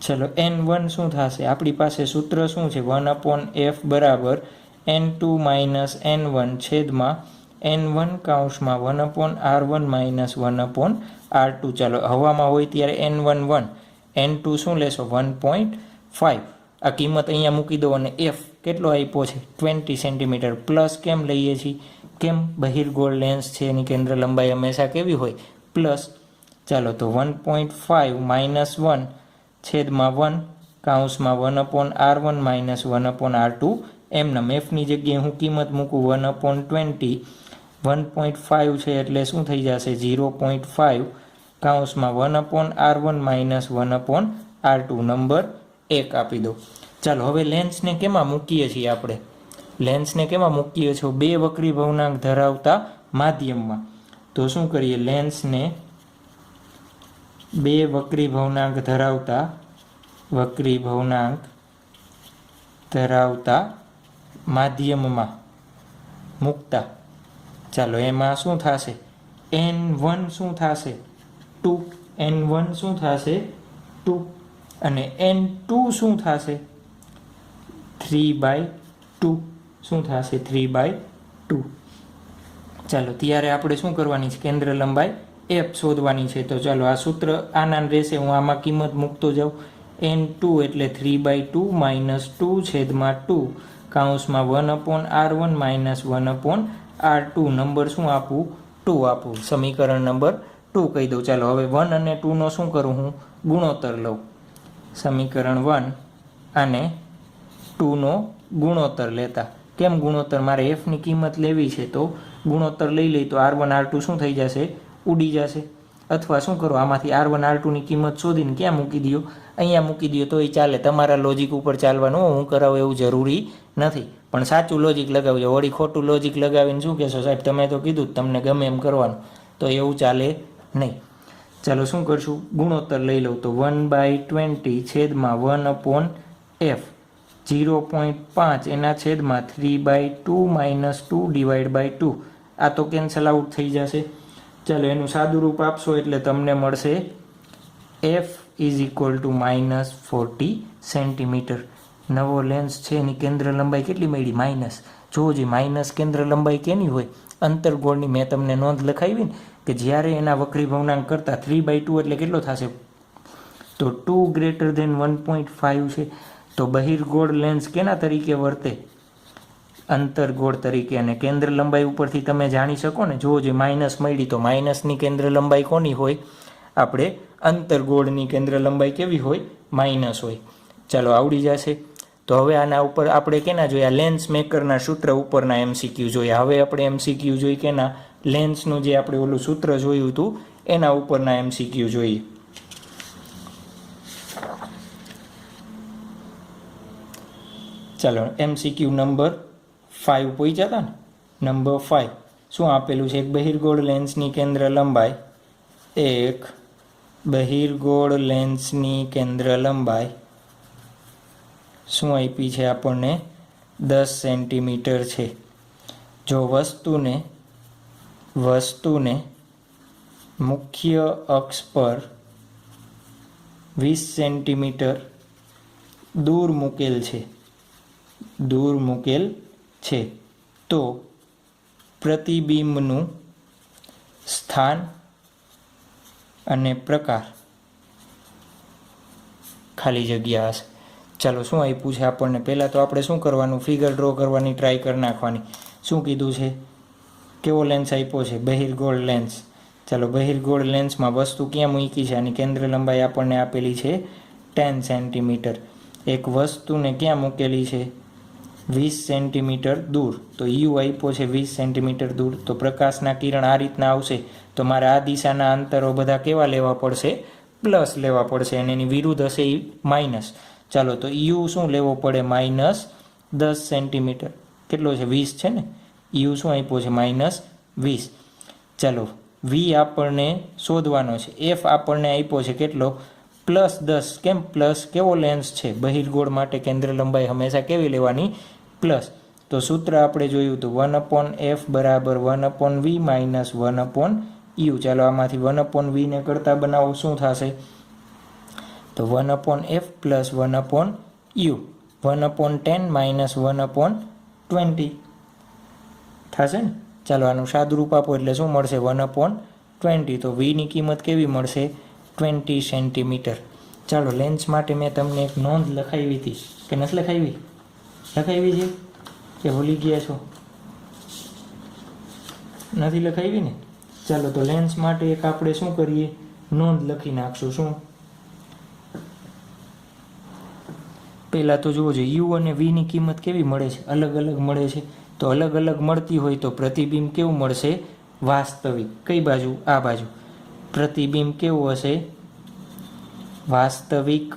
ચલો n1 શું થશે? આપણી પાસે સૂત્ર શું છે? 1/f બરાબર n2 માઇનસ n1 છેદમાં n1 કૌંસમાં 1/r1 માઇનસ 1/r2. ચાલો હવામાં હોય ત્યારે n1 n2 શું લેશો? 1.5. આ કિંમત અહીંયા મૂકી દો અને f કેટલો આપ્યો છે? 20 સેન્ટીમીટર. પ્લસ કેમ લઈએ છીએ? કેમ? બહિર્ગોળ લેન્સ છે એની કેન્દ્ર લંબાઈ હંમેશા કેવી હોય? પ્લસ. ચાલો તો 1.5 માઇનસ 1 છેદમાં 1 કૌંસમાં 1/r1 માઇનસ 1/r2. એમના એફની જગ્યાએ હું કિંમત મૂકું 1/20. 1.5 છે એટલે શું થઈ જશે? 0.5 કૌંસમાં 1/r1 માઇનસ 1/r2. નંબર 1 આપી દો. ચાલો હવે લેન્સને કેમાં મૂકીએ છીએ આપણે? લેન્સને કેમાં મૂકીએ છીએ? બે વક્રી ભવનાંક ધરાવતા માધ્યમમાં. તો શું કરીએ? લેન્સને બે વક્રી ભવનાંક ધરાવતા માધ્યમમાં મૂકતા. ચાલો એમાં શું થશે? n1 શું થશે? 2. n1 શું થશે? 2. અને n2 શું થશે? 3/2. શું થશે? 3/2. ચાલો ત્યારે આપણે શું કરવાની છે? કેન્દ્ર લંબાઈ f શોધવાની છે. તો ચાલો આ સૂત્ર આના રહેશે. હું આમાં કિંમત મૂકતો જાઉં. n2 એટલે 3/2 માઇનસ 2 છેદમાં 2 કૌંસમાં 1/r1 માઇનસ 1/r2. નંબર શું આપું? 2 આપું. સમીકરણ નંબર 2 કહી દઉં. ચાલો હવે 1 અને 2નો શું કરું? હું ગુણોત્તર લઉં. સમીકરણ 1 અને 2નો ગુણોત્તર લેતા. કેમ ગુણોત્તર? મારે એફની કિંમત લેવી છે તો ગુણોત્તર લઈ લઈ તો r1 r2 શું થઈ જશે? ઉડી જશે. અથવા શું કરો? આમાંથી r1 r2ની કિંમત શોધીને ક્યાં મૂકી દો? અહીંયા મૂકી દો તો એ ચાલે. તમારા લોજિક ઉપર ચાલવાનું, હું કરાવું એવું જરૂરી નથી. પણ સાચું લોજિક લગાવજો. વળી ખોટું લોજિક લગાવીને શું કહેશો? સાહેબ તમે તો કીધું તમને ગમે એમ કરવાનું. તો એવું ચાલે નહીં. ચાલો શું કરશું? ગુણોત્તર લઈ લઉં. તો 1/20 છેદમાં 1/f 0.5 એના છેદમાં 3/2 માઇનસ 2 ડિવાઈડ બાય 2. આ તો કેન્સલ આઉટ થઈ જશે. ચાલો એનું સાદું રૂપ આપશો એટલે તમને મળશે f is equal to minus 40 centimetre. નવો લેન્સ છે એની કેન્દ્ર લંબાઈ કેટલી મળી? માઇનસ. જોજો માઇનસ કેન્દ્ર લંબાઈ કેની હોય? અંતરગોળની. મેં તમને નોંધ લખાવી ને કે જ્યારે એના વક્રી ભવનાંક કરતાં 3/2 એટલે કેટલો થશે? તો 2 ગ્રેટર ધેન 1.5 છે. તો બહિર્ગોળ લેન્સ કેના તરીકે વર્તે? અંતરગોળ તરીકે. અને કેન્દ્ર લંબાઈ ઉપરથી તમે જાણી શકો ને. જો જે માઇનસ મળી તો માઇનસની કેન્દ્ર લંબાઈ કોની હોય? આપણે અંતરગોળની કેન્દ્ર લંબાઈ કેવી હોય? માઇનસ હોય. ચાલો આવડી જશે. તો હવે આના ઉપર આપણે કેના જોયા? લેન્સ મેકરના સૂત્ર ઉપરના MCQ જોયા. હવે આપણે MCQ જોઈ કેના? લેન્સનું જે આપણે ઓલું સૂત્ર જોયું હતું એના ઉપરના MCQ જોઈએ. ચાલો MCQ નંબર 5 પૂછ્યા હતા ને? નંબર 5 શું આપેલું છે? એક બહિર્ગોળ લેન્સની કેન્દ્ર લંબાઈ શું આપી છે આપણને? 10 સેન્ટીમીટર છે. જો વસ્તુને મુખ્ય અક્ષ પર 20 સેન્ટીમીટર દૂર મૂકેલ છે તો પ્રતિબિંબનું સ્થાન અને પ્રકાર ખાલી જગ્યા હશે. ચાલો શું આપ્યું છે આપણને? પહેલાં તો આપણે શું કરવાનું? ફિગર ડ્રો કરવાની ટ્રાય કરી નાખવાની. શું કીધું છે? કેવો લેન્સ આપ્યો છે? બહિર્ગોળ લેન્સ. ચાલો બહિર્ગોળ લેન્સમાં વસ્તુ ક્યાં મૂકી છે? આની કેન્દ્ર લંબાઈ આપણને આપેલી છે 10 સેન્ટીમીટર. એક વસ્તુને ક્યાં મૂકેલી છે? 20 સેન્ટીમીટર દૂર. તો યુ આપ્યો છે 20 સેન્ટીમીટર દૂર. તો પ્રકાશના કિરણ આ રીતના આવશે. તો મારે આ દિશાના અંતરો બધા કેવા લેવા પડશે? પ્લસ લેવા પડશે. અને એની વિરુદ્ધ હશે એ માઇનસ. ચાલો, તો યુ શું લેવો પડે? -10 સેન્ટીમીટર. કેટલો છે? 20 છે ને. યુ શું આપ્યો છે? -20. ચાલો, વી આપણને શોધવાનો છે. એફ આપણને આપ્યો છે કેટલો? +10. કેમ પ્લસ? કેવો લેન્સ છે? બહિર્ગોળ માટે કેન્દ્ર લંબાઈ હંમેશા કેવી લેવાની? પ્લસ. તો સૂત્ર આપણે જોયું હતું 1/f બરાબર 1/v માઇનસ 1/u. ચાલો, આમાંથી 1/v ને કરતા બનાવો. શું થશે? તો 1/f પ્લસ 1/u. 1/10 માઇનસ 1/20 થશે ને. ચાલો, આનું સાદુરૂપ આપો એટલે શું મળશે? 1/20. તો વીની કિંમત કેવી મળશે? 20 સેન્ટીમીટર. ચાલો, લેન્સ માટે મેં તમને એક નોંધ લખાવી હતી કે નથી લખાવી? લખાવી છે કે ભૂલી ગયા છો? નથી લખાવી ને. ચાલો, તો લેન્સ માટે એક આપણે શું કરીએ? નોંધ લખી નાખશું. શું? પહેલાં તો જુઓ જોઈએ, યુ અને વીની કિંમત કેવી મળે છે? અલગ અલગ મળે છે. તો અલગ અલગ મળતી હોય તો પ્રતિબિંબ કેવું મળશે? વાસ્તવિક. કઈ બાજુ? આ બાજુ. પ્રતિબિંબ કેવું હશે? વાસ્તવિક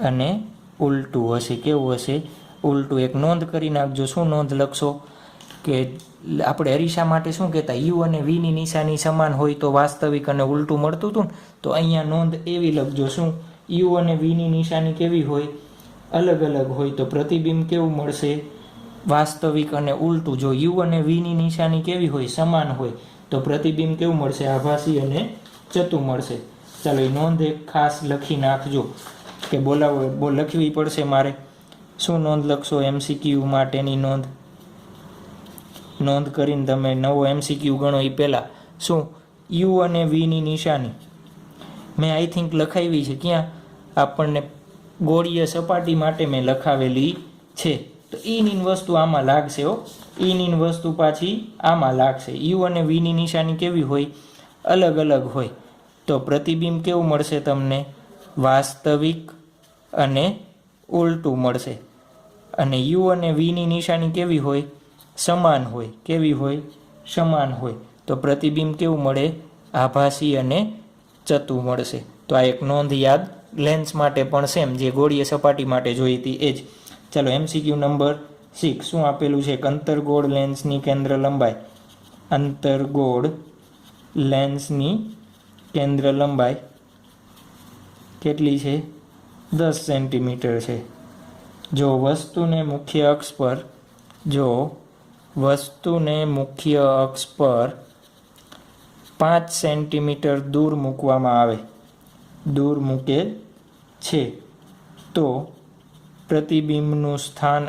અને ઉલટું હશે. કેવું હશે? ઉલટું. એક નોંધ કરી નાખજો. શું નોંધ લખશો? કે આપણે અરીસા માટે શું કહેતા? યુ અને વીની નિશાની સમાન હોય તો વાસ્તવિક અને ઉલટું મળતું હતું ને. તો અહીંયા નોંધ એવી લખજો. શું? યુ અને વીની નિશાની કેવી હોય? અલગ અલગ હોય તો પ્રતિબિંબ કેવું મળશે? વાસ્તવિક અને ઉલટું. જો યુ અને વીની નિશાની કેવી હોય? સમાન હોય તો પ્રતિબિંબ કેવું મળશે? આભાસી અને ચતું મળશે. ચાલો, એ નોંધ એક ખાસ લખી નાખજો કે બોલાવો લખવી પડશે મારે. શું નોંધ લખશો? MCQ માટેની નોંધ કરીને તમે નવો MCQ ગણો એ પહેલાં. શું? યુ અને વીની નિશાની મેં આઈ થિંક લખાવી છે. ક્યાં? આપણને ગોળીય સપાટી માટે મેં લખાવેલી છે. તો ઈની વસ્તુ આમાં લાગશે. ઈની વસ્તુ પાછી આમાં લાગશે. યુ અને વીની નિશાની કેવી હોય? અલગ અલગ હોય તો પ્રતિબિંબ કેવું મળશે તમને? વાસ્તવિક અને ઉલટું મળશે. અને યુ અને વીની નિશાની કેવી હોય? સમાન હોય. કેવી હોય? સમાન હોય તો પ્રતિબિંબ કેવું મળે? આભાસી અને ચતું મળશે. તો આ એક નોંધ યાદ. લેન્સ માટે પણ સેમ, જે ગોળીય સપાટી માટે જોઈ હતી એ જ. ચાલો, MCQ નંબર 6 શું આપેલું છે? અંતર્ગોળ લેન્સની કેન્દ્ર લંબાઈ. અંતર્ગોળ લેન્સની કેન્દ્ર લંબાઈ કેટલી છે? 10 સેન્ટીમીટર છે. જો વસ્તુને મુખ્ય અક્ષ પર 5 સેન્ટીમીટર દૂર મૂકે છે તો પ્રતિબિંબનું સ્થાન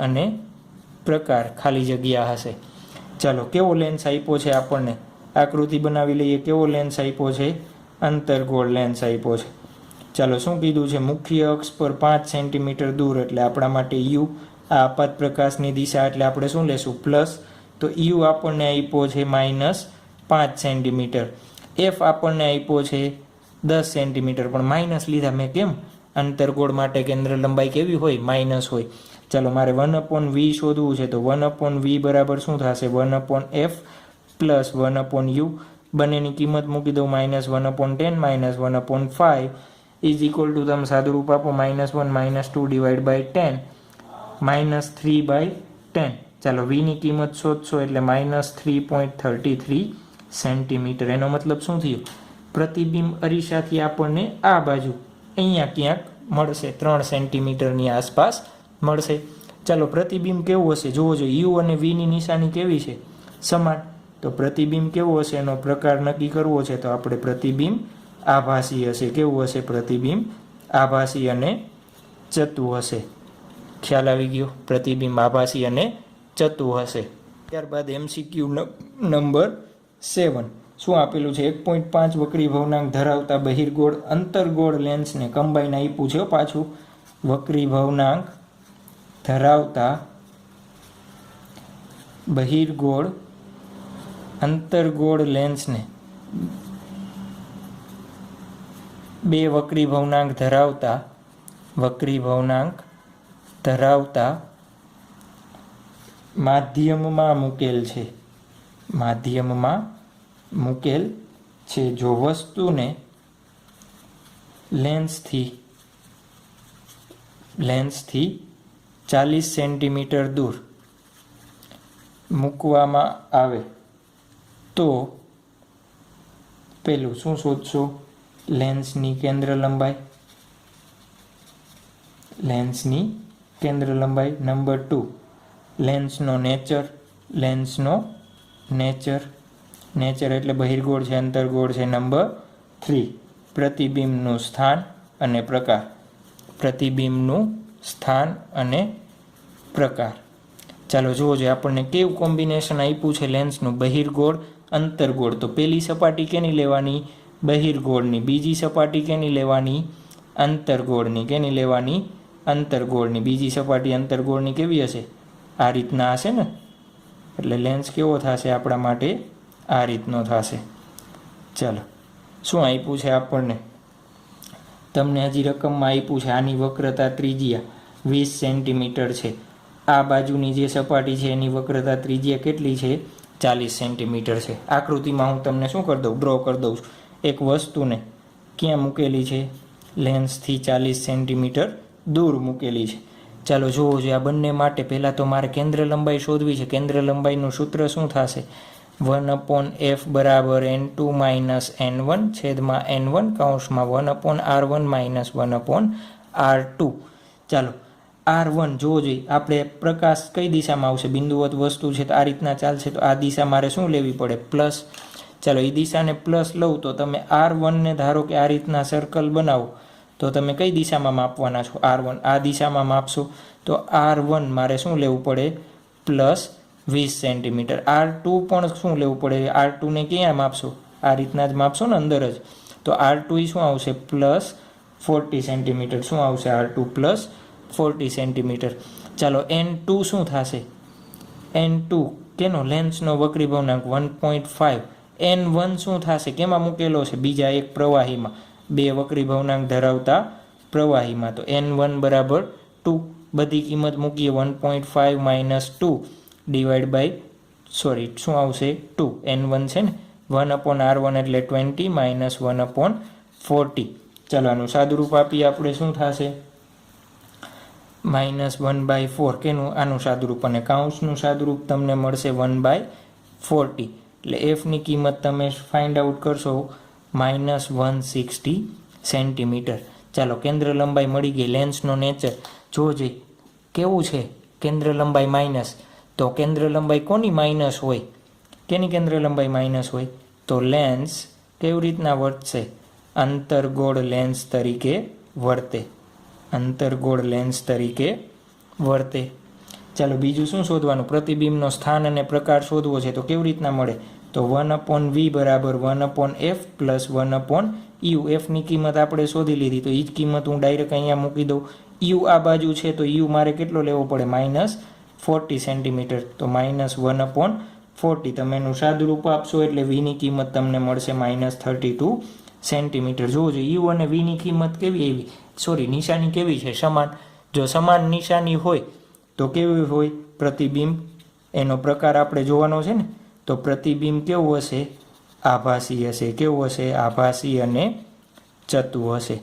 અને પ્રકાર ખાલી જગ્યા હશે. ચાલો, કેવો લેન્સ આપ્યો છે આપણને? આકૃતિ બનાવી લઈએ. કેવો લેન્સ આપ્યો છે? અંતર્ગોળ લેન્સ આપ્યો છે. ચાલો, શું કીધું છે? મુખ્ય અક્ષ પર 5 સેન્ટીમીટર દૂર. એટલે આપણા માટે યુ, આ આપાત પ્રકાશની દિશા એટલે આપણે શું લેશું? પ્લસ. તો યુ આપણને આપ્યો છે -5 સેન્ટીમીટર. એફ આપણને આપ્યો છે 10 સેન્ટીમીટર. પણ માઇનસ લીધા મેં. કેમ? અંતર્ગોળ માટે કેન્દ્ર લંબાઈ કેવી હોય? માઇનસ હોય. ચાલો, મારે 1/v શોધવું છે. તો 1/v બરાબર શું થશે? 1/f plus 1/u. બંનેની કિંમત મૂકી દઉં. -1/10 માઇનસ 1/5 ઇઝ ઇક્વલ ટુ, તમે સાદુરૂપ આપો, -1 -2 ડિવાઈડ બાય 10 -3/10. ચાલો, વીની કિંમત શોધશો એટલે -3.33 સેન્ટીમીટર. એનો મતલબ શું થયું? પ્રતિબિંબ અરીસાથી આપણને આ બાજુ અહીંયા ક્યાંક મળશે. 3 સેન્ટીમીટરની આસપાસ મળશે. ચાલો, પ્રતિબિંબ કેવું હશે? જોવો જોઈએ. યુ અને વીની નિશાની કેવી છે? સમાન. તો પ્રતિબિંબ કેવું હશે? એનો પ્રકાર નક્કી કરવો છે તો આપણે પ્રતિબિંબ આભાસી હશે. કેવું હશે? પ્રતિબિંબ આભાસી અને ચતું હશે. ખ્યાલ આવી ગયો? પ્રતિબિંબ આભાસી અને ચતું હશે. ત્યારબાદ MCQ નંબર 7 શું આપેલું છે? 1.5 વક્રી ભવનાંક ધરાવતા બહિર્ગોળ અંતર્ગોળ લેન્સને કમ્બાઈન આપ્યું છે. પાછું વક્રી ભવનાંક ધરાવતા બહિર્ગોળ અંતર્ગોળ લેન્સને બે વક્રી ભવનાંક ધરાવતા માધ્યમમાં મૂકેલ છે જો વસ્તુને લેન્સથી 40 સેન્ટીમીટર દૂર મૂકવામાં આવે તો પેલું શું શોધશો? લેન્સની કેન્દ્ર લંબાઈ. નંબર 2 લેન્સનો નેચર એટલે બહિર્ગોળ છે અંતર્ગોળ છે. નંબર 3 પ્રતિબિંબનું સ્થાન અને પ્રકાર. ચાલો જુઓ જોઈએ આપણને કેવું કોમ્બિનેશન આપ્યું છે લેન્સનું, બહિર્ગોળ અંતર્ગોળ. તો પહેલી સપાટી કેની લેવાની? બહિર્ગોળની. બીજી સપાટી કેની લેવાની? અંતર્ગોળની. બીજી સપાટી અંતર્ગોળની કેવી હશે? આ રીતના હશે ને. એટલે લેન્સ કેવો થશે આપણા માટે? આ રીતનો થશે. ચાલો શું આપ્યું છે આપણને? તમને હજી રકમમાં આપ્યું છે આની વક્રતા ત્રિજ્યા 20 સેન્ટીમીટર છે. આ બાજુની જે સપાટી છે એની વક્રતા ત્રિજ્યા કેટલી છે? 40 સેન્ટીમીટર છે. આકૃતિમાં હું તમને શું કરી દઉં? ડ્રો કરી દઉં છું. એક વસ્તુને ક્યાં મૂકેલી છે? લેન્સથી 40 સેન્ટીમીટર દૂર મૂકેલી છે. ચાલો જુઓ જોઈએ આ બંને માટે. પહેલાં તો મારે કેન્દ્ર લંબાઈ શોધવી છે. કેન્દ્ર લંબાઈનું સૂત્ર શું થશે? 1/f બરાબર n2 - n1 છેદમાં n1 કૌંસમાં 1/r1 - 1/r2. ચાલો r1 જોવો જોઈએ આપણે. પ્રકાશ કઈ દિશામાં આવશે? બિંદુવત વસ્તુ છે તો આ રીતના ચાલશે. તો આ દિશા મારે શું લેવી પડે? પ્લસ. ચાલો એ દિશાને પ્લસ લઉં તો તમે r1ને ધારો કે આ રીતના સર્કલ બનાવો તો તમે કઈ દિશામાં માપવાના છો? r1 આ દિશામાં માપશો તો r1 મારે શું લેવું પડે? Plus 20 centimetre. r2 પણ શું લેવું પડે? r2ને ક્યાં માપશો? આ રીતના જ માપશો ને અંદર જ. તો r2 શું આવશે? Plus 40 centimetre. શું આવશે? r2 plus 40 centimetre. ચાલો n2 શું થશે? n2 કેનો? લેન્સનો વક્રી ભવનાંક 1.5. n1 શું થશે? કેમાં મૂકેલો છે? બીજા એક પ્રવાહીમાં. બે વક્રી ભવનાંક ધરાવતા પ્રવાહીમાં. તો n1 બરાબર 2. બધી કિંમત મૂકીએ. 1.5 - 2 ડિવાઈડ બાય શું આવશે? 2. n1 છે ને 1/r1 એટલે 20 - 1/40. ચાલો આનું સાદુરૂપ આપીએ આપણે. શું થશે? -1/4. કેનું? આનું સાદુરૂપ. અને કાઉન્સનું સાદુરૂપ તમને મળશે 1/40. એટલે એફની કિંમત તમે ફાઇન્ડ આઉટ કરશો -160 સેન્ટીમીટર. ચાલો કેન્દ્ર લંબાઈ મળી ગઈ. લેન્સનો નેચર જોજે કેવું છે? કેન્દ્ર લંબાઈ માઇનસ. તો કેન્દ્ર લંબાઈ કોની માઇનસ હોય? કેની કેન્દ્ર લંબાઈ માઇનસ હોય? તો લેન્સ કેવી રીતના વર્તશે? અંતર્ગોળ લેન્સ તરીકે વર્તે. ચાલો બીજું શું શોધવાનું? પ્રતિબિંબનો સ્થાન અને પ્રકાર શોધવો છે. તો કેવી રીતના મળે? તો 1/v બરાબર 1/f પ્લસ 1/u. એફની કિંમત આપણે શોધી લીધી તો એ જ કિંમત હું ડાયરેક્ટ અહીંયા મૂકી દઉં. યુ આ બાજુ છે તો યુ મારે કેટલો લેવો પડે? -40 સેન્ટીમીટર. તો -1/40. તમે એનું સાદુરૂપ આપશો એટલે વીની કિંમત તમને મળશે -32 સેન્ટીમીટર. જોવો જોઈએ યુ અને વીની કિંમત કેવી આવી? નિશાની કેવી છે? સમાન. જો સમાન નિશાની હોય તો કેવી હોય? પ્રતિબિંબ. એનો પ્રકાર આપણે જોવાનો છે ને. તો પ્રતિબિંબ કેવું હશે? આભાસી હશે. કેવું હશે? આભાસી અને ચતું હશે.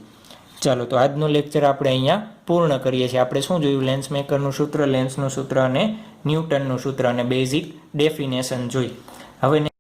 ચાલો તો આજનો લેક્ચર આપણે અહીંયા પૂર્ણ કરીએ છીએ. આપણે શું જોયું? લેન્સ મેકરનું સૂત્ર, લેન્સનું સૂત્ર અને ન્યૂટનનું સૂત્ર અને બેઝિક ડેફિનેશન જોઈ. હવે